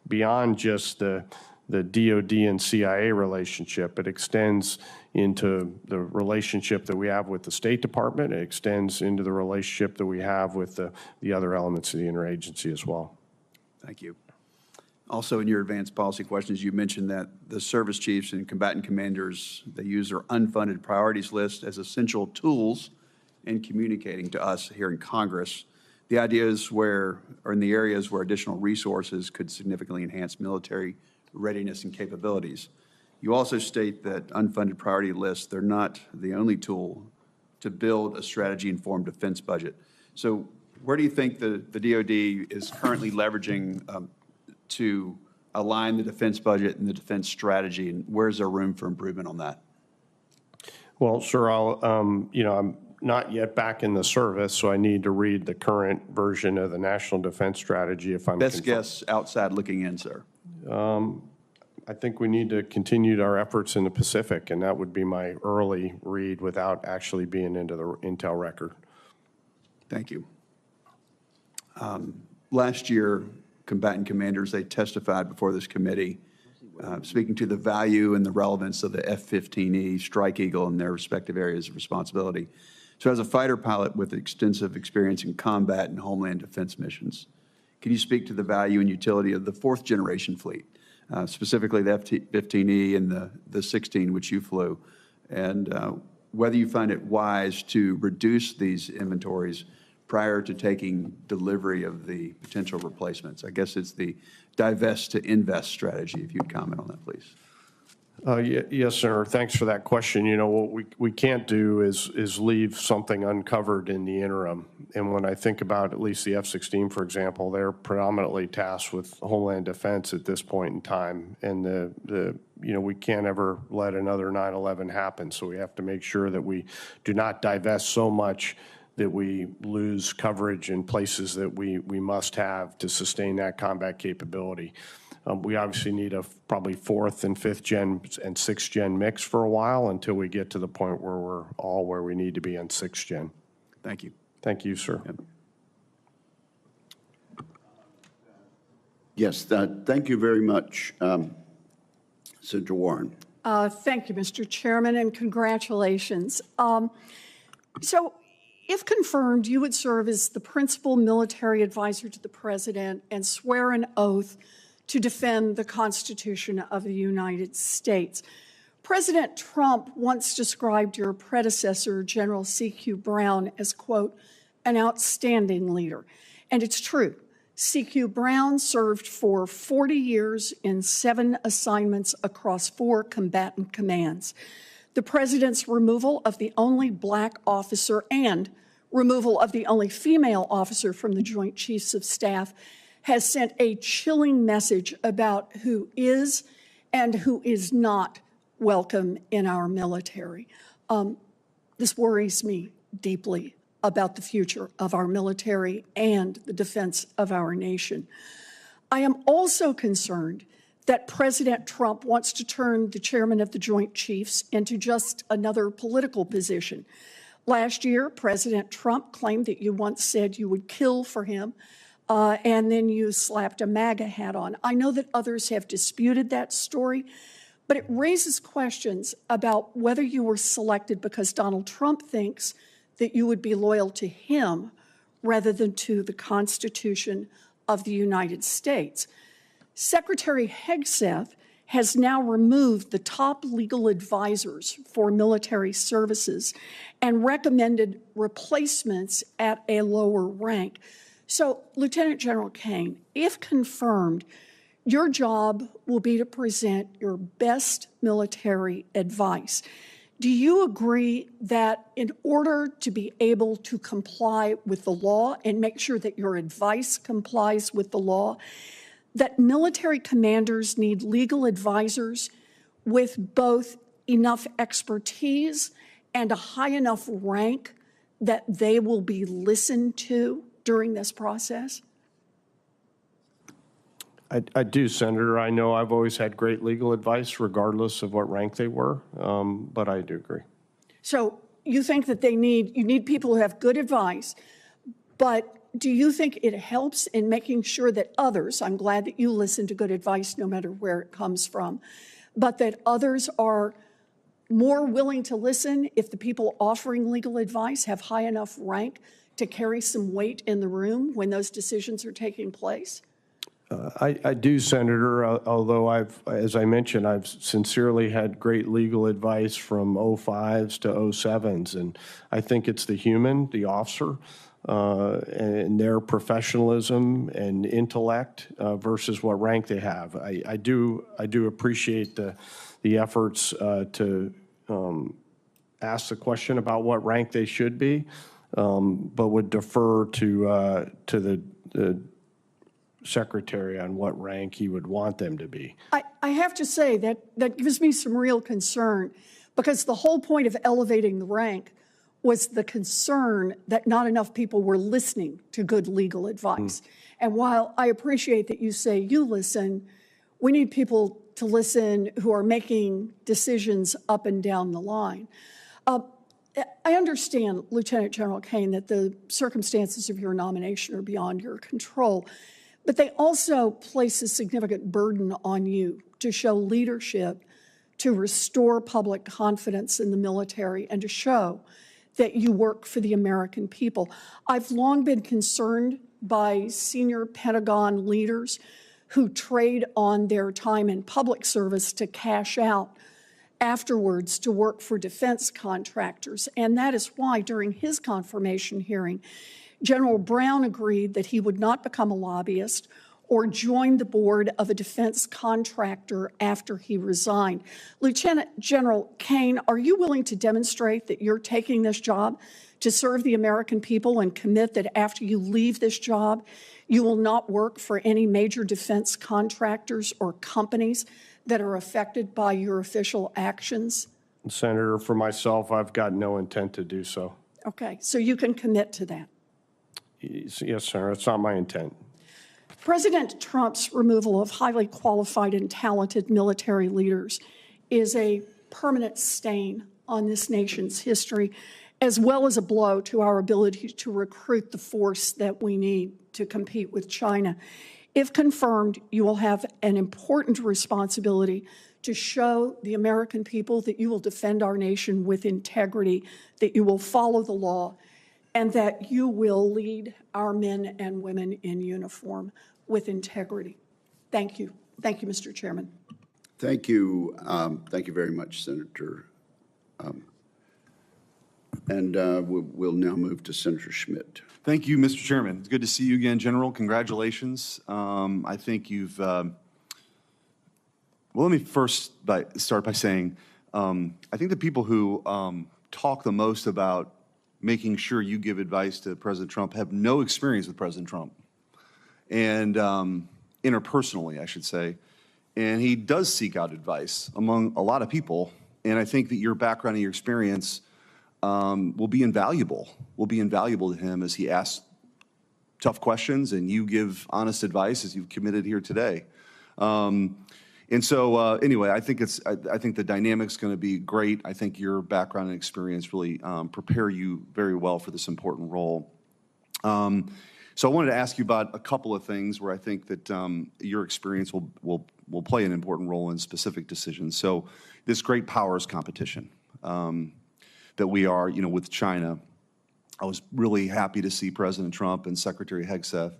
beyond just the DoD and CIA relationship. It extends into the relationship that we have with the State Department. It extends into the relationship that we have with the other elements of the interagency as well. Thank you. Also, in your advanced policy questions, you mentioned that the service chiefs and combatant commanders, they use their unfunded priorities list as essential tools in communicating to us here in Congress the ideas where, or in the areas where additional resources could significantly enhance military readiness and capabilities. You also state that unfunded priority lists, they're not the only tool to build a strategy-informed defense budget. So where do you think the DoD is currently leveraging to align the defense budget and the defense strategy, and where's there room for improvement on that? Well, sir, I'm not yet back in the service, so I need to read the current version of the National Defense Strategy if I'm. Best guess outside looking in, sir. I think we need to continue our efforts in the Pacific, and that would be my early read without actually being into the intel record. Thank you. Last year, combatant commanders, they testified before this committee, speaking to the value and the relevance of the F-15E Strike Eagle in their respective areas of responsibility. So as a fighter pilot with extensive experience in combat and homeland defense missions, can you speak to the value and utility of the fourth generation fleet, specifically the F-15E and the 16, which you flew, and whether you find it wise to reduce these inventories prior to taking delivery of the potential replacements? I guess it's the divest to invest strategy, if you'd comment on that, please. Yes, sir. Thanks for that question. You know, what we can't do is leave something uncovered in the interim. And when I think about at least the F-16, for example, they're predominantly tasked with homeland defense at this point in time. And we can't ever let another 9/11 happen. So we have to make sure that we do not divest so much that we lose coverage in places that we must have to sustain that combat capability. We obviously need a probably fourth and fifth gen and sixth gen mix for a while until we get to the point where we're all where we need to be on sixth gen. Thank you. Thank you, sir. Yep. Yes, thank you very much, Senator Warren. Thank you, Mr. Chairman, and congratulations. So if confirmed, you would serve as the principal military advisor to the president and swear an oath to defend the Constitution of the United States. President Trump once described your predecessor, General C.Q. Brown, as, quote, an outstanding leader. And it's true. C.Q. Brown served for 40 years in 7 assignments across 4 combatant commands. The president's removal of the only black officer and removal of the only female officer from the Joint Chiefs of Staff has sent a chilling message about who is and who is not welcome in our military. This worries me deeply about the future of our military and the defense of our nation. I am also concerned that President Trump wants to turn the chairman of the Joint Chiefs into just another political position. Last year, President Trump claimed that you once said you would kill for him, and then you slapped a MAGA hat on. I know that others have disputed that story, but it raises questions about whether you were selected because Donald Trump thinks that you would be loyal to him rather than to the Constitution of the United States. Secretary Hegseth has now removed the top legal advisors for military services and recommended replacements at a lower rank. So, Lieutenant General Kaine, if confirmed, your job will be to present your best military advice. Do you agree that in order to be able to comply with the law and make sure that your advice complies with the law, that military commanders need legal advisors with both enough expertise and a high enough rank that they will be listened to during this process? I do, Senator. I know I've always had great legal advice regardless of what rank they were, but I do agree. So you think that you need people who have good advice, but do you think it helps in making sure that others, I'm glad that you listen to good advice no matter where it comes from, but that others are more willing to listen if the people offering legal advice have high enough rank to carry some weight in the room when those decisions are taking place? I do, Senator, although as I mentioned, I've sincerely had great legal advice from 05s to 07s, and I think it's the human, the officer, and their professionalism and intellect versus what rank they have. I do appreciate the efforts to ask the question about what rank they should be, but would defer to the secretary on what rank he would want them to be. I have to say that gives me some real concern, because the whole point of elevating the rank was the concern that not enough people were listening to good legal advice. And while I appreciate that you say you listen, we need people to listen who are making decisions up and down the line. I understand, Lieutenant General Caine, that the circumstances of your nomination are beyond your control, but they also place a significant burden on you to show leadership, to restore public confidence in the military, and to show that you work for the American people. I've long been concerned by senior Pentagon leaders who trade on their time in public service to cash out afterwards to work for defense contractors. And that is why during his confirmation hearing, General Brown agreed that he would not become a lobbyist or join the board of a defense contractor after he resigned. Lieutenant General Caine, are you willing to demonstrate that you're taking this job to serve the American people and commit that after you leave this job, you will not work for any major defense contractors or companies that are affected by your official actions? Senator, for myself, I've got no intent to do so. Okay, so you can commit to that. Yes, sir, it's not my intent. President Trump's removal of highly qualified and talented military leaders is a permanent stain on this nation's history, as well as a blow to our ability to recruit the force that we need to compete with China. If confirmed, you will have an important responsibility to show the American people that you will defend our nation with integrity, that you will follow the law, and that you will lead our men and women in uniform with integrity. Thank you. Thank you, Mr. Chairman. Thank you. Thank you very much, Senator. We'll now move to Senator Schmidt. Thank you, Mr. Chairman. It's good to see you again, General. Congratulations. I think you've, well, let me first start by saying, I think the people who talk the most about making sure you give advice to President Trump have no experience with President Trump, and interpersonally, I should say. And he does seek out advice among a lot of people, and I think that your background and your experience will be invaluable to him as he asks tough questions and you give honest advice as you've committed here today. And so anyway, I think the dynamic's going to be great. I think your background and experience really prepare you very well for this important role. So I wanted to ask you about a couple of things where I think that your experience will play an important role in specific decisions. So this great powers competition that we are, with China. I was really happy to see President Trump and Secretary Hegseth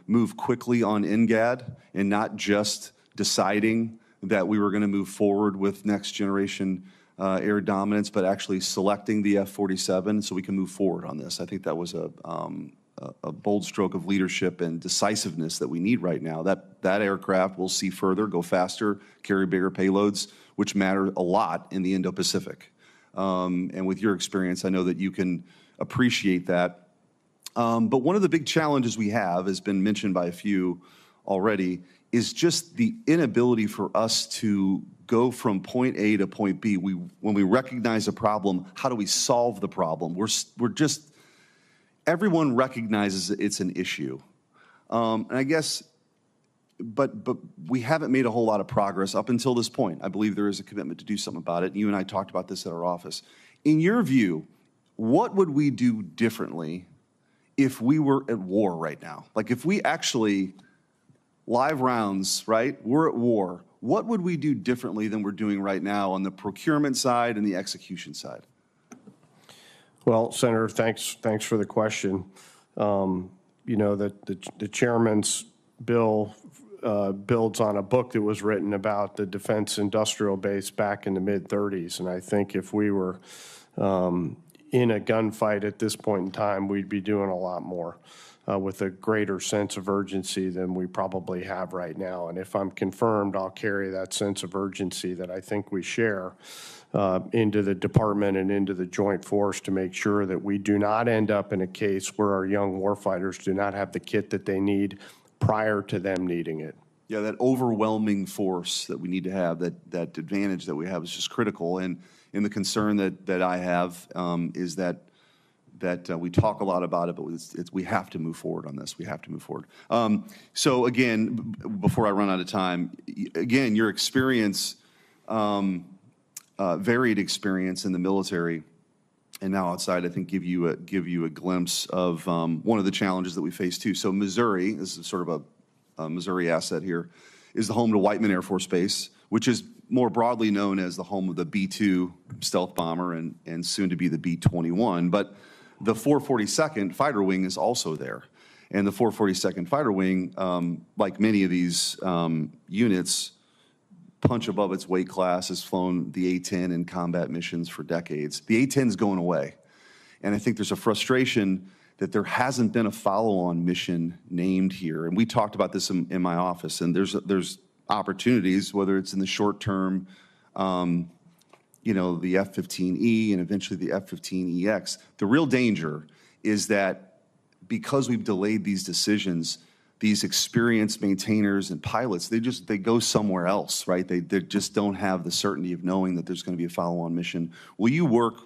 move quickly on NGAD and not just deciding that we were going to move forward with next generation air dominance, but actually selecting the F-47 so we can move forward on this. I think that was a bold stroke of leadership and decisiveness that we need right now. That aircraft will see further, go faster, carry bigger payloads, which matter a lot in the Indo-Pacific. And with your experience, I know that you can appreciate that. But one of the big challenges we have, has been mentioned by a few already, is just the inability for us to go from point A to point B. When we recognize a problem, how do we solve the problem? We're just, everyone recognizes it's an issue. And I guess, but we haven't made a whole lot of progress up until this point. I believe there is a commitment to do something about it. You and I talked about this at our office. In your view, what would we do differently if we were at war right now? Like if we actually, live rounds, right? We're at war. What would we do differently than we're doing right now on the procurement side and the execution side? Well, Senator, thanks for the question. The chairman's bill builds on a book that was written about the defense industrial base back in the mid-30s. And I think if we were, in a gunfight at this point in time, we'd be doing a lot more with a greater sense of urgency than we probably have right now. And if I'm confirmed, I'll carry that sense of urgency that I think we share into the department and into the joint force to make sure that we do not end up in a case where our young warfighters do not have the kit that they need prior to them needing it. Yeah, that overwhelming force that we need to have, that advantage that we have is just critical. And the concern that I have is that we talk a lot about it, but we have to move forward on this. We have to move forward. So again, before I run out of time, again, your experience, varied experience in the military and now outside, I think give you a glimpse of one of the challenges that we face too. So Missouri, this is sort of a Missouri asset here, is the home to Whiteman Air Force Base, which is more broadly known as the home of the B-2 stealth bomber and soon to be the B-21. But the 442nd Fighter Wing is also there. And the 442nd Fighter Wing, like many of these units, punch above its weight class, has flown the A-10 in combat missions for decades. The A-10 is going away. And I think there's a frustration that there hasn't been a follow-on mission named here. And we talked about this in my office, and there's opportunities, whether it's in the short term, you know, the F-15E and eventually the F-15EX. The real danger is that because we've delayed these decisions, these experienced maintainers and pilots, they go somewhere else, right? They just don't have the certainty of knowing that there's going to be a follow-on mission. Will you work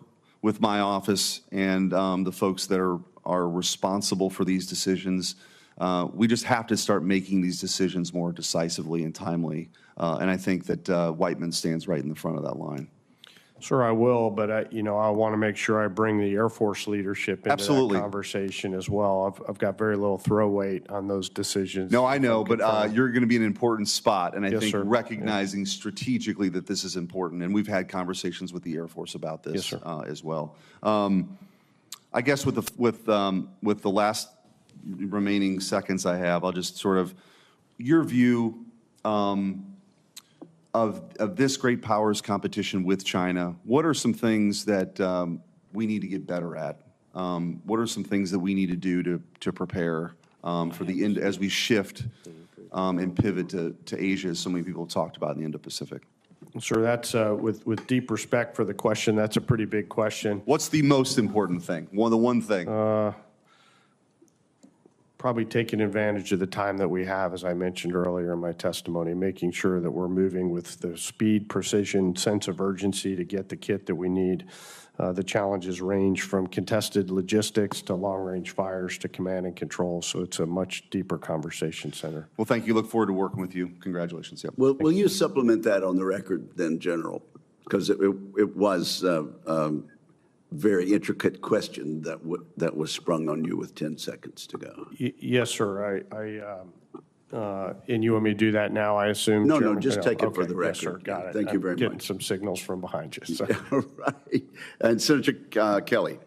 with my office and the folks that are responsible for these decisions? We just have to start making these decisions more decisively and timely. And I think that Whiteman stands right in the front of that line. Sure, I will, but I want to make sure I bring the Air Force leadership into that conversation as well. I've got very little throw weight on those decisions. No, I know, but you're going to be in an important spot, and I think recognizing strategically that this is important, and we've had conversations with the Air Force about this as well. I guess with the last remaining seconds I have, I'll just sort of your view of this great powers competition with China. What are some things that we need to get better at? What are some things that we need to do to prepare for the end as we shift and pivot to Asia, as so many people talked about in the Indo-Pacific? Sure, that's with deep respect for the question. That's a pretty big question. What's the most important thing? The one thing. Probably taking advantage of the time that we have, as I mentioned earlier in my testimony, making sure that we're moving with the speed, precision, sense of urgency to get the kit that we need. The challenges range from contested logistics to long-range fires to command and control, so it's a much deeper conversation center. Well, thank you. Look forward to working with you. Congratulations. Yep. Will you supplement that on the record then, General? Because it was very intricate question that was sprung on you with 10 seconds to go. Yes, sir. And you want me to do that now, I assume? No, Chairman? no, just take it for the record. Yes, sir. Got it. Thank you very much. Getting some signals from behind you. So. Right. And Senator Kelly.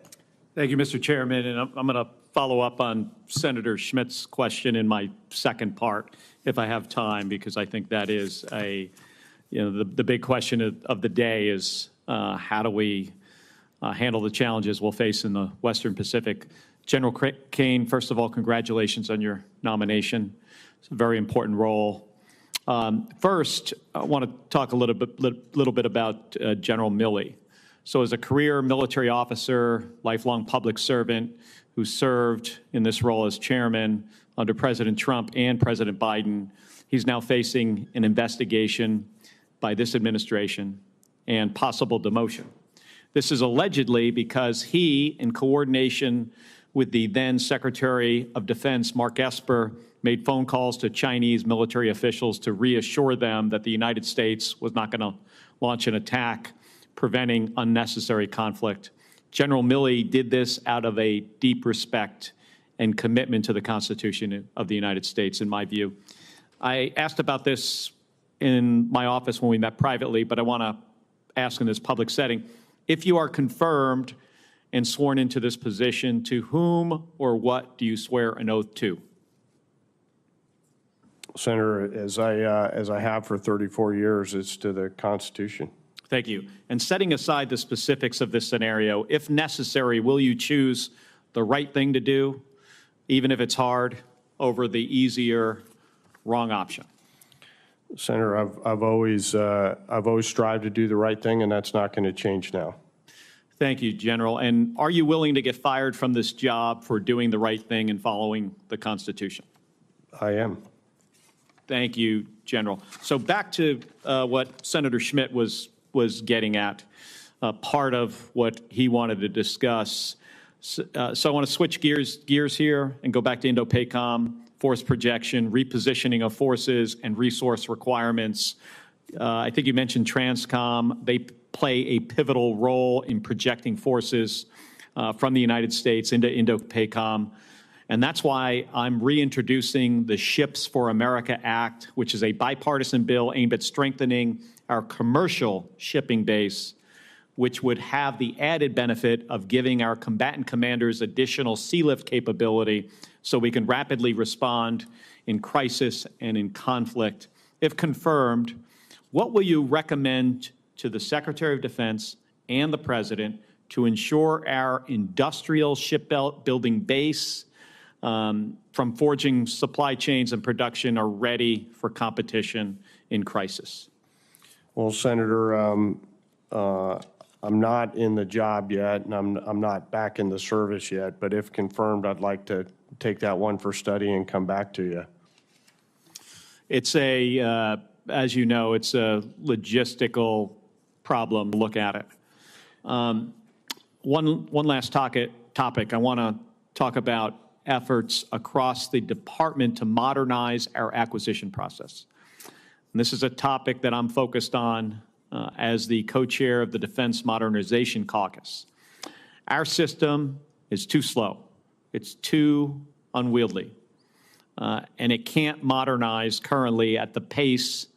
Thank you, Mr. Chairman. And I'm going to follow up on Senator Schmidt's question in my second part, if I have time, because I think that is the big question of the day is how do we handle the challenges we'll face in the Western Pacific. General Caine, first of all, congratulations on your nomination. It's a very important role. First, I want to talk a little bit about General Milley. So as a career military officer, lifelong public servant who served in this role as chairman under President Trump and President Biden, he's now facing an investigation by this administration and possible demotion. This is allegedly because he, in coordination with the then Secretary of Defense, Mark Esper, made phone calls to Chinese military officials to reassure them that the United States was not going to launch an attack, preventing unnecessary conflict. General Milley did this out of a deep respect and commitment to the Constitution of the United States, in my view. I asked about this in my office when we met privately, but I want to ask in this public setting. If you are confirmed and sworn into this position, to whom or what do you swear an oath to? Senator, as I have for 34 years, it's to the Constitution. Thank you. And setting aside the specifics of this scenario, if necessary, will you choose the right thing to do, even if it's hard, over the easier wrong option? Senator, I've always strived to do the right thing, and that's not going to change now. Thank you, General. And are you willing to get fired from this job for doing the right thing and following the Constitution? I am. Thank you, General. So back to what Senator Schmidt was getting at, part of what he wanted to discuss. So I want to switch gears here and go back to Indo-PACOM, force projection, repositioning of forces, and resource requirements. I think you mentioned Transcom. They play a pivotal role in projecting forces from the United States into Indo-PACOM. And that's why I'm reintroducing the Ships for America Act, which is a bipartisan bill aimed at strengthening our commercial shipping base, which would have the added benefit of giving our combatant commanders additional sea lift capability so we can rapidly respond in crisis and in conflict. If confirmed, what will you recommend to the Secretary of Defense and the President to ensure our industrial shipbuilding base, from forging supply chains and production, are ready for competition in crisis? Well, Senator, I'm not in the job yet, and I'm not back in the service yet, but if confirmed, I'd like to take that one for study and come back to you. It's as you know, it's a logistical problem to look at it. One last topic. I want to talk about efforts across the department to modernize our acquisition process. And this is a topic that I'm focused on as the co-chair of the Defense Modernization Caucus. Our system is too slow. It's too unwieldy. And it can't modernize currently at the pace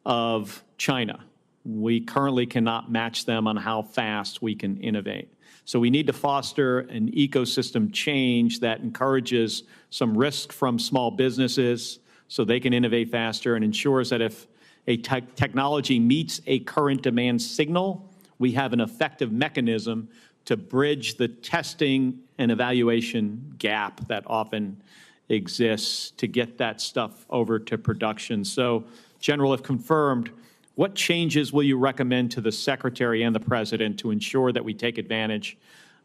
of China. We currently cannot match them on how fast we can innovate. So we need to foster an ecosystem change that encourages some risk from small businesses so they can innovate faster, and ensures that if a technology meets a current demand signal, we have an effective mechanism to bridge the testing and evaluation gap that often exists to get that stuff over to production. So, General, if confirmed, what changes will you recommend to the Secretary and the President to ensure that we take advantage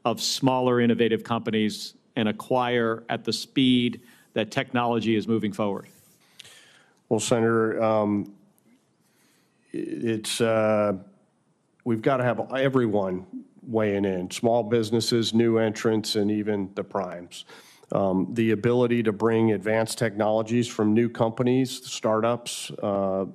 of smaller, innovative companies and acquire at the speed that technology is moving forward? Well, Senator, we've got to have everyone weighing in, small businesses, new entrants, and even the primes. The ability to bring advanced technologies from new companies, startups,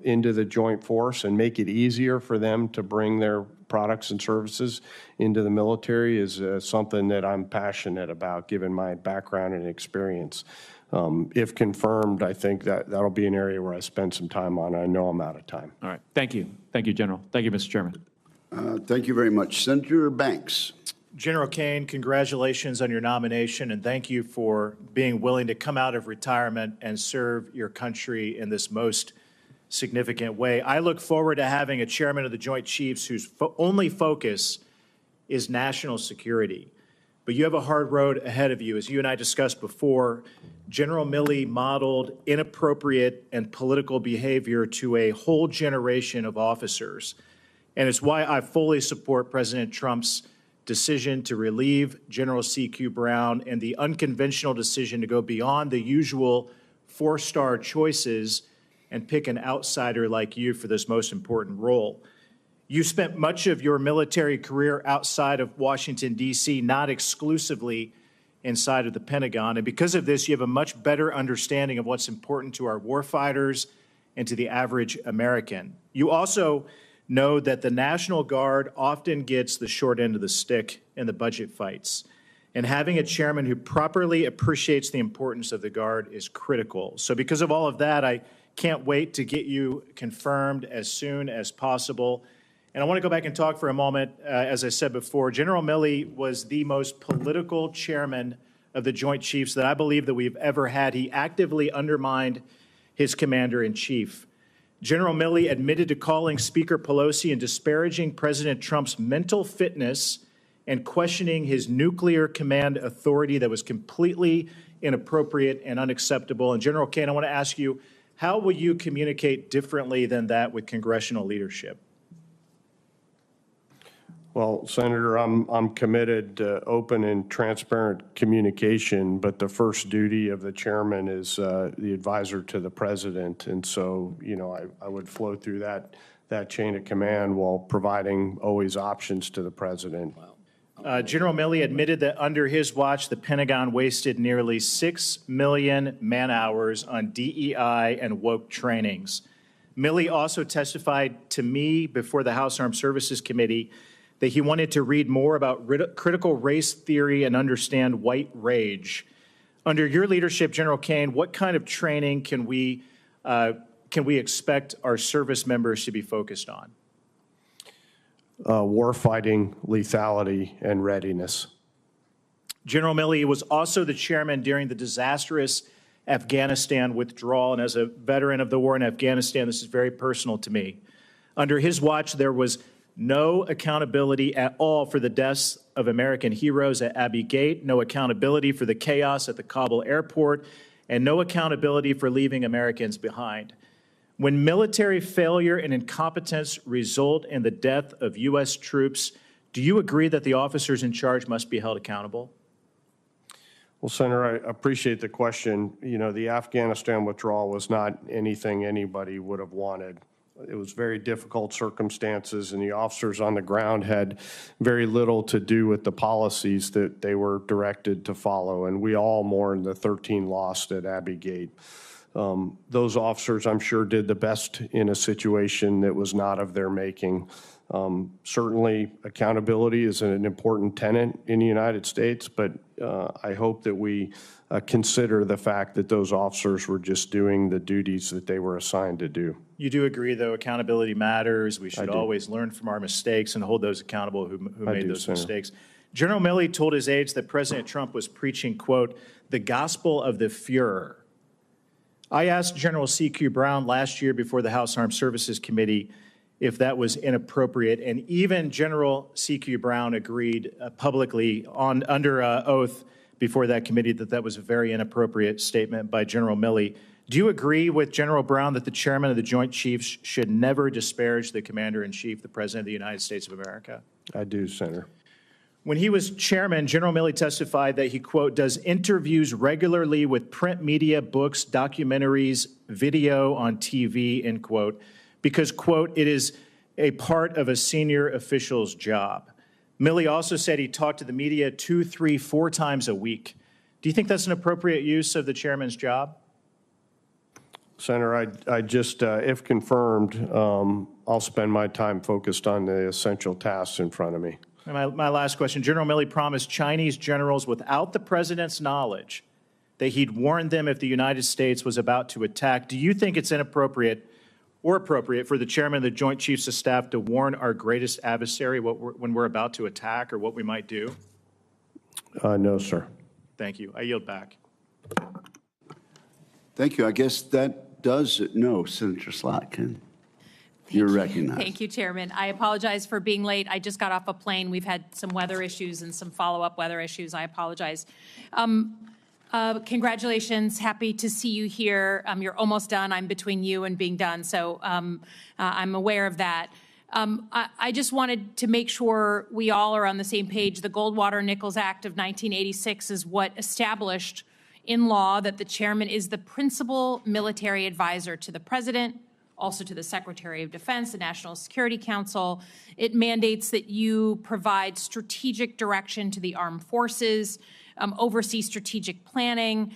into the joint force and make it easier for them to bring their products and services into the military is something that I'm passionate about, given my background and experience. If confirmed, I think that'll be an area where I spend some time on. I know I'm out of time. All right. Thank you. Thank you, General. Thank you, Mr. Chairman. Thank you very much. Senator Banks. General Kaine, congratulations on your nomination, and thank you for being willing to come out of retirement and serve your country in this most significant way. I look forward to having a chairman of the Joint Chiefs whose only focus is national security. But you have a hard road ahead of you. As you and I discussed before, General Milley modeled inappropriate and political behavior to a whole generation of officers. And it's why I fully support President Trump's decision to relieve General C.Q. Brown and the unconventional decision to go beyond the usual four-star choices and pick an outsider like you for this most important role. You spent much of your military career outside of Washington, D.C., not exclusively inside of the Pentagon. And because of this, you have a much better understanding of what's important to our warfighters and to the average American. You also know that the National Guard often gets the short end of the stick in the budget fights. And having a chairman who properly appreciates the importance of the Guard is critical. So because of all of that, I can't wait to get you confirmed as soon as possible. And I want to go back and talk for a moment. As I said before, General Milley was the most political chairman of the Joint Chiefs that I believe that we've ever had. He actively undermined his commander-in-chief. General Milley admitted to calling Speaker Pelosi and disparaging President Trump's mental fitness and questioning his nuclear command authority that was completely inappropriate and unacceptable. And General Kaine, I want to ask you, how will you communicate differently than that with congressional leadership? Well, Senator, I'm committed to open and transparent communication, but the first duty of the chairman is the advisor to the president. And so, you know, I would flow through that chain of command while providing always options to the president. General Milley admitted that under his watch, the Pentagon wasted nearly 6 million man-hours on DEI and woke trainings. Milley also testified to me before the House Armed Services Committee that he wanted to read more about critical race theory and understand white rage. Under your leadership, General Kaine, what kind of training can we expect our service members to be focused on? Warfighting, lethality, and readiness. General Milley was also the chairman during the disastrous Afghanistan withdrawal, and as a veteran of the war in Afghanistan, this is very personal to me. Under his watch, there was no accountability at all for the deaths of American heroes at Abbey Gate, no accountability for the chaos at the Kabul airport, and no accountability for leaving Americans behind. When military failure and incompetence result in the death of U.S. troops, do you agree that the officers in charge must be held accountable? Well, Senator, I appreciate the question. You know, the Afghanistan withdrawal was not anything anybody would have wanted. It was very difficult circumstances, and the officers on the ground had very little to do with the policies that they were directed to follow, and we all mourned the 13 lost at Abbey Gate. Those officers, I'm sure, did the best in a situation that was not of their making. Certainly, accountability is an important tenet in the United States, but I hope that we consider the fact that those officers were just doing the duties that they were assigned to do. You do agree, though, accountability matters. We should always learn from our mistakes and hold those accountable who made those mistakes. General Milley told his aides that President Trump was preaching, quote, the gospel of the Fuhrer. I asked General C.Q. Brown last year before the House Armed Services Committee if that was inappropriate, and even General C.Q. Brown agreed publicly under oath before that committee that that was a very inappropriate statement by General Milley. Do you agree with General Brown that the chairman of the Joint Chiefs should never disparage the commander-in-chief, the President of the United States of America? I do, Senator. When he was chairman, General Milley testified that he, quote, does interviews regularly with print media, books, documentaries, video on TV, end quote, because, quote, it is a part of a senior official's job. Milley also said he talked to the media 2, 3, 4 times a week. Do you think that's an appropriate use of the chairman's job? Senator, I just, if confirmed, I'll spend my time focused on the essential tasks in front of me. And my last question, General Milley promised Chinese generals without the president's knowledge that he'd warn them if the United States was about to attack. Do you think it's inappropriate or appropriate for the chairman of the Joint Chiefs of Staff to warn our greatest adversary when we're about to attack or what we might do? No, sir. Thank you. I yield back. Thank you. I guess that does it. No, Senator Slotkin. You're recognized. Thank you, Chairman. I apologize for being late. I just got off a plane. We've had some weather issues and some follow-up weather issues. I apologize. Congratulations. Happy to see you here. You're almost done. I'm between you and being done, so I'm aware of that. I just wanted to make sure we all are on the same page. The Goldwater-Nichols Act of 1986 is what established in law that the chairman is the principal military advisor to the president, also to the Secretary of Defense, the National Security Council. It mandates that you provide strategic direction to the armed forces, oversee strategic planning,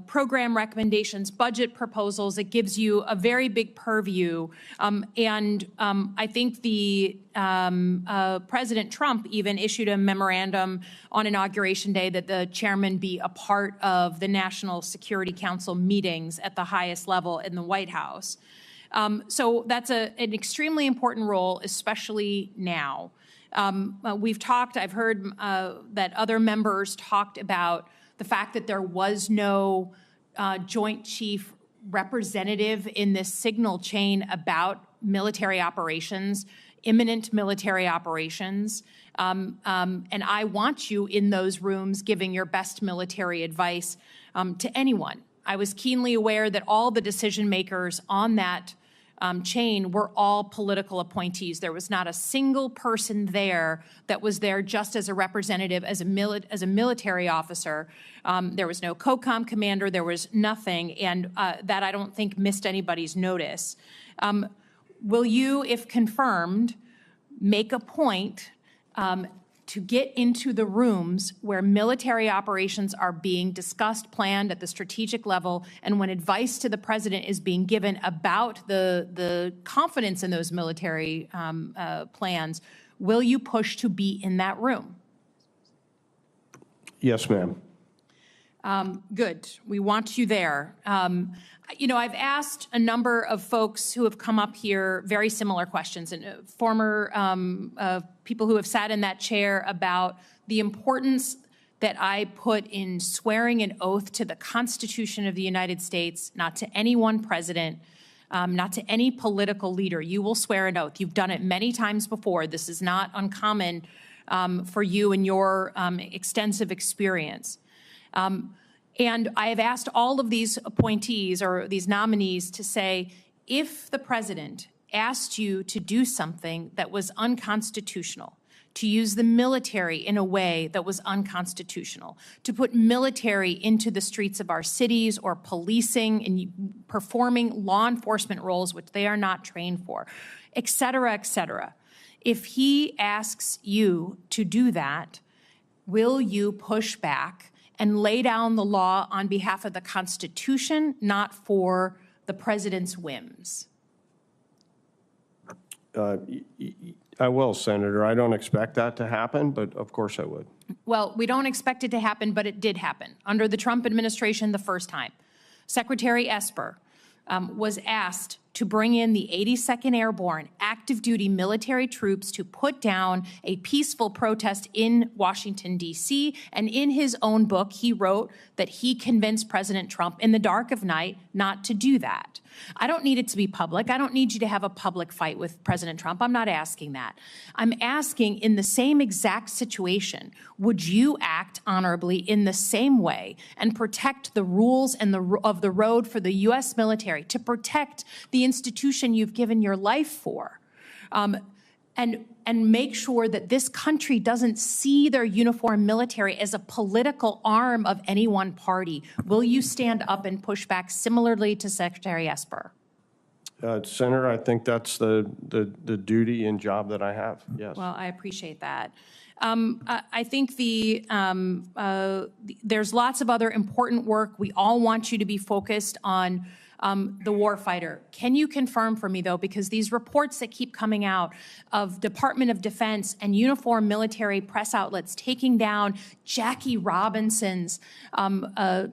program recommendations, budget proposals. It gives you a very big purview. And I think the President Trump even issued a memorandum on Inauguration Day that the chairman be a part of the National Security Council meetings at the highest level in the White House. So that's an extremely important role, especially now. We've talked, I've heard that other members talked about the fact that there was no joint chief representative in this signal chain about military operations, imminent military operations. And I want you in those rooms giving your best military advice to anyone. I was keenly aware that all the decision makers on that chain were all political appointees. There was not a single person there that was there just as a representative, as a military officer. There was no COCOM commander. There was nothing, and that I don't think missed anybody's notice. Will you, if confirmed, make a point to get into the rooms where military operations are being discussed, planned at the strategic level, and when advice to the president is being given about the confidence in those military plans, will you push to be in that room? Yes, ma'am. Good. We want you there. You know, I've asked a number of folks who have come up here very similar questions, and former people who have sat in that chair about the importance that I put in swearing an oath to the Constitution of the United States, not to any one president, not to any political leader. You will swear an oath. You've done it many times before. This is not uncommon for you and your extensive experience. And I have asked all of these appointees or these nominees to say, if the president asked you to do something that was unconstitutional, to use the military in a way that was unconstitutional, to put military into the streets of our cities or policing and performing law enforcement roles which they are not trained for, et cetera, et cetera. If he asks you to do that, will you push back and lay down the law on behalf of the Constitution, not for the president's whims? I will, Senator. I don't expect that to happen, but of course I would. Well, we don't expect it to happen, but it did happen. Under the Trump administration the first time, Secretary Esper was asked to bring in the 82nd Airborne active duty military troops to put down a peaceful protest in Washington, D.C. And in his own book, he wrote that he convinced President Trump in the dark of night not to do that. I don't need it to be public. I don't need you to have a public fight with President Trump. I'm not asking that. I'm asking, in the same exact situation, would you act honorably in the same way and protect the rules and of the road for the U.S. military, to protect the institution you've given your life for, and make sure that this country doesn't see their uniformed military as a political arm of any one party? Will you stand up and push back similarly to Secretary Esper? Senator, I think that's the duty and job that I have, yes. Well, I appreciate that. I think there's lots of other important work. We all want you to be focused on the warfighter. Can you confirm for me, though, because these reports that keep coming out of Department of Defense and uniformed military press outlets taking down Jackie Robinson's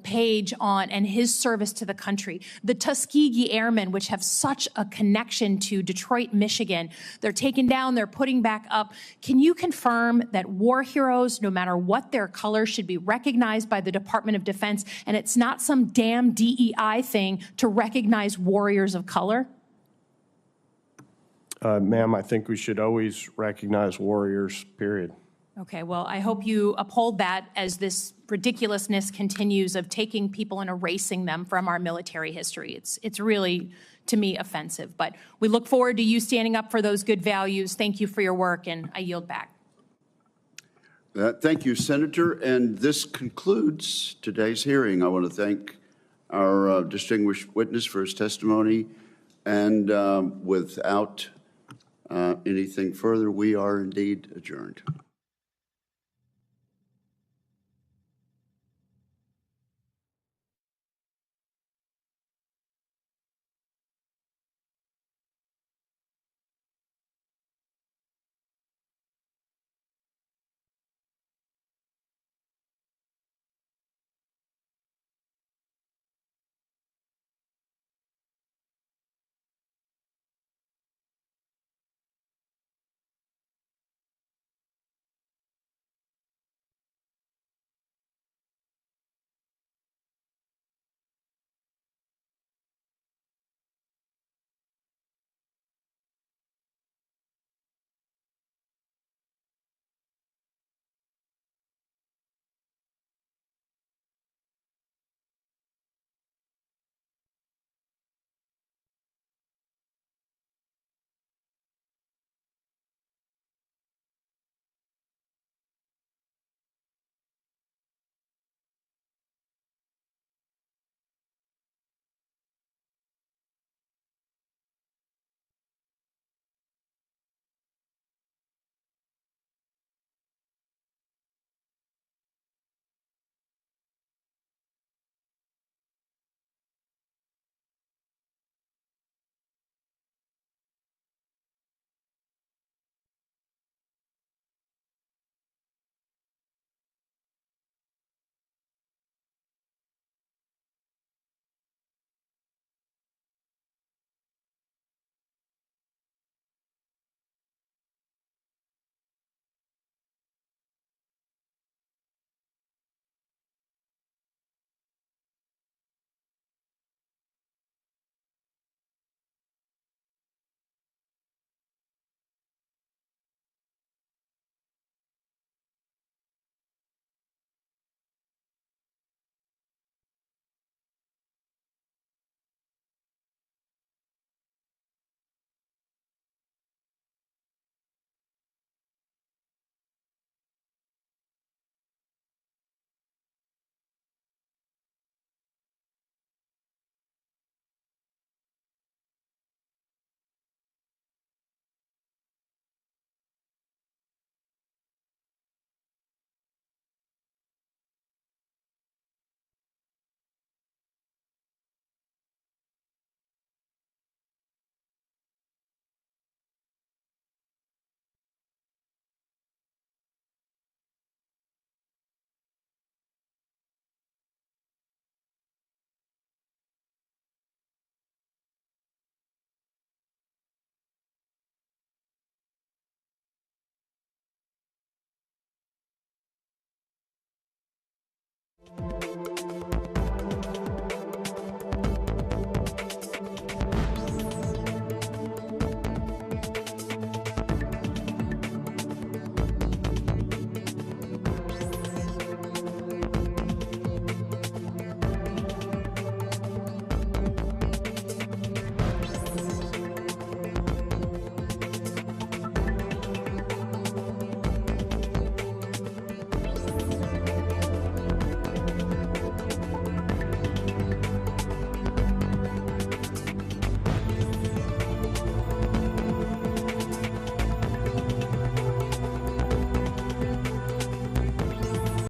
page on and his service to the country, the Tuskegee Airmen, which have such a connection to Detroit, Michigan, they're taken down, they're putting back up. Can you confirm that war heroes, no matter what their color, should be recognized by the Department of Defense, and it's not some damn DEI thing to recognize warriors of color? Ma'am, I think we should always recognize warriors, period. Okay, well, I hope you uphold that as this ridiculousness continues of taking people and erasing them from our military history. It's really, to me, offensive. But we look forward to you standing up for those good values. Thank you for your work, and I yield back. Thank you, Senator. And this concludes today's hearing. I want to thank our distinguished witness for his testimony. And without anything further, we are indeed adjourned.